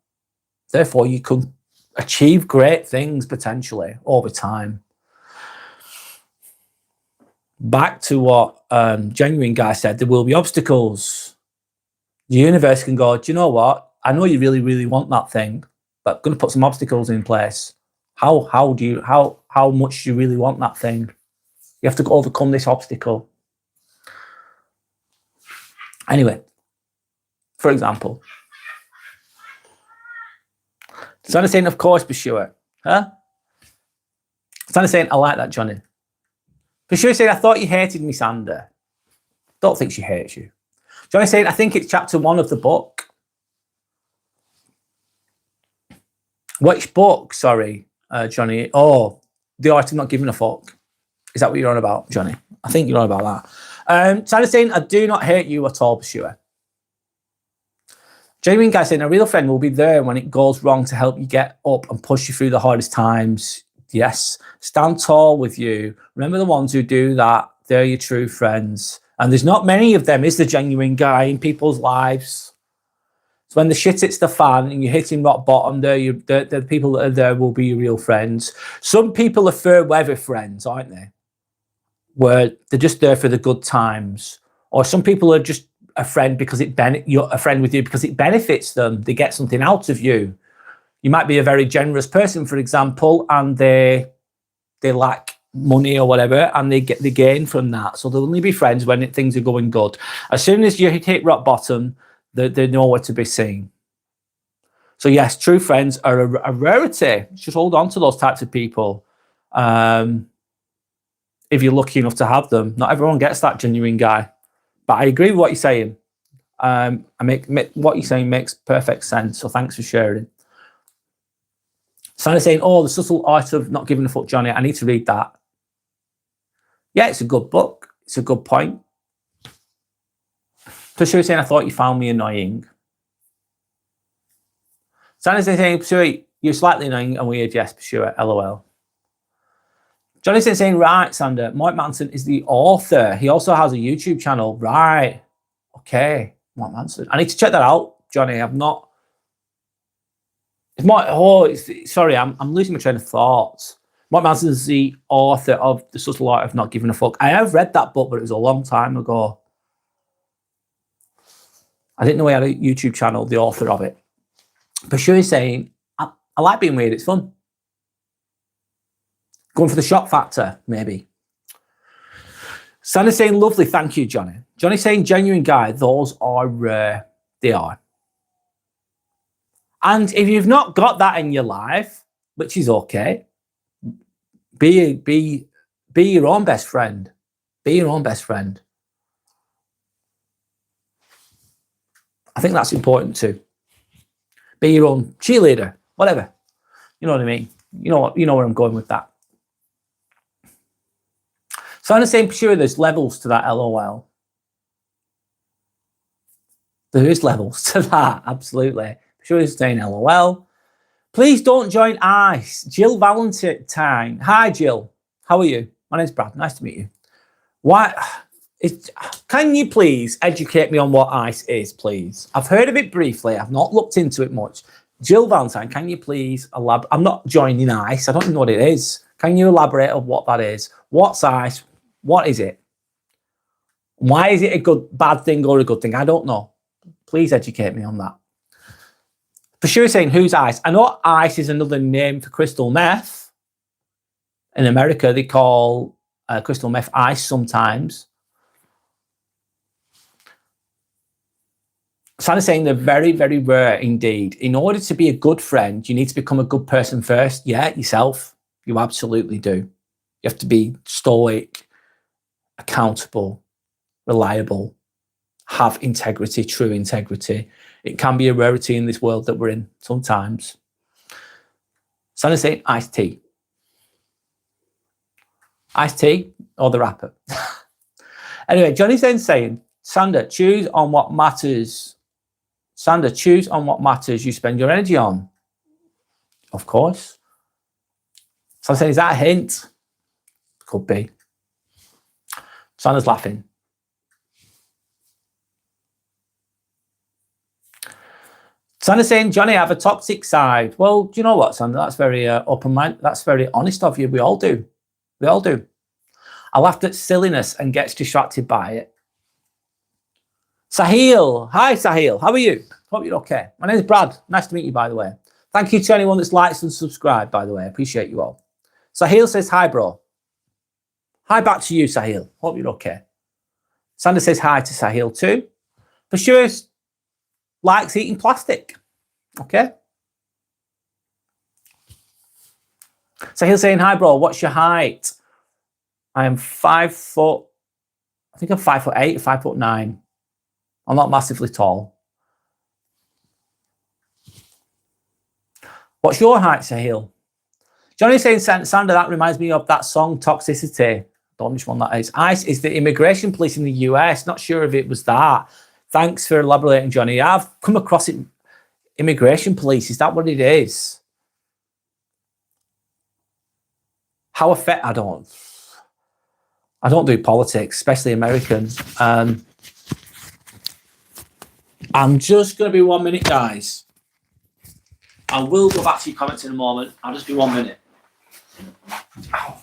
Therefore, you could achieve great things potentially over time. Back to what Genuine Guy said, there will be obstacles. The universe can go, do you know what? I know you really, really want that thing, but I'm going to put some obstacles in place. How much do you really want that thing? You have to overcome this obstacle. Anyway, for example, Santa saying, of course, be sure. Huh? Santa saying, I like that, Johnny. For sure saying, I thought you hated me, Sander. Don't think she hates you. Johnny saying, I think it's chapter 1 of the book. Which book? Sorry, Johnny. Oh, The Art of Not Giving a Fuck. Is that what you're on about, Johnny? I think you're on about that. Santa saying, I do not hate you at all, Pursuer. Genuine Guy saying, a real friend will be there when it goes wrong to help you get up and push you through the hardest times. Yes. Stand tall with you. Remember the ones who do that. They're your true friends. And there's not many of them, is the Genuine Guy, in people's lives. So when the shit hits the fan and you're hitting rock bottom, the people that are there will be your real friends. Some people are fair weather friends, aren't they? Where they're just there for the good times. Or some people are just a friend because you're a friend with you because it benefits them. They get something out of you. You might be a very generous person, for example, and they lack money or whatever, and they get the gain from that. So they'll only be friends when things are going good. As soon as you hit rock bottom, they're nowhere to be seen. So yes, true friends are a rarity. Just hold on to those types of people. If you're lucky enough to have them, not everyone gets that genuine guy. But I agree with what you're saying. What you're saying makes perfect sense. So thanks for sharing. Sandy's saying, "Oh, the subtle art of not giving a fuck, Johnny. I need to read that." Yeah, it's a good book. It's a good point. Pursuit saying, "I thought you found me annoying." Sandy's saying, "Pursuit, you're slightly annoying and weird." Yes, Pursuit. LOL. Johnny's saying, "Right, Sander, Mike Manson is the author. He also has a YouTube channel." Right. Okay. Mike Manson. I need to check that out, Johnny. I've not. Sorry, I'm losing my train of thought. Mike Manson is the author of The Subtle Art of Not Giving a Fuck. I have read that book, but it was a long time ago. I didn't know he had a YouTube channel, the author of it. But sure, he's saying, I like being weird. It's fun. Going for the shock factor, maybe. Sandy's saying, "Lovely, thank you, Johnny." Johnny's saying, "Genuine guy, those are rare." They are. And if you've not got that in your life, which is okay, be your own best friend. Be your own best friend. I think that's important too. Be your own cheerleader, whatever. You know what I mean? You know where I'm going with that. So I'm saying, sure, there's levels to that. LOL. There is levels to that, absolutely. Sure, he's saying LOL. Please don't join ICE. Jill Valentine. Hi, Jill. How are you? My name's Brad. Nice to meet you. Can you please educate me on what ICE is, please? I've heard of it briefly. I've not looked into it much. Jill Valentine, can you please elaborate? I'm not joining ICE. I don't even know what it is. Can you elaborate on what that is? What's ICE? What is it? Why is it a bad thing or a good thing? I don't know. Please educate me on that. For sure, saying, who's ICE? I know ICE is another name for crystal meth. In America, they call crystal meth ice sometimes. Sandy's saying they're very, very rare indeed. In order to be a good friend, you need to become a good person first. Yeah, yourself. You absolutely do. You have to be stoic, accountable, reliable, have integrity, true integrity. It can be a rarity in this world that we're in sometimes. Sandy's saying iced tea. Iced tea or the rapper. Anyway, Johnny's then saying, Sander, choose on what matters. Sander, choose on what matters you spend your energy on. Of course. So I'm saying, is that a hint? Could be. Sander's laughing. Sander's saying, Johnny, I have a toxic side. Well, do you know what, Sander? That's very open-minded. That's very honest of you. We all do. We all do. I laughed at silliness and gets distracted by it. Sahil. Hi, Sahil. How are you? Hope you're okay. My name is Brad. Nice to meet you, by the way. Thank you to anyone that's liked and subscribed, by the way. I appreciate you all. Sahil says, hi, bro. Hi back to you, Sahil. Hope you're okay. Sander says hi to Sahil too. For sure, likes eating plastic. Okay. Sahil saying, hi, bro. What's your height? I am 5 foot. I think I'm 5'8", 5'9". I'm not massively tall. What's your height, Sahil? Johnny's saying, Sander, that reminds me of that song, Toxicity. I don't know which one that is. ICE is the immigration police in the US. Not sure if it was that. Thanks for elaborating, Johnny. I've come across it. Immigration police, is that what it is? How affect? I don't do politics, especially Americans. I'm just going to be 1 minute, guys. I will go back to your comments in a moment. I'll just be 1 minute. Ow.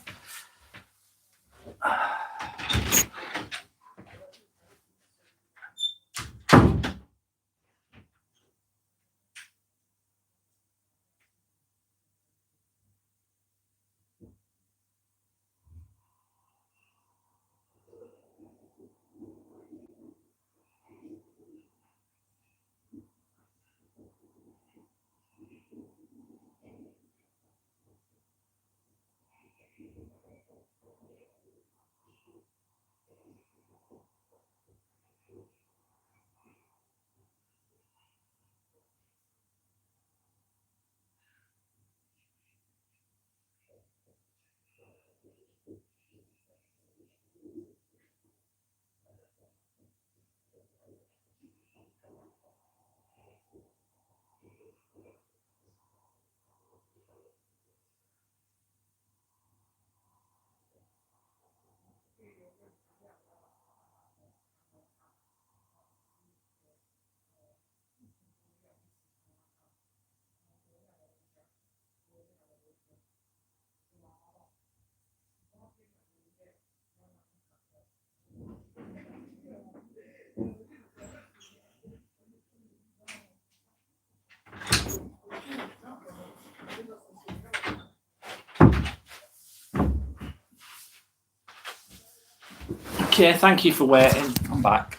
Okay, thank you for waiting. I'm back.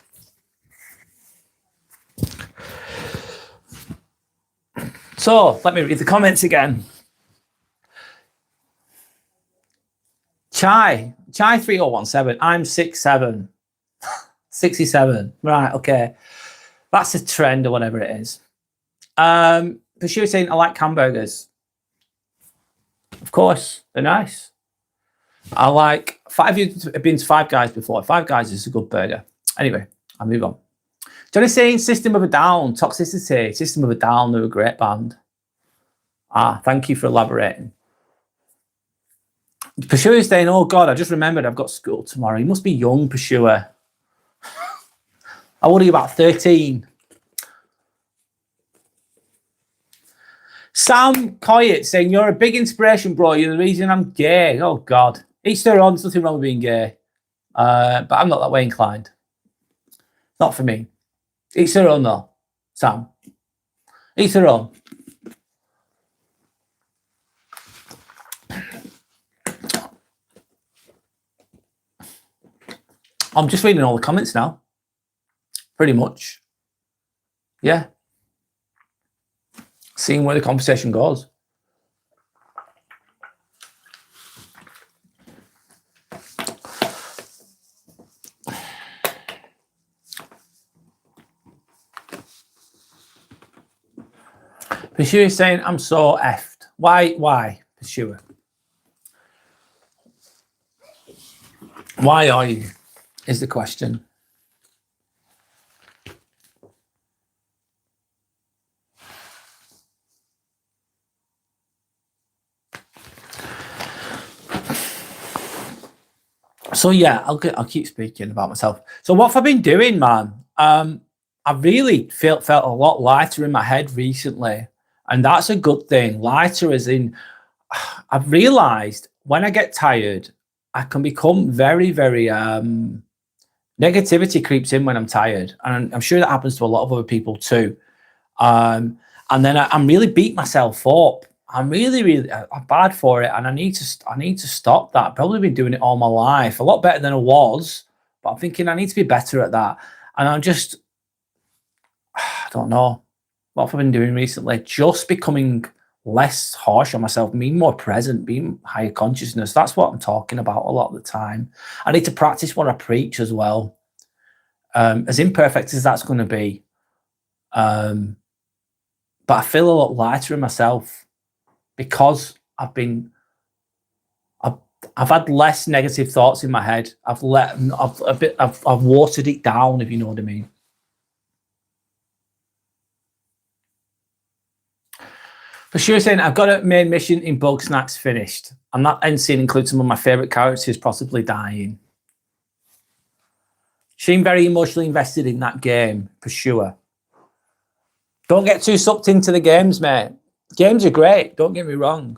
So let me read the comments again. Chai 3017. I'm 6'7". 67. Right, okay. That's a trend or whatever it is. For sure saying I like hamburgers. Of course, they're nice. I like I've been to Five Guys before. Five Guys is a good burger. Anyway, I'll move on. Johnny saying System of a Down, Toxicity, System of a Down, they're a great band. Thank you for elaborating. Peshua is saying, oh God, I just remembered I've got school tomorrow. You must be young, Peshua. How old are you, about 13? Sam Coyett saying, you're a big inspiration, bro. You're the reason I'm gay. Oh God. Each their own, there's nothing wrong with being gay. But I'm not that way inclined. Not for me. Each their own though, Sam. Each their own. I'm just reading all the comments now. Pretty much. Yeah. Seeing where the conversation goes. Peshua is saying, I'm so effed. Why, Peshua? Why are you? Is the question. So yeah, I'll keep speaking about myself. So what have I been doing, man? I really felt a lot lighter in my head recently, and that's a good thing. Lighter as in, I've realized when I get tired, I can become very, very negativity creeps in when I'm tired, and I'm sure that happens to a lot of other people too. And then I'm really beat myself up. I'm really I'm bad for it, and I need to stop that. I've probably been doing it all my life, a lot better than I was, but I'm thinking I need to be better at that. And I'm just, I don't know what have I been doing recently. Just becoming less harsh on myself, being more present, being higher consciousness. That's what I'm talking about a lot of the time. I need to practice what I preach as well. As imperfect as that's going to be, but I feel a lot lighter in myself because I've had less negative thoughts in my head. I've watered it down, if you know what I mean. For sure saying, I've got a main mission in Bug Snacks finished. And that end scene includes some of my favourite characters possibly dying. Seem very emotionally invested in that game, for sure. Don't get too sucked into the games, mate. Games are great, don't get me wrong.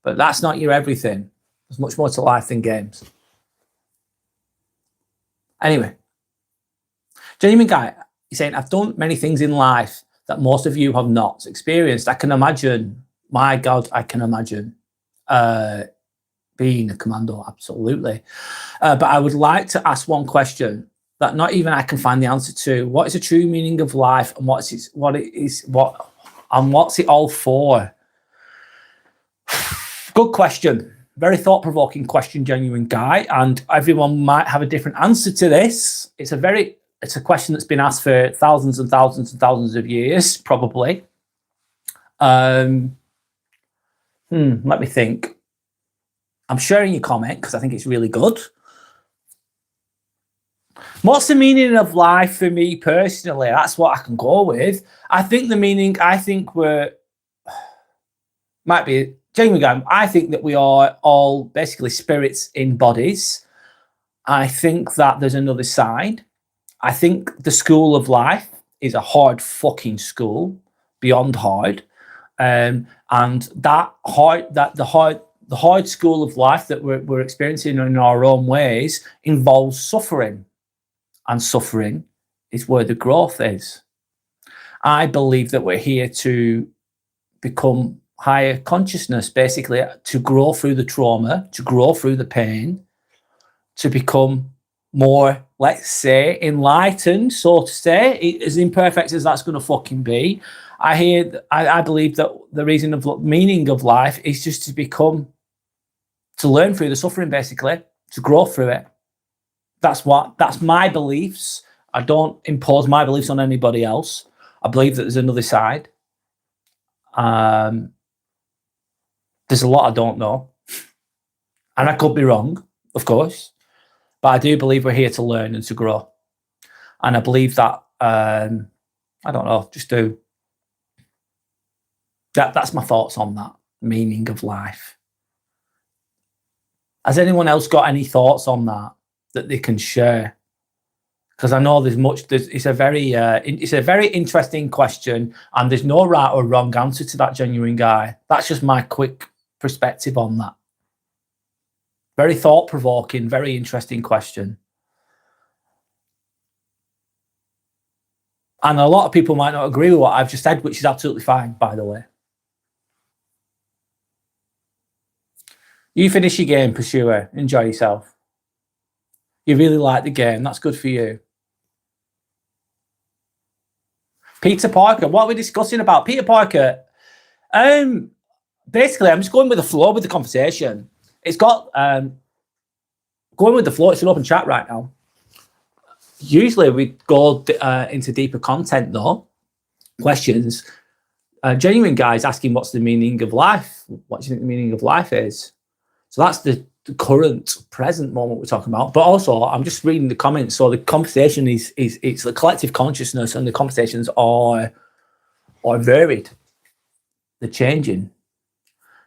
But that's not your everything. There's much more to life than games. Anyway. Genuine guy, he's saying, I've done many things in life that most of you have not experienced. I can imagine, my God, I can imagine being a commando, absolutely. But I would like to ask one question that not even I can find the answer to. What is the true meaning of life, and what's it all for? Good question. Very thought-provoking question, genuine guy, and everyone might have a different answer to this. It's a question that's been asked for thousands and thousands and thousands of years, probably. Let me think. I'm sharing your comment because I think it's really good. What's the meaning of life for me personally? That's what I can go with. I think the meaning, might be genuine guy. I think that we are all basically spirits in bodies. I think that there's another side. I think the school of life is a hard fucking school, beyond hard. And the hard school of life that we're experiencing in our own ways involves suffering. And suffering is where the growth is. I believe that we're here to become higher consciousness, basically, to grow through the trauma, to grow through the pain, to become more, let's say, enlightened, so to say, as imperfect as that's going to fucking be. I believe that the meaning of life is just to learn through the suffering, basically, to grow through it. That's my beliefs. I don't impose my beliefs on anybody else. I believe that there's another side. There's a lot I don't know, and I could be wrong, of course, but I do believe we're here to learn and to grow. And I believe that, I don't know, just do that. That's my thoughts on that meaning of life. Has anyone else got any thoughts on that they can share? Because I know it's a very interesting question, and there's no right or wrong answer to that, genuine guy. That's just my quick perspective on that. Very thought-provoking, very interesting question. And a lot of people might not agree with what I've just said, which is absolutely fine, by the way. You finish your game, Pursuer. Enjoy yourself. You really like the game. That's good for you. Peter Parker. What are we discussing about? Peter Parker. Basically, I'm just going with the flow with the conversation. It's got going with the flow. It's an open chat right now. Usually we go into deeper content, though. Questions. Genuine guys asking, what's the meaning of life? What do you think the meaning of life is? So that's the current, present moment we're talking about. But also, I'm just reading the comments. So the conversation is it's the collective consciousness, and the conversations are varied. They're changing.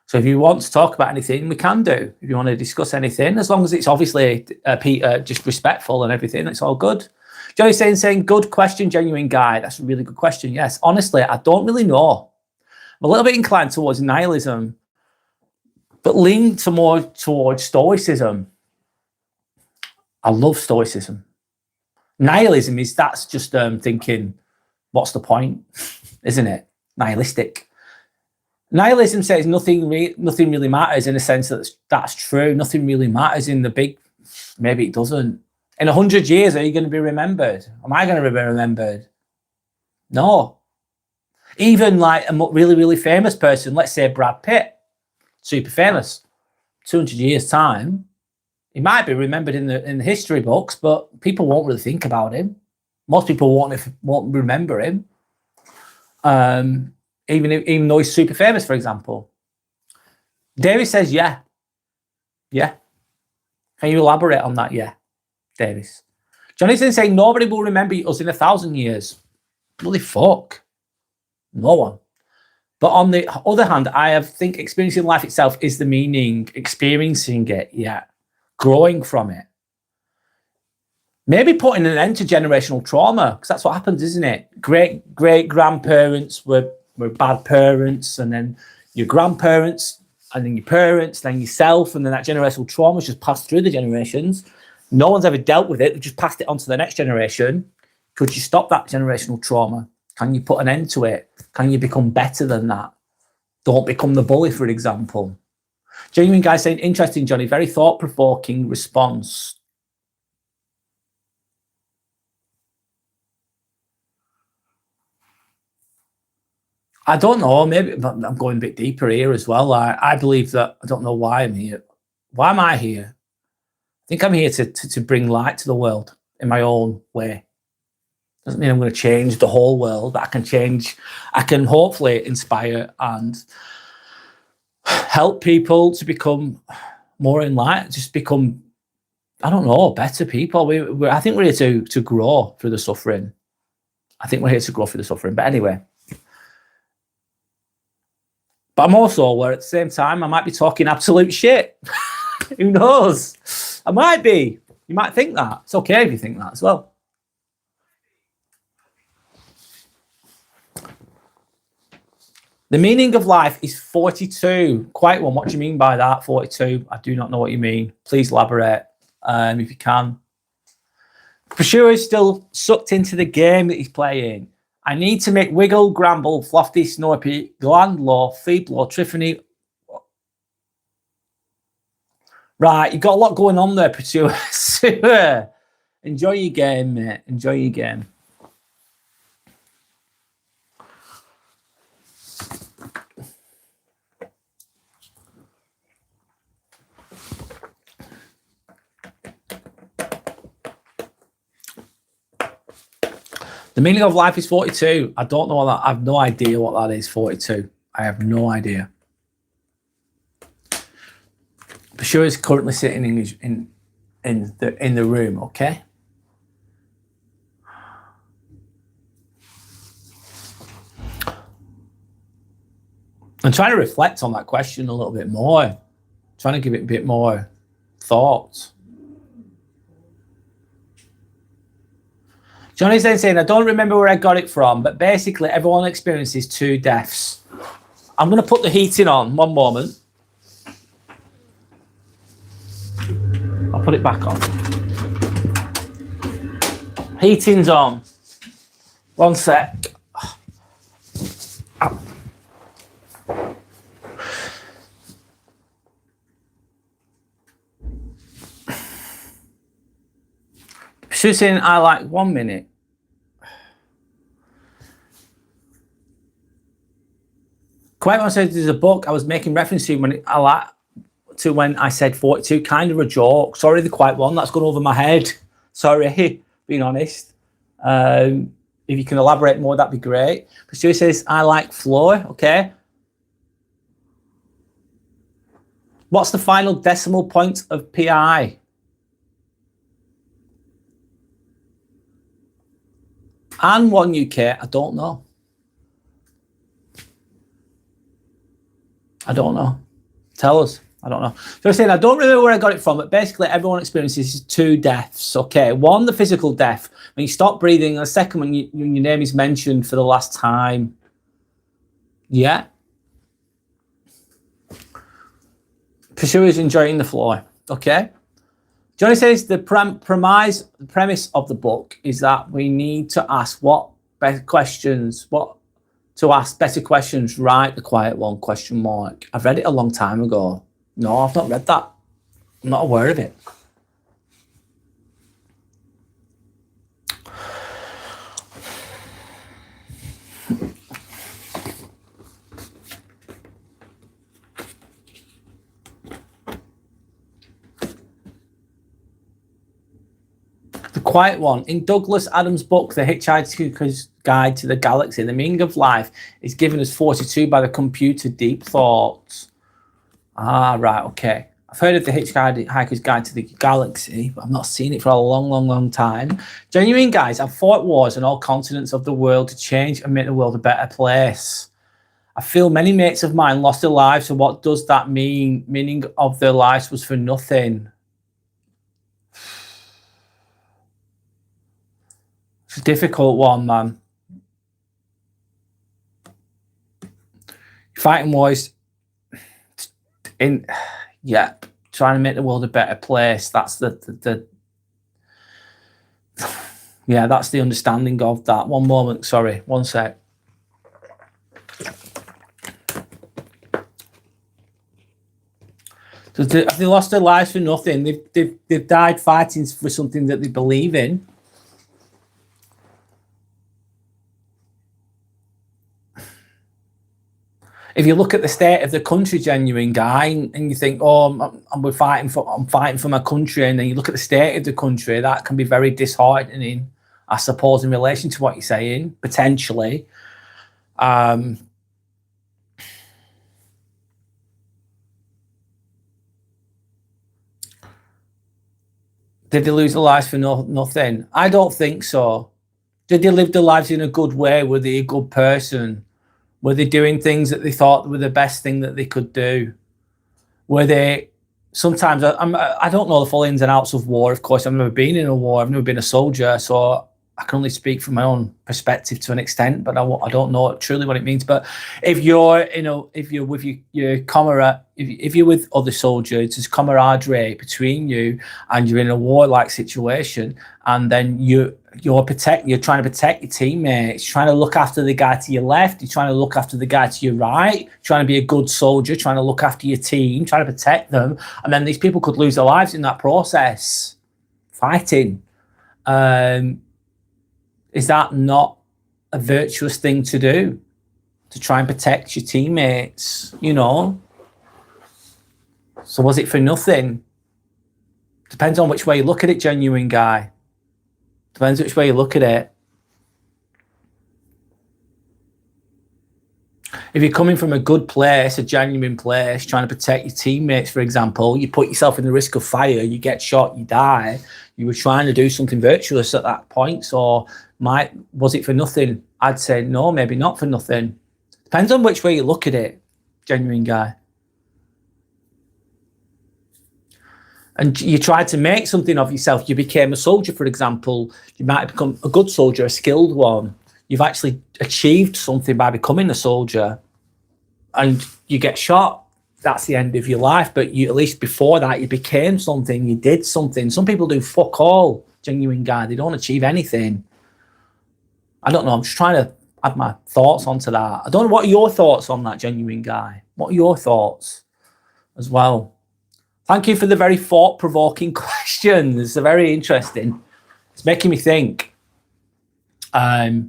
So if you want to talk about anything, we can do. If you want to discuss anything, as long as it's obviously just respectful and everything, it's all good. Johnny's saying, good question, genuine guy. That's a really good question. Yes, honestly, I don't really know. I'm a little bit inclined towards nihilism, but lean more towards stoicism. I love stoicism. Nihilism that's just thinking, what's the point? Isn't it? Nihilistic. Nihilism says nothing really matters, in a sense that's true. Nothing really matters in the big, maybe it doesn't. In 100 years, are you going to be remembered? Am I going to be remembered? No. Even like a really, really famous person, let's say Brad Pitt, super famous, 200 years time, he might be remembered in the history books, but people won't really think about him. Most people won't remember him. Even though he's super famous, for example. Davis says, yeah. Yeah. Can you elaborate on that? Yeah, Davis. Johnny's saying nobody will remember us in 1,000 years. Bloody fuck. No one. But on the other hand, I think experiencing life itself is the meaning. Experiencing it, yeah. Growing from it. Maybe putting an end to generational trauma, because that's what happens, isn't it? Great-grandparents were bad parents, and then your grandparents, and then your parents, then yourself, and then that generational trauma just passed through the generations. No one's ever dealt with it. They've just passed it on to the next generation. Could you stop that generational trauma? Can you put an end to it? Can you become better than that? Don't become the bully, for example. Genuine guy saying, interesting, Johnny, very thought-provoking response. I don't know, maybe I'm going a bit deeper here as well. I believe that, I don't know why I'm here. Why am I here? I think I'm here to bring light to the world in my own way. Doesn't mean I'm going to change the whole world, but I can hopefully inspire and help people to become more enlightened, just become, I don't know, better people. I think we're here to grow through the suffering. I think we're here to grow through the suffering. But anyway. But I'm also aware at the same time I might be talking absolute shit. Who knows? I might be. You might think that. It's okay if you think that as well. The meaning of life is 42. Quite one. What do you mean by that? 42. I do not know what you mean. Please elaborate if you can. For sure, he's still sucked into the game that he's playing. I need to make Wiggle, Gramble, Flofty, Snorpy, Glandlaw, Feeblaw, Triffany. Right, you've got a lot going on there, Pursuer. Enjoy your game, mate. Enjoy your game. The meaning of life is 42. I don't know what that. I have no idea what that is. 42. I have no idea. For sure, is currently sitting in the room. Okay. I'm trying to reflect on that question a little bit more. Trying to give it a bit more thought. Johnny's then saying, I don't remember where I got it from, but basically everyone experiences 2 deaths. I'm going to put the heating on. One moment. I'll put it back on. Heating's on. One sec. She's saying, I like 1 minute. Quite one says there's a book I was making reference to when I said 42, kind of a joke. Sorry, the quiet one, that's gone over my head. Sorry, being honest. If you can elaborate more, that'd be great. But Stu says, I like floor, okay. What's the final decimal point of PI? And 1 UK, I don't know. I don't know. Tell us. I don't know. So I'm saying I don't remember where I got it from, but basically everyone experiences 2 deaths. Okay, 1, the physical death when you stop breathing, and the second when your name is mentioned for the last time. Yeah. Pursuer is enjoying the floor. Okay. Johnny says the premise of the book is that we need to ask better questions. Right, the quiet one, question mark. I've read it a long time ago. No, I've not read that. I'm not aware of it. The quiet one. In Douglas Adams' book, The Hitchhiker's Guide to the Galaxy, the meaning of life is given as 42 by the computer Deep Thoughts. Ah, right, okay. I've heard of The Hitchhiker's Guide to the Galaxy, but I've not seen it for a long time. Genuine guys have fought wars on all continents of the world to change and make the world a better place. I feel many mates of mine lost their lives, so what does that mean? Meaning of their lives was for nothing. It's a difficult one, man. Fighting wars trying to make the world a better place. That's the that's the understanding of that. One moment, sorry, one sec. So they lost their lives for nothing. They've died fighting for something that they believe in. If you look at the state of the country, genuine guy, and you think, oh, I'm fighting for my country, and then you look at the state of the country, that can be very disheartening, I suppose, in relation to what you're saying, potentially. Did they lose their lives for nothing? I don't think so. Did they live their lives in a good way? Were they a good person? Were they doing things that they thought were the best thing that they could do? Were they, sometimes, I don't know the full ins and outs of war, of course. I've never been in a war. I've never been a soldier, so I can only speak from my own perspective to an extent, but I don't know truly what it means. But if you're, if you're with your comrade, if you're with other soldiers, there's camaraderie between you, and you're in a warlike situation, and then you're trying to protect your teammates, trying to look after the guy to your left, you're trying to look after the guy to your right, trying to be a good soldier, trying to look after your team, trying to protect them, and then these people could lose their lives in that process, fighting. Is that not a virtuous thing to do? To try and protect your teammates, you know? So was it for nothing? Depends on which way you look at it, genuine guy. Depends which way you look at it. If you're coming from a good place, a genuine place, trying to protect your teammates, for example, you put yourself in the risk of fire, you get shot, you die. You were trying to do something virtuous at that point. So was it for nothing? I'd say no, maybe not for nothing. Depends on which way you look at it, genuine guy. And you tried to make something of yourself. You became a soldier, for example. You might have become a good soldier, a skilled one. You've actually achieved something by becoming a soldier, and you get shot. That's the end of your life. But you, at least before that, you became something. You did something. Some people do fuck all, genuine guy. They don't achieve anything. I don't know. I'm just trying to add my thoughts onto that. I don't know. What are your thoughts on that, genuine guy? What are your thoughts as well? Thank you for the very thought-provoking questions. They're very interesting. It's making me think. I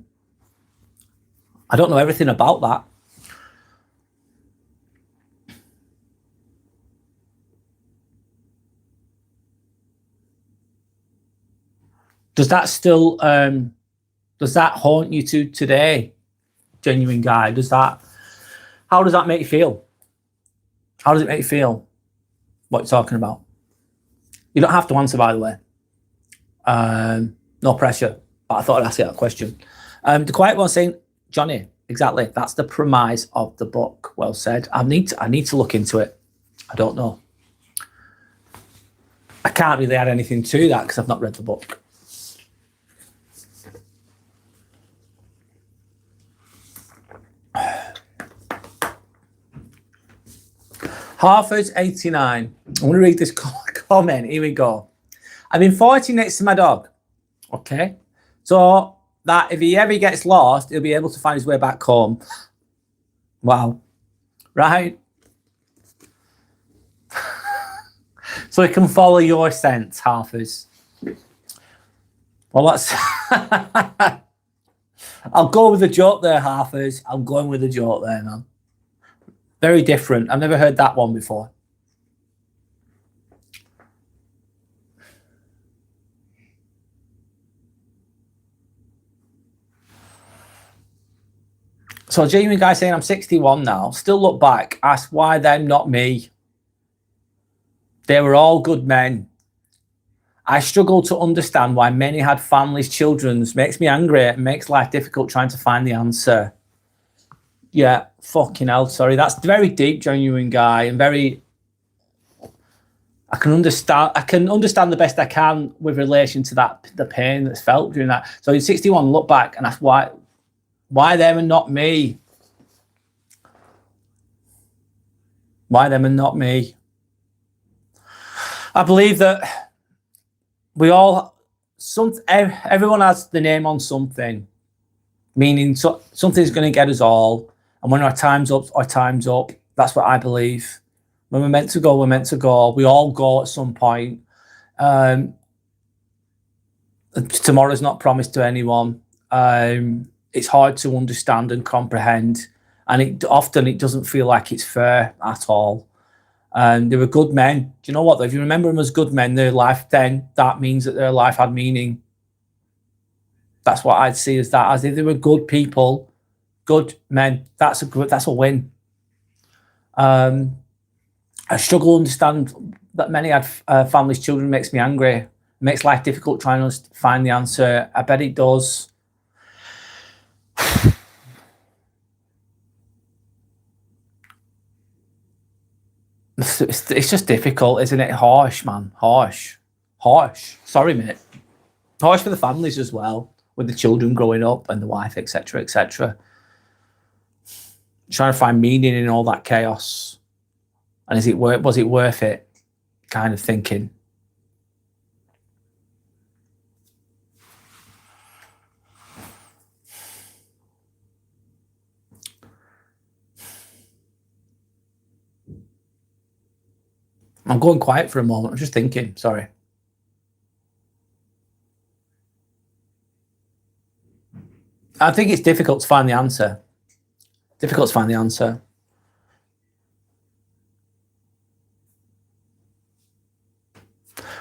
don't know everything about that. Does that still does that haunt you to today, genuine guy? How does that make you feel? How does it make you feel? What you're talking about? You don't have to answer, by the way. No pressure. But I thought I'd ask you that question. The quiet one saying, Johnny, exactly. That's the premise of the book. Well said. I need to look into it. I don't know. I can't really add anything to that because I've not read the book. Harford 89. I'm going to read this comment. Here we go. I've been fighting next to my dog. Okay. So that if he ever gets lost, he'll be able to find his way back home. Wow. Right. So he can follow your scent, Harfers. Well, that's... I'll go with the joke there, Harfers. I'm going with the joke there, man. Very different. I've never heard that one before. So genuine guy saying I'm 61 now. Still look back. Ask why them, not me. They were all good men. I struggle to understand why many had families, children. Makes me angry. It makes life difficult trying to find the answer. Yeah, fucking hell, sorry. That's very deep, genuine guy, and very... I can understand the best I can with relation to that, the pain that's felt during that. So in 61, look back and ask why them and not me? Why them and not me? I believe that everyone has the name on something, meaning something's going to get us all. And when our time's up, our time's up. That's what I believe. When we're meant to go, we're meant to go. We all go at some point. Tomorrow's not promised to anyone. It's hard to understand and comprehend. And often it doesn't feel like it's fair at all. They were good men. Do you know what? If you remember them as good men, their life, then that means that their life had meaning. That's what I'd see as that. As if they were good people, good men. That's a win. I struggle to understand that many had families, children. Makes me angry. It makes life difficult trying to find the answer. I bet it does. It's just difficult, isn't it? Harsh, man. Harsh. Sorry, mate. Harsh for the families as well, with the children growing up and the wife, etc., etc. Trying to find meaning in all that chaos. And was it worth it? Kind of thinking. I'm going quiet for a moment. I'm just thinking. Sorry. I think it's difficult to find the answer. Difficult to find the answer.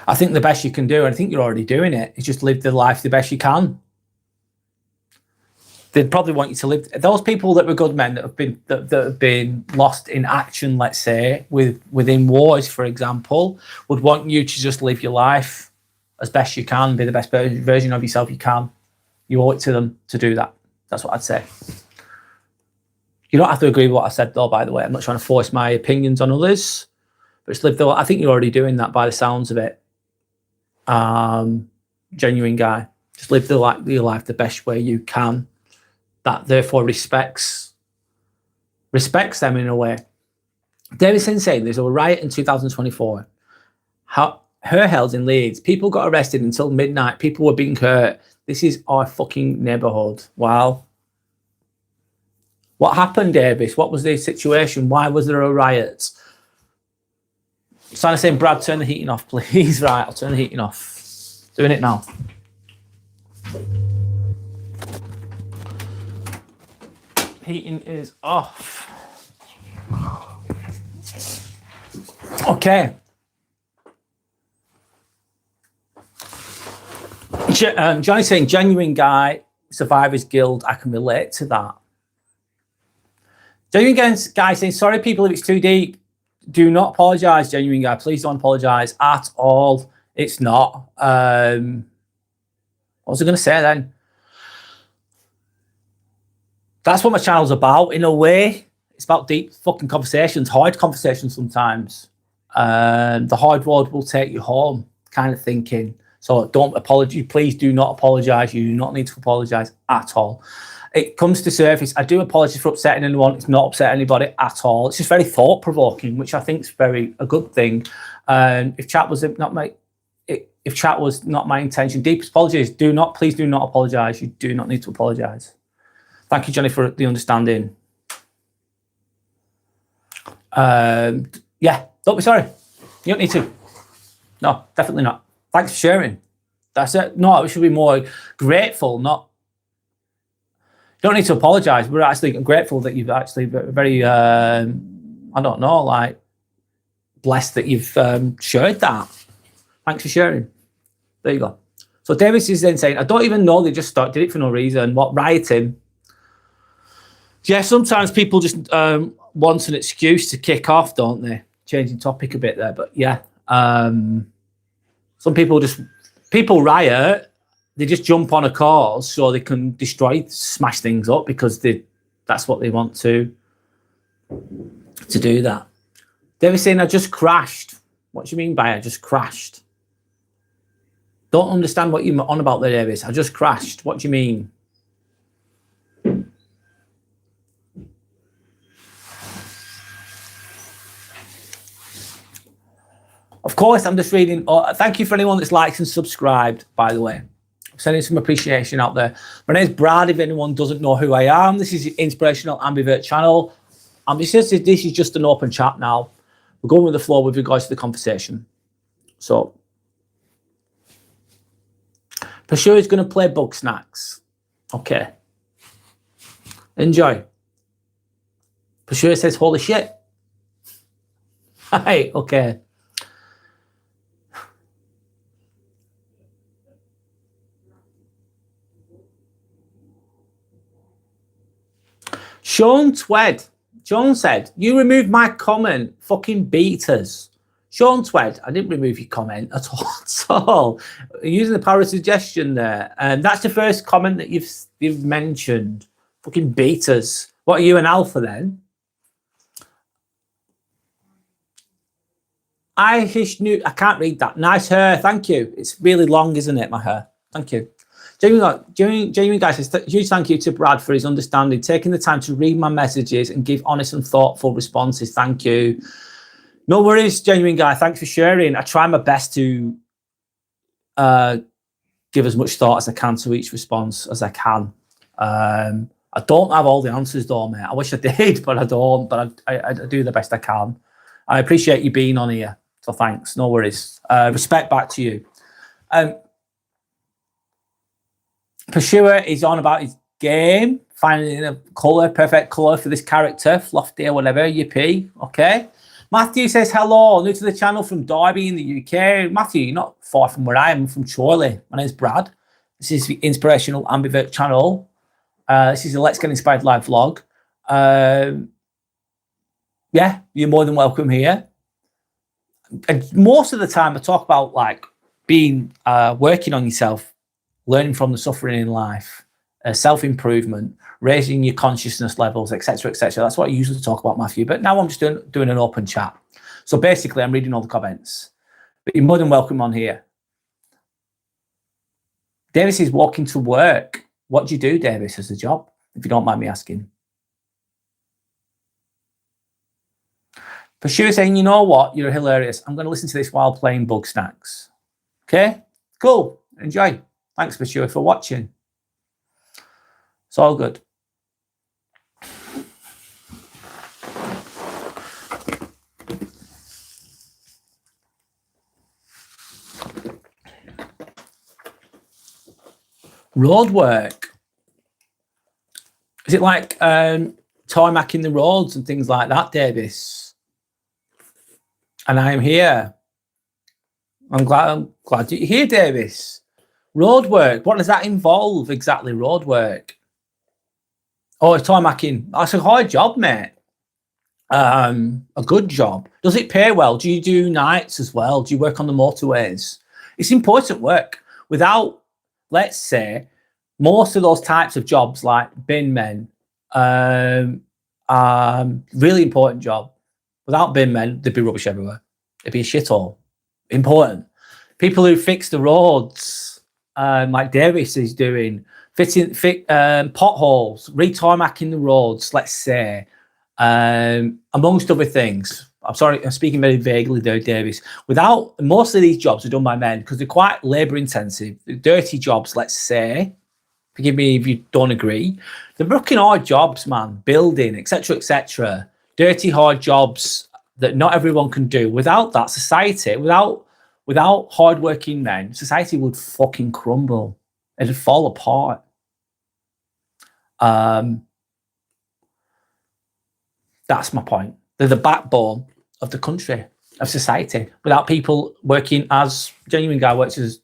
I think the best you can do, and I think you're already doing it, is just live the life the best you can. They'd probably want you to live. Those people that were good men that have been lost in action, let's say, within wars, for example, would want you to just live your life as best you can, be the best version of yourself you can. You owe it to them to do that. That's what I'd say. You don't have to agree with what I said, though, by the way. I'm not trying to force my opinions on others. But just live the. I think you're already doing that by the sounds of it. Genuine guy. Just live your life the best way you can. That therefore respects them in a way. Davidson's saying there's a riot in 2024. Her held in Leeds. People got arrested until midnight. People were being hurt. This is our fucking neighbourhood. Wow. What happened, Davis? What was the situation? Why was there a riot? Sign saying, Brad, turn the heating off, please. Right, I'll turn the heating off. Doing it now. Heating is off. Okay. Johnny's saying, genuine guy, survivor's guild. I can relate to that. Genuine guy saying, sorry, people, if it's too deep. Do not apologise, genuine guy. Please don't apologise at all. It's not. What was I going to say then? That's what my channel's about, in a way. It's about deep fucking conversations, hard conversations sometimes. The hard road will take you home, kind of thinking. So don't apologize. Please do not apologise. You do not need to apologise at all. It comes to surface. I do apologise for upsetting anyone. It's not upset anybody at all. It's just very thought-provoking, which I think is a good thing. If chat was not my intention, deepest apologies. Please do not apologise. You do not need to apologise. Thank you, Johnny, for the understanding. Yeah, don't be sorry. You don't need to. No, definitely not. Thanks for sharing. That's it. No, we should be more grateful, not. You don't need to apologise. We're actually grateful that you've actually very, I don't know, like, blessed that you've shared that. Thanks for sharing. There you go. So Davis is then saying, I don't even know, they just did it for no reason. What, rioting? Yeah, sometimes people just want an excuse to kick off, don't they? Changing topic a bit there, but yeah. Some people riot. They just jump on a cause so they can smash things up because that's what they want to do that. They were saying, I just crashed. What do you mean by I just crashed? Don't understand what you're on about there, Davis. I just crashed. What do you mean? Of course, I'm just reading. Thank you for anyone that's liked and subscribed, by the way. Sending some appreciation out there. My name's Brad. If anyone doesn't know who I am, this is the Inspirational Ambivert channel. This is just an open chat now. We're going with the flow with regards to the conversation. So, Pashur is going to play Bug Snacks. Okay. Enjoy. Pashur says, holy shit. Hi, okay. Sean Twed. Sean said, you removed my comment. Fucking beaters. Sean Twed, I didn't remove your comment at all. Using the power of suggestion there. And that's the first comment that you've mentioned. Fucking beaters. What are you, an alpha then? I can't read that. Nice hair. Thank you. It's really long, isn't it, my hair? Thank you. Genuine guy says, huge thank you to Brad for his understanding, taking the time to read my messages and give honest and thoughtful responses. Thank you. No worries, genuine guy. Thanks for sharing. I try my best to give as much thought as I can to each response as I can. I don't have all the answers though, mate. I wish I did, but I don't. But I do the best I can. I appreciate you being on here. So thanks. No worries. Respect back to you. Pashua is on about his game, finding a colour, perfect colour for this character, lofty or whatever, yippee, okay. Matthew says, hello, new to the channel from Derby in the UK. Matthew, you're not far from where I am, from Chorley. My name's Brad. This is the Inspirational Ambivert channel. This is a Let's Get Inspired live vlog. Yeah, you're more than welcome here. And most of the time I talk about like being, working on yourself, learning from the suffering in life, self-improvement, raising your consciousness levels, etc., etc. That's what I usually talk about, Matthew. But now I'm just doing an open chat. So basically, I'm reading all the comments. But you're more than welcome on here. Davis is walking to work. What do you do, Davis, as a job? If you don't mind me asking. For sure, saying, you know what? You're hilarious. I'm going to listen to this while playing Bug Snacks. Okay? Cool. Enjoy. Thanks for sure for watching. It's all good. Road work. Is it like tarmacking the roads and things like that, Davis? And I am here. I'm glad you're here, Davis. Road work. What does that involve exactly? Road work. Oh, it's tarmacking. That's a hard job, mate. A good job. Does it pay well? Do you do nights as well? Do you work on the motorways? It's important work. Without, let's say, most of those types of jobs like bin men, really important job. Without bin men, there'd be rubbish everywhere. It'd be a shithole. Important. People who fix the roads, like Davis is doing, fixing potholes, retarmacking the roads, let's say, amongst other things. I'm sorry, I'm speaking very vaguely there, Davis. Without, most of these jobs are done by men because they're quite labour intensive. Dirty jobs, let's say. Forgive me if you don't agree. They're fucking hard jobs, man. Building, etc., etc. Dirty, hard jobs that not everyone can do. Without that, society, without hard-working men, society would fucking crumble. It'd fall apart. That's my point. They're the backbone of the country, of society. Without people working as Genuine Guy works as,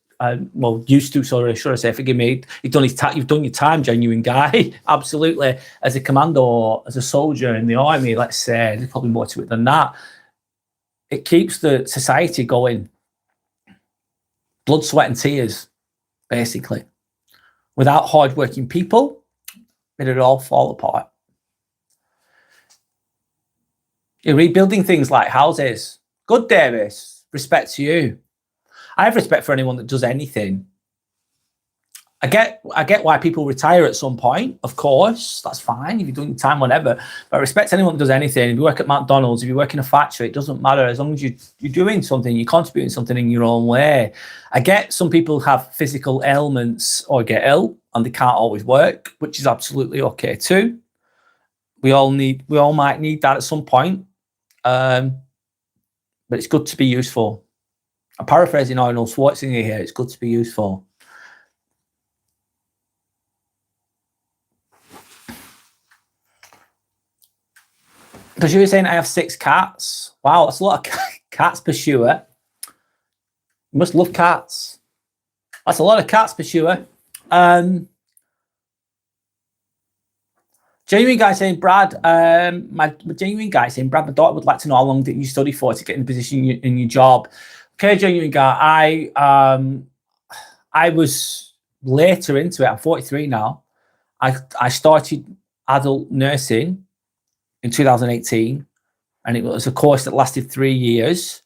well, used to, sorry, should I say, forgive me. You've done your time, Genuine Guy. Absolutely. As a commando, as a soldier in the army, let's say, there's probably more to it than that. It keeps the society going. Blood, sweat, and tears, basically. Without hard-working people, it'd all fall apart. You're rebuilding things like houses. Good, Davis. Respect to you. I have respect for anyone that does anything. I get why people retire at some point. Of course, that's fine. If you're doing time, whatever. But I respect anyone that does anything. If you work at McDonald's, if you work in a factory, it doesn't matter. As long as you're doing something, you're contributing something in your own way. I get some people have physical ailments or get ill and they can't always work, which is absolutely okay too. We all might need that at some point. But it's good to be useful. I'm paraphrasing Arnold Schwarzenegger here. It's good to be useful. Because you were saying I have 6 cats. Wow, that's a lot of cats, Peshua. You must love cats. That's a lot of cats, Peshua. Genuine Guy saying, Brad, my Genuine Guy saying, Brad, my daughter would like to know how long did you study for to get in the position in your job. Okay, Genuine Guy, I was later into it. I'm 43 now. I started adult nursing in 2018, and it was a course that lasted 3 years.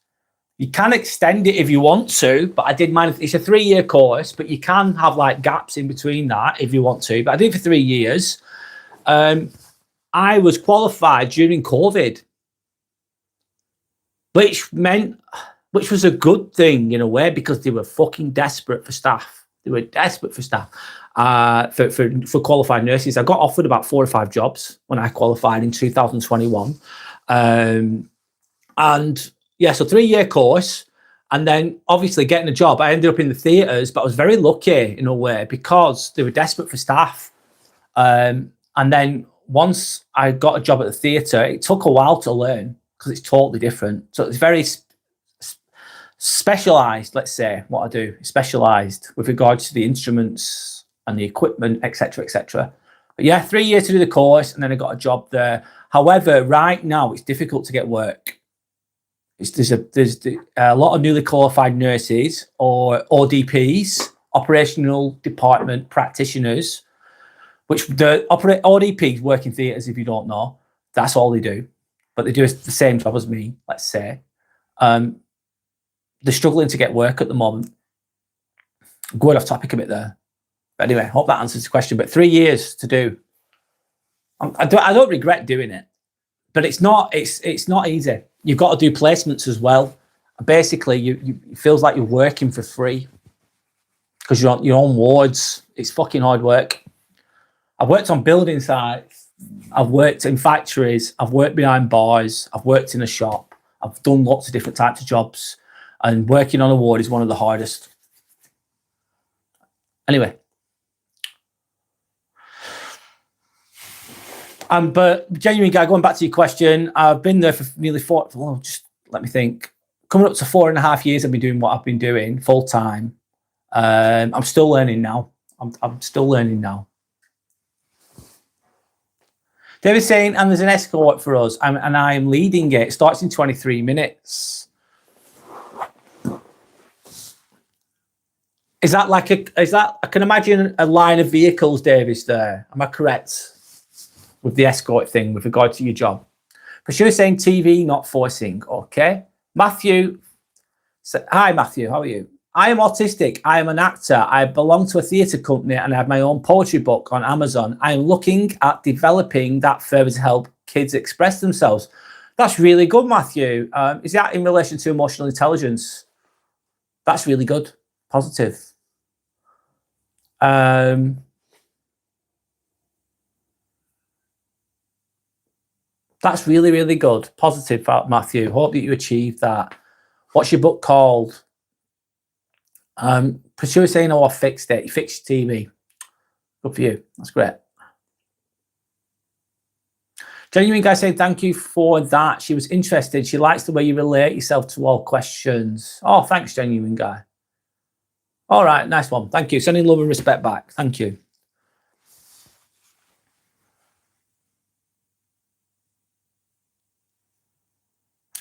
You can extend it if you want to, but I did mine. It's a 3-year course, but you can have like gaps in between that if you want to. But I did it for 3 years. I was qualified during COVID, which was a good thing in a way because they were fucking desperate for staff. They were desperate for staff, for qualified nurses. I got offered about 4 or 5 jobs when I qualified in 2021. And yeah, so 3-year course. And then obviously getting a job, I ended up in the theatres, but I was very lucky in a way because they were desperate for staff. And then once I got a job at the theatre, it took a while to learn because it's totally different. So it's very specialised, let's say, what I do, specialised with regards to the instruments and the equipment, etc., etc. But yeah, 3 years to do the course, and then I got a job there. However, right now it's difficult to get work. There's a lot of newly qualified nurses or ODPs, operational department practitioners, which the ODPs work in theatres, if you don't know. That's all they do. But they do the same job as me, let's say. They're struggling to get work at the moment. I'm going off topic a bit there. But anyway, I hope that answers the question. But 3 years to do. I don't regret doing it. But it's not easy. You've got to do placements as well. Basically, it feels like you're working for free because you're on your own wards. It's fucking hard work. I've worked on building sites. I've worked in factories. I've worked behind bars. I've worked in a shop. I've done lots of different types of jobs. And working on a ward is one of the hardest. Anyway. But genuine guy, going back to your question, I've been there for nearly just let me think. Coming up to 4.5 years, I've been doing what I've been doing full time. I'm still learning now. I'm still learning now. David's saying, and there's an escort for us, and I am leading it. It starts in 23 minutes. Is that I can imagine a line of vehicles, Davis, there. Am I correct with the escort thing with regard to your job? But she was saying TV, not forcing. Okay. Matthew, hi, Matthew. How are you? I am autistic. I am an actor. I belong to a theatre company and I have my own poetry book on Amazon. I am looking at developing that further to help kids express themselves. That's really good, Matthew. Is that in relation to emotional intelligence? That's really good. Positive. That's really, really good. Positive, Matthew. Hope that you achieve that. What's your book called? Priscilla saying, oh, I fixed it. You fixed your TV. Good for you. That's great. Genuine guy saying, thank you for that. She was interested. She likes the way you relate yourself to all questions. Oh, thanks, genuine guy. All right, nice one. Thank you. Sending love and respect back. Thank you.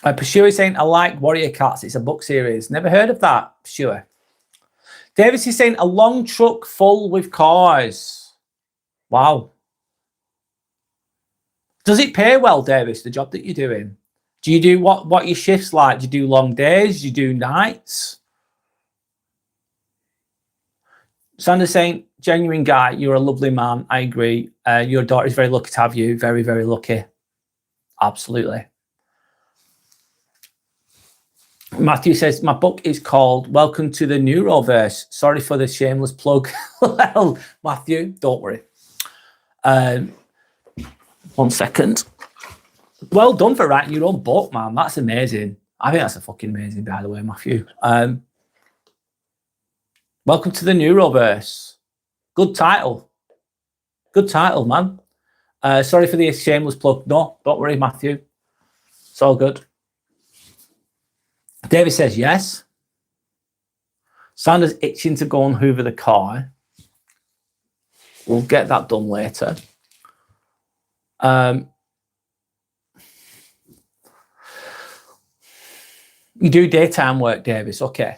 Pursuer is saying, I like Warrior Cats. It's a book series. Never heard of that, Pursuer. Davis is saying, a long truck full with cars. Wow. Does it pay well, Davis, the job that you're doing? Do you do what your shifts like? Do you do long days? Do you do nights? Sandra's saying, genuine guy, you're a lovely man. I agree. Your daughter is very lucky to have you. Very, very lucky. Absolutely. Matthew says, my book is called Welcome to the Neuroverse. Sorry for the shameless plug. Well, Matthew, don't worry. 1 second. Well done for writing your own book, man. That's amazing. I think that's a fucking amazing, by the way, Matthew. Welcome to the Neuroverse. Good title. Good title, man. Sorry for the shameless plug. No, don't worry, Matthew. It's all good. David says yes. Sandra's itching to go and hoover the car. We'll get that done later. You do daytime work, Davis. Okay.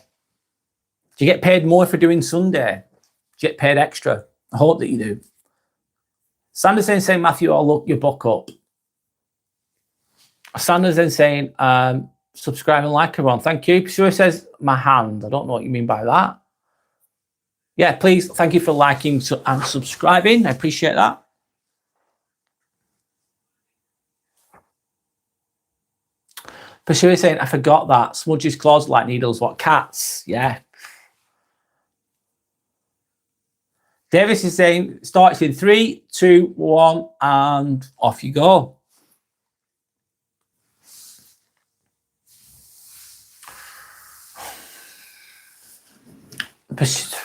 Do you get paid more for doing Sunday? Do you get paid extra? I hope that you do. Sandra's then saying, Matthew, I'll look your book up. Sandra's then saying, subscribe and like everyone. Thank you. Sure says my hand. I don't know what you mean by that. Yeah, please. Thank you for liking and subscribing. I appreciate that. Pursuer saying, I forgot that. Smudges claws like needles. What cats? Yeah. Davis is saying, starts in 3, 2, 1, and off you go. Pursuer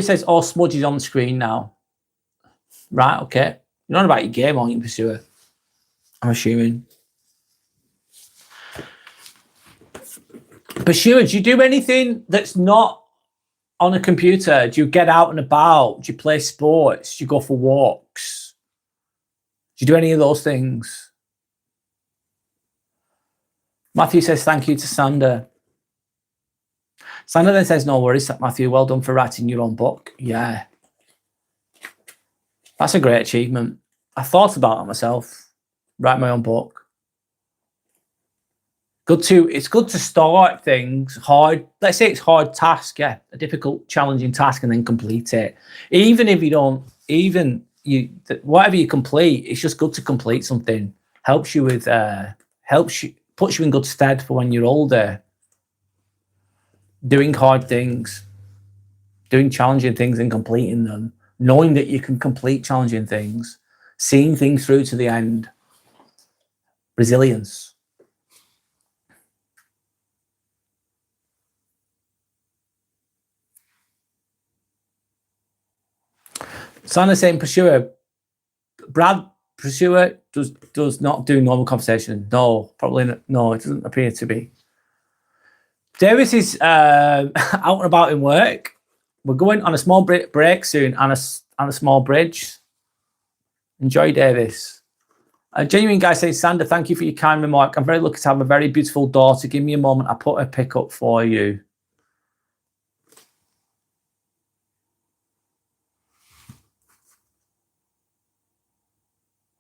says, all smudges on the screen now. Right, okay. You're not about your game, aren't you, Pursuer? I'm assuming. Pursuer, do you do anything that's not on a computer? Do you get out and about? Do you play sports? Do you go for walks? Do you do any of those things? Matthew says thank you to Sander. Sander then says, no worries, Matthew, well done for writing your own book. Yeah. That's a great achievement. I thought about it myself, write my own book. It's good to start things hard. Let's say it's a hard task, yeah, a difficult, challenging task, and then complete it. Even if you don't, whatever you complete, it's just good to complete something. Puts you in good stead for when you're older. Doing hard things, doing challenging things and completing them, knowing that you can complete challenging things, seeing things through to the end. Resilience. Sana saying Pursuer, Brad Pursuer does not do normal conversation. No, probably not. No, it doesn't appear to be. Davis is out and about in work. We're going on a small break soon and a small bridge. Enjoy, Davis. A genuine guy says, Sander, thank you for your kind remark. I'm very lucky to have a very beautiful daughter. Give me a moment. I'll put a pick up for you.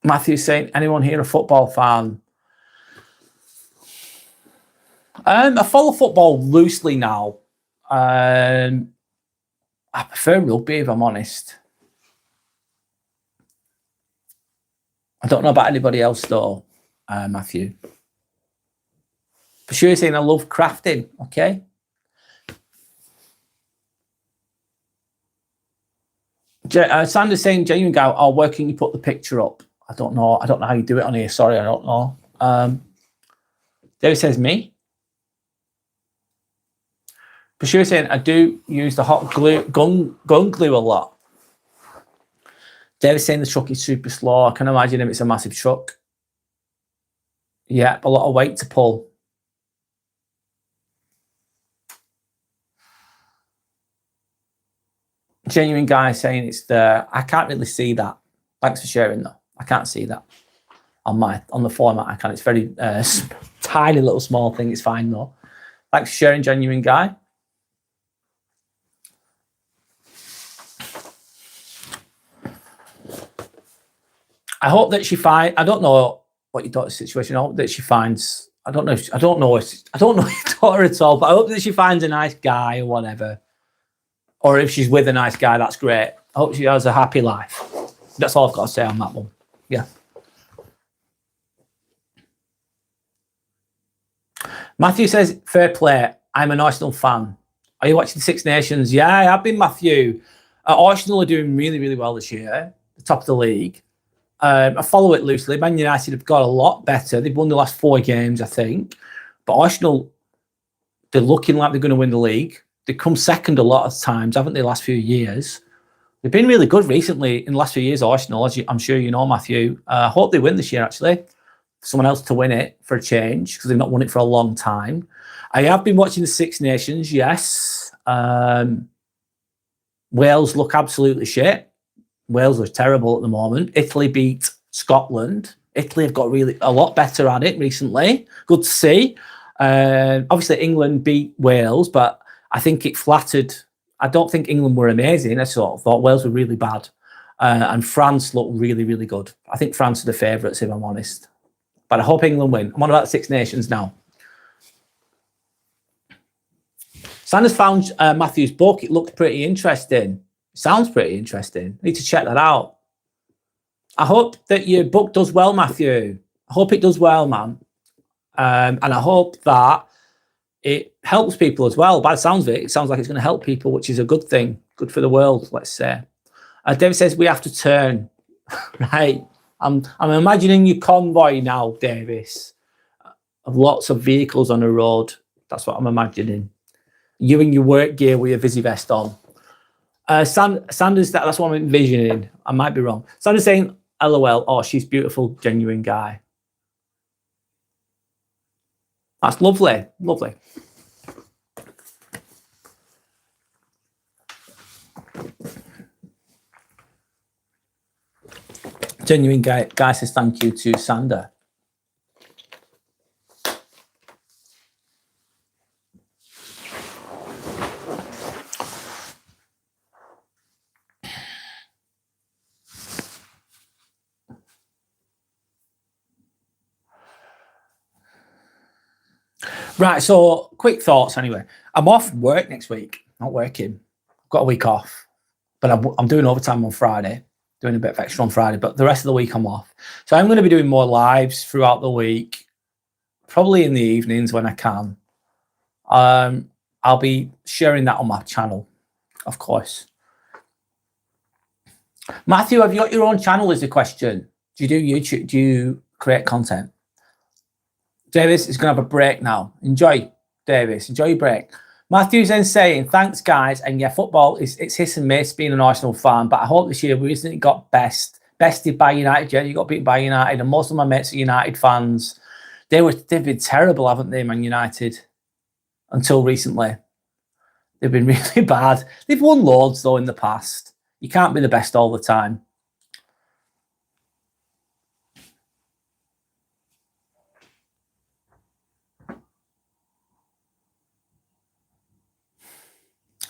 Matthew saying, anyone here a football fan? I follow football loosely now. I prefer rugby, if I'm honest. I don't know about anybody else, though, Matthew. For sure, saying I love crafting, okay? Sander's saying, genuine guy, where can you put the picture up? I don't know. I don't know how you do it on here. Sorry, I don't know. David says, me? For sure, saying I do use the hot glue, gun glue a lot. David's saying the truck is super slow. I can imagine if it's a massive truck. Yeah, a lot of weight to pull. Genuine guy saying it's the. I can't really see that. Thanks for sharing though. I can't see that on the format. I can. It's very tiny little small thing. It's fine though. Thanks for sharing, genuine guy. I hope that she finds. I don't know what your daughter's situation. I hope that she finds. I don't know your daughter at all. But I hope that she finds a nice guy or whatever. Or if she's with a nice guy, that's great. I hope she has a happy life. That's all I've got to say on that one. Yeah. Matthew says, fair play. I'm an Arsenal fan. Are you watching the Six Nations? Yeah, I have been, Matthew. Arsenal are doing really, really well this year. The top of the league. I follow it loosely. Man United have got a lot better. They've won the last 4 games, I think. But Arsenal, they're looking like they're going to win the league. They come second a lot of times, haven't they, the last few years? They've been really good recently in the last few years, Arsenal, as I'm sure you know, Matthew. I hope they win this year, actually. Someone else to win it for a change, because they've not won it for a long time. I have been watching the Six Nations, yes. Wales look absolutely shit. Wales are terrible at the moment. Italy beat Scotland. Italy have got a lot better at it recently. Good to see. Obviously, England beat Wales, but I think it flattered. I don't think England were amazing. I sort of thought Wales were really bad. And France looked really, really good. I think France are the favourites, if I'm honest. But I hope England win. I'm on about Six Nations now. Sanders found Matthew's book. It looked pretty interesting. Sounds pretty interesting. Need to check that out. I hope that your book does well, Matthew. I hope it does well, man. And I hope that it helps people as well. By the sounds of it, it sounds like it's going to help people, which is a good thing. Good for the world, let's say. David says we have to turn. Right. I'm imagining your convoy now, Davis, of lots of vehicles on the road. That's what I'm imagining. You in your work gear with your Visi vest on. Sanders, that's what I'm envisioning. I might be wrong. Sanders saying, LOL, oh, she's beautiful, genuine guy. That's lovely, lovely. Genuine guy says thank you to Sander. Right, so quick thoughts anyway. I'm off work next week, not working. I've got a week off, but I'm doing overtime on Friday, doing a bit of extra on Friday, but the rest of the week I'm off. So I'm going to be doing more lives throughout the week, probably in the evenings when I can. I'll be sharing that on my channel, of course. Matthew, have you got your own channel is the question. Do you do YouTube? Do you create content? Davis is going to have a break now. Enjoy, Davis. Enjoy your break. Matthew's then saying, thanks, guys. And yeah, football, it's hit and miss being an Arsenal fan. But I hope this year we recently got bested by United. Yeah, you got beaten by United. And most of my mates are United fans. They've been terrible, haven't they, Man United? Until recently. They've been really bad. They've won loads, though, in the past. You can't be the best all the time.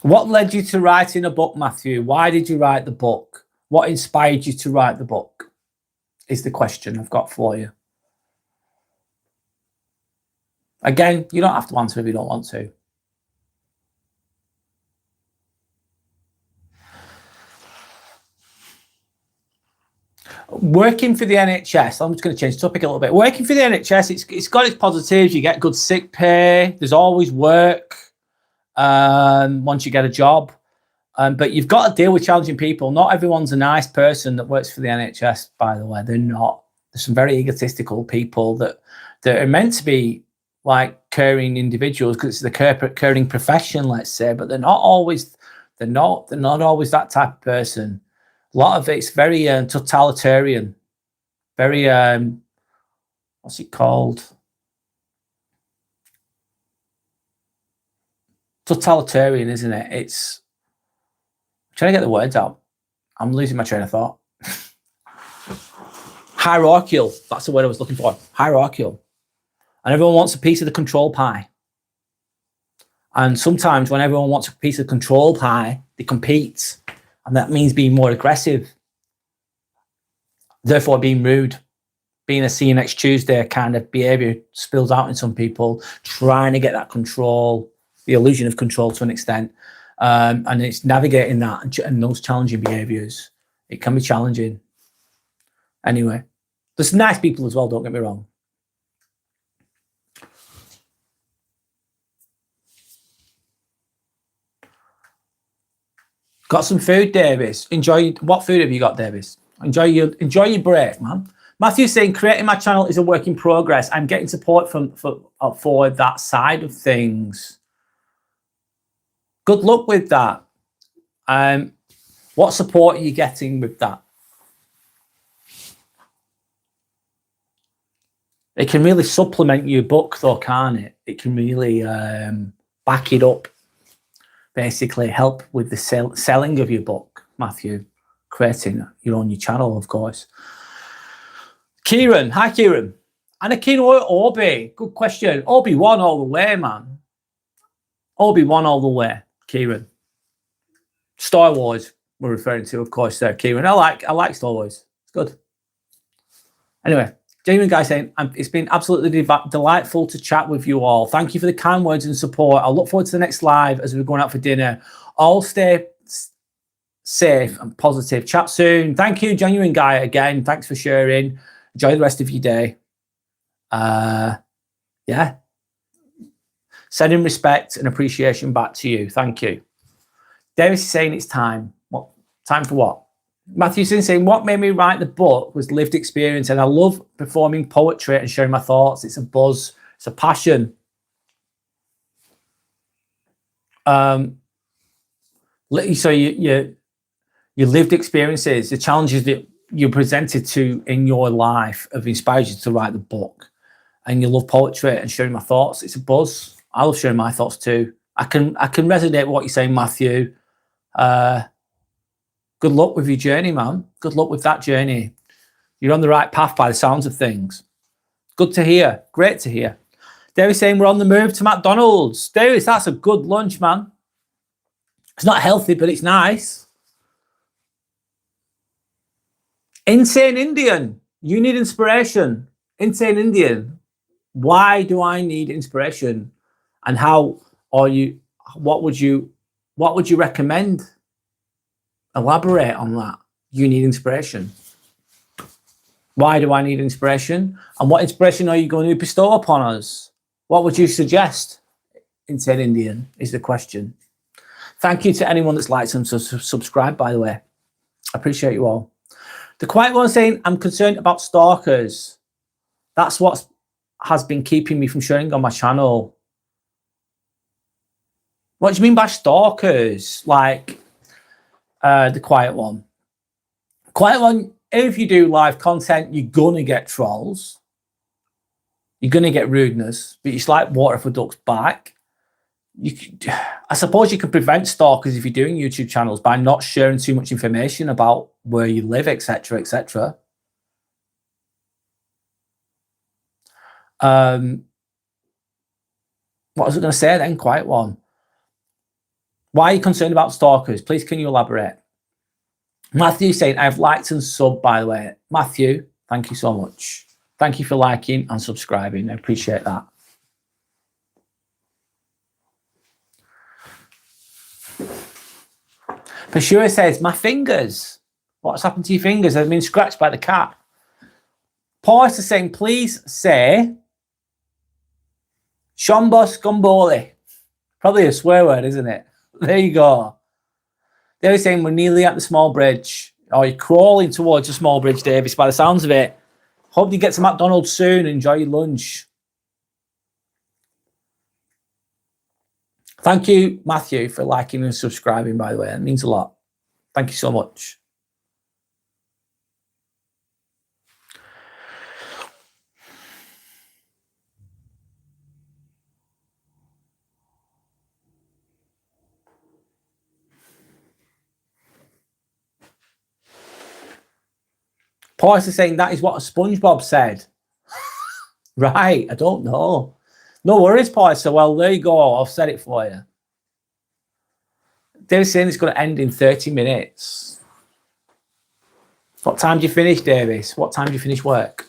What led you to writing a book, Matthew? Why did you write the book? What inspired you to write the book? Is the question I've got for you. Again, you don't have to answer if you don't want to. Working for the NHS, I'm just going to change the topic a little bit. Working for the NHS, it's got its positives. You get good sick pay. There's always work once you get a job. But you've got to deal with challenging people. Not everyone's a nice person that works for the NHS, by the way. They're not. There's some very egotistical people that are meant to be like caring individuals because it's the caring profession, let's say, but they're not always always that type of person. A lot of it's very totalitarian, very what's it called? Totalitarian, isn't it? It's I'm trying to get the words out. I'm losing my train of thought. Hierarchical. That's the word I was looking for. Hierarchical. And everyone wants a piece of the control pie. And sometimes when everyone wants a piece of control pie, they compete. And that means being more aggressive. Therefore, being rude. Being a see you next Tuesday kind of behavior spills out in some people, trying to get that control, the illusion of control to an extent. And it's navigating that and those challenging behaviors. It can be challenging. Anyway, there's nice people as well, don't get me wrong. Got some food, Davis. Enjoy. What food have you got, Davis? Enjoy your break, man. Matthew's saying creating my channel is a work in progress. I'm getting support for that side of things. Good luck with that. What support are you getting with that? It can really supplement your book, though, can't it? It can really back it up. Basically help with the selling of your book, Matthew, creating your channel, of course. Kieran, hi Kieran. Anakin or Obi? Good question. Obi won all the way, man. Obi won all the way, Kieran. Star Wars we're referring to, of course, there, Kieran. I like Star Wars. It's good. Anyway, genuine guy saying, it's been absolutely delightful to chat with you all. Thank you for the kind words and support. I'll look forward to the next live as we're going out for dinner. All stay safe and positive. Chat soon. Thank you, genuine guy, again. Thanks for sharing. Enjoy the rest of your day. Yeah. Sending respect and appreciation back to you. Thank you. Davis is saying it's time. What time for what? Matthew's saying, what made me write the book was lived experience, and I love performing poetry and sharing my thoughts. It's a buzz. It's a passion. The So your lived experiences, the challenges that you're presented to in your life have inspired you to write the book. And you love poetry and sharing my thoughts. It's a buzz. I love sharing my thoughts too. I can resonate with what you're saying, Matthew. Good luck with your journey, man. Good luck with that journey. You're on the right path by the sounds of things. Good to hear. Great to hear. David's saying we're on the move to McDonald's. David, that's a good lunch, man. It's not healthy, but it's nice. Insane Indian, you need inspiration. Insane Indian, why do I need inspiration? And how are you? What would you recommend? Elaborate on that. You need inspiration. Why do I need inspiration? And what inspiration are you going to bestow upon us? What would you suggest? Insane Indian is the question. Thank you to anyone that's liked and subscribed, by the way. I appreciate you all. The quiet one saying, I'm concerned about stalkers. That's what has been keeping me from sharing on my channel. What do you mean by stalkers? Like the quiet one. Quiet one, if you do live content, you're going to get trolls. You're going to get rudeness, but it's like water for ducks back. I suppose you can prevent stalkers if you're doing YouTube channels by not sharing too much information about where you live, etc., etc. What was I going to say then? Quiet one. Why are you concerned about stalkers? Please, can you elaborate? Matthew saying, I've liked and subbed, by the way. Matthew, thank you so much. Thank you for liking and subscribing. I appreciate that. Pashura says, my fingers. What's happened to your fingers? They've been scratched by the cat. Paul is saying, please say Shombos Gumboli. Probably a swear word, isn't it? There you go. They're saying we're nearly at the small bridge. Oh, you're crawling towards the small bridge, Davis, by the sounds of it. Hope you get to McDonald's soon. Enjoy your lunch. Thank you, Matthew, for liking and subscribing, by the way. It means a lot. Thank you so much. Paul is saying that is what a SpongeBob said. Right, I don't know. No worries, Paul. So, well, there you go. I've said it for you. David's saying it's going to end in 30 minutes. What time do you finish, Davis? What time do you finish work?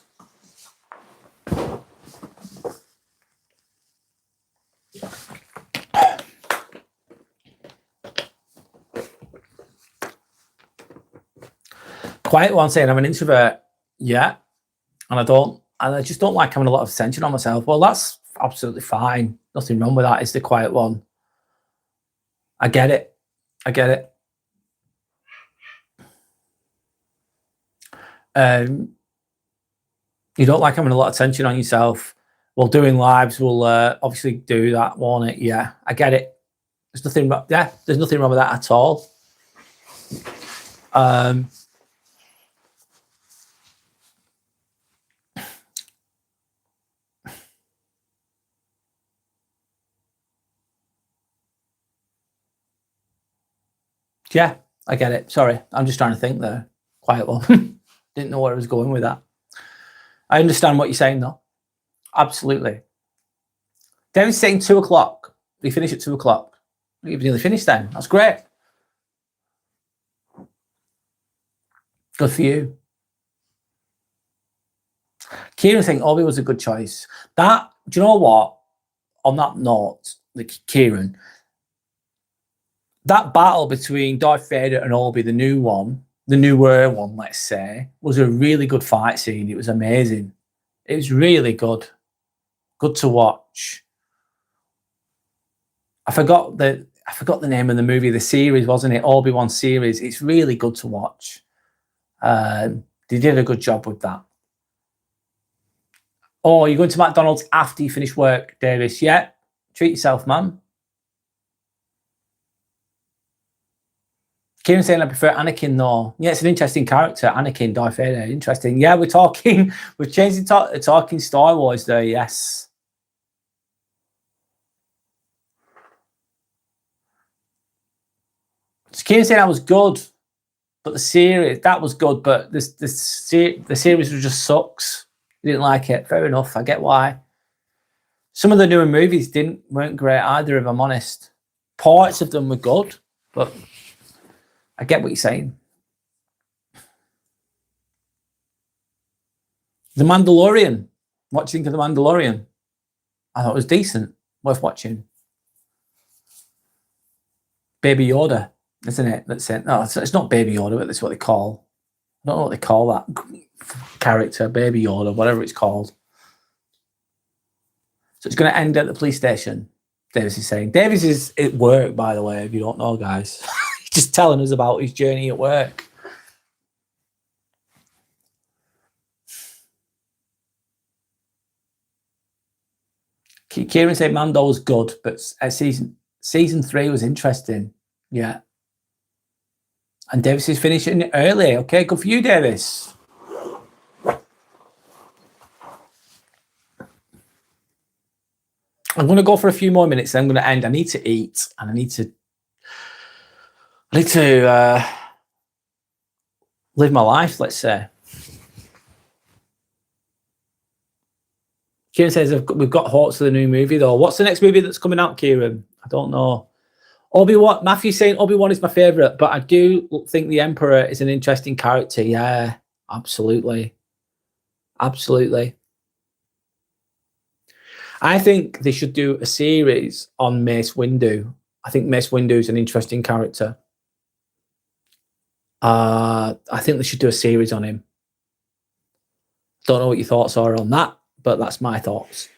Quiet one saying I'm an introvert. Yeah. And I just don't like having a lot of attention on myself. Well, that's absolutely fine. Nothing wrong with that. It's the quiet one. I get it. I get it. You don't like having a lot of attention on yourself. Well, doing lives will obviously do that, won't it? Yeah, I get it. There's nothing wrong. Yeah, there's nothing wrong with that at all. Yeah, I get it. Sorry, I'm just trying to think there. Quiet one. Didn't know where I was going with that. I understand what you're saying, though. Absolutely. David's saying 2 o'clock. We finish at 2 o'clock. You've nearly finished then. That's great. Good for you. Kieran saying Obi was a good choice. That, do you know what? On that note, like Kieran, that battle between Darth Vader and Obi, the newer one, let's say, was a really good fight scene. It was amazing. It was really good. Good to watch. I forgot the name of the movie, the series, wasn't it? Obi-Wan series. It's really good to watch. They did a good job with that. Oh, you're going to McDonald's after you finish work, Davis? Yeah. Treat yourself, man. Kieran saying I prefer Anakin though. Yeah, it's an interesting character. Anakin, Darth Vader, interesting. Yeah, we're changing talking Star Wars there, yes. So Kieran saying that was good, but the series, that was good, but the series just sucks. Didn't like it. Fair enough, I get why. Some of the newer movies weren't great either, if I'm honest. Parts of them were good, but I get what you're saying. The Mandalorian. What do you think of The Mandalorian? I thought it was decent, worth watching. Baby Yoda, isn't it? That's it. No, it's not Baby Yoda, but that's what they call. I don't know what they call that character, Baby Yoda, whatever it's called. So it's going to end at the police station, Davis is saying. Davis is at work, by the way, if you don't know, guys. He's just telling us about his journey at work. Kieran said Mando was good, but season 3 was interesting. Yeah. And Davis is finishing it early. Okay, good for you, Davis. I'm going to go for a few more minutes, then I'm going to end. I need to eat, and I need to live my life, let's say. Kieran says we've got hopes for the new movie, though. What's the next movie that's coming out, Kieran? I don't know. Obi-Wan. Matthew's saying Obi-Wan is my favourite, but I do think the Emperor is an interesting character. Yeah, absolutely. Absolutely. I think they should do a series on Mace Windu. I think Mace Windu is an interesting character. I think they should do a series on him. Don't know what your thoughts are on that, but that's my thoughts.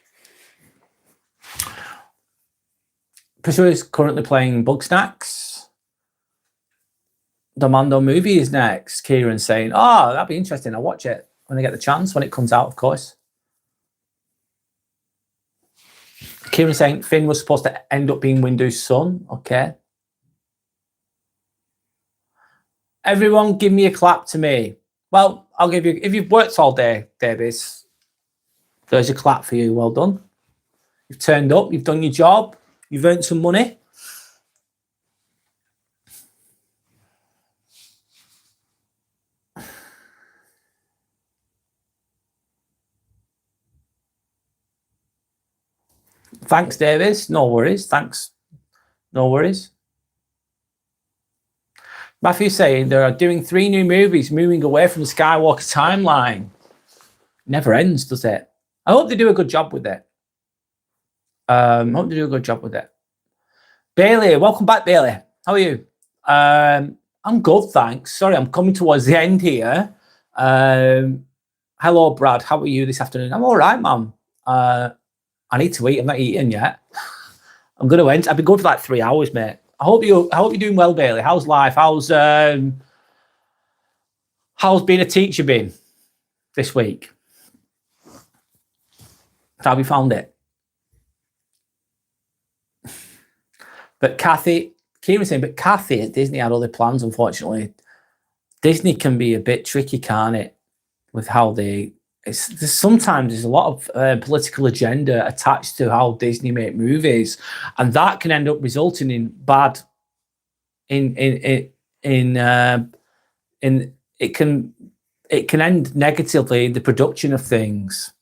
Priscilla is currently playing Bugsnax. The Mando movie is next. Kieran's saying, oh, that'd be interesting. I'll watch it when I get the chance, when it comes out, of course. Kieran's saying Finn was supposed to end up being Windu's son. Okay. Everyone give me a clap to me. Well, I'll give you, if you've worked all day, Davis, there's a clap for you. Well done. You've turned up, you've done your job, you've earned some money. Thanks, Davis. No worries. Thanks. No worries. Matthew's saying they are doing 3 new movies, moving away from the Skywalker timeline. Never ends, does it? I hope they do a good job with it. Bailey, welcome back, Bailey. How are you? I'm good, thanks. Sorry, I'm coming towards the end here. Hello, Brad. How are you this afternoon? I'm all right, man. I need to eat. I'm not eating yet. I'm going to end. I've been going for like 3 hours, mate. I hope you're doing well, Bailey. How's life? How's being a teacher been this week? How have you found it? But Kieran's saying, but Kathy at Disney had other plans, unfortunately. Disney can be a bit tricky, can't it? With how sometimes there's a lot of political agenda attached to how Disney make movies, and that can end up resulting in bad. It can end negatively in the production of things.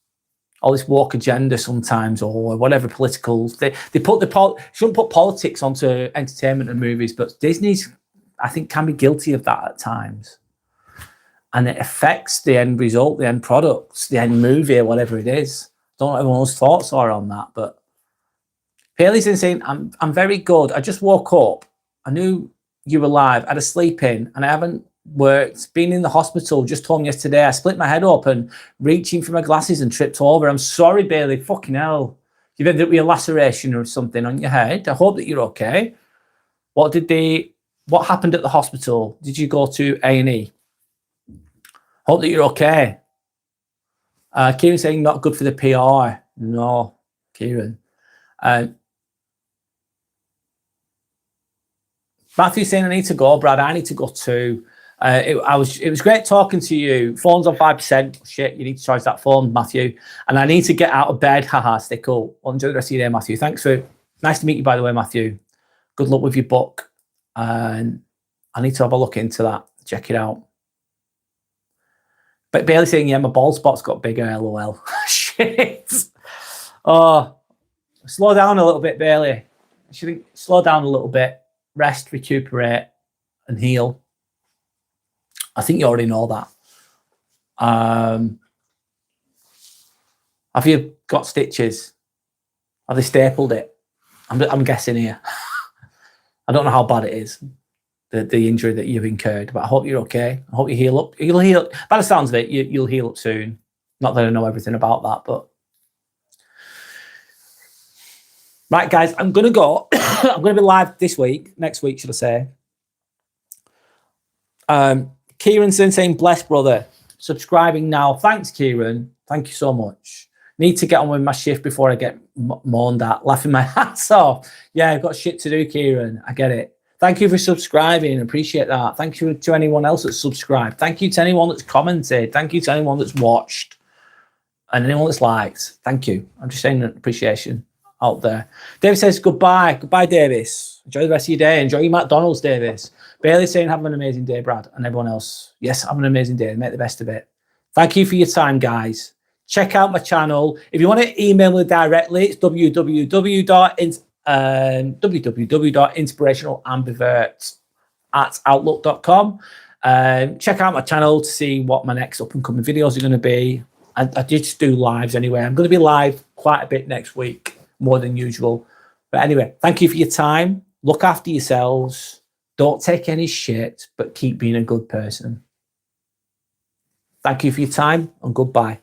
All this woke agenda sometimes, or whatever political they shouldn't put politics onto entertainment and movies, but Disney's, I think, can be guilty of that at times. And it affects the end result, the end products, the end movie, or whatever it is. Don't know what everyone's thoughts are on that, but Paley's saying, I'm very good. I just woke up. I knew you were live. I had a sleep in, and I haven't worked. Been in the hospital. Just home yesterday. I split my head open, reaching for my glasses and tripped over. I'm sorry, Bailey. Fucking hell. You've ended up with a laceration or something on your head. I hope that you're okay. What happened at the hospital? Did you go to A&E? Hope that you're okay. Kieran saying not good for the PR. No, Kieran. Matthew's saying I need to go, Brad. I need to go too. It was great talking to you. Phone's on 5%. Shit, you need to charge that phone, Matthew. And I need to get out of bed. Haha, stay cool. Well, enjoy the rest of your day, Matthew. Nice to meet you, by the way, Matthew. Good luck with your book. And I need to have a look into that. Check it out. But Bailey saying, yeah, my bald spot's got bigger, LOL. Shit. Oh, slow down a little bit, Bailey. You should slow down a little bit. Rest, recuperate, and heal. I think you already know that. Have you got stitches? Have they stapled it? I'm guessing here. I don't know how bad it is, the injury that you've incurred, but I hope you're okay. I hope you heal up. You'll heal. By the sounds of it, you'll heal up soon. Not that I know everything about that, but right, guys, I'm gonna go. I'm gonna be live next week, should I say? Kieran's saying, bless, brother. Subscribing now. Thanks, Kieran. Thank you so much. Need to get on with my shift before I get moaned at, laughing my hats off. Yeah, I've got shit to do, Kieran. I get it. Thank you for subscribing. Appreciate that. Thank you to anyone else that's subscribed. Thank you to anyone that's commented. Thank you to anyone that's watched and anyone that's liked. Thank you. I'm just saying appreciation out there. David says goodbye. Goodbye, Davis. Enjoy the rest of your day. Enjoy your McDonald's, Davis. Bailey saying have an amazing day, Brad. And everyone else, yes, have an amazing day. Make the best of it. Thank you for your time, guys. Check out my channel. If you want to email me directly, it's www.inspirationalambivert@outlook.com. Check out my channel to see what my next up and coming videos are going to be. I just do lives anyway. I'm going to be live quite a bit next week, more than usual. But anyway, thank you for your time. Look after yourselves. Don't take any shit, but keep being a good person. Thank you for your time and goodbye.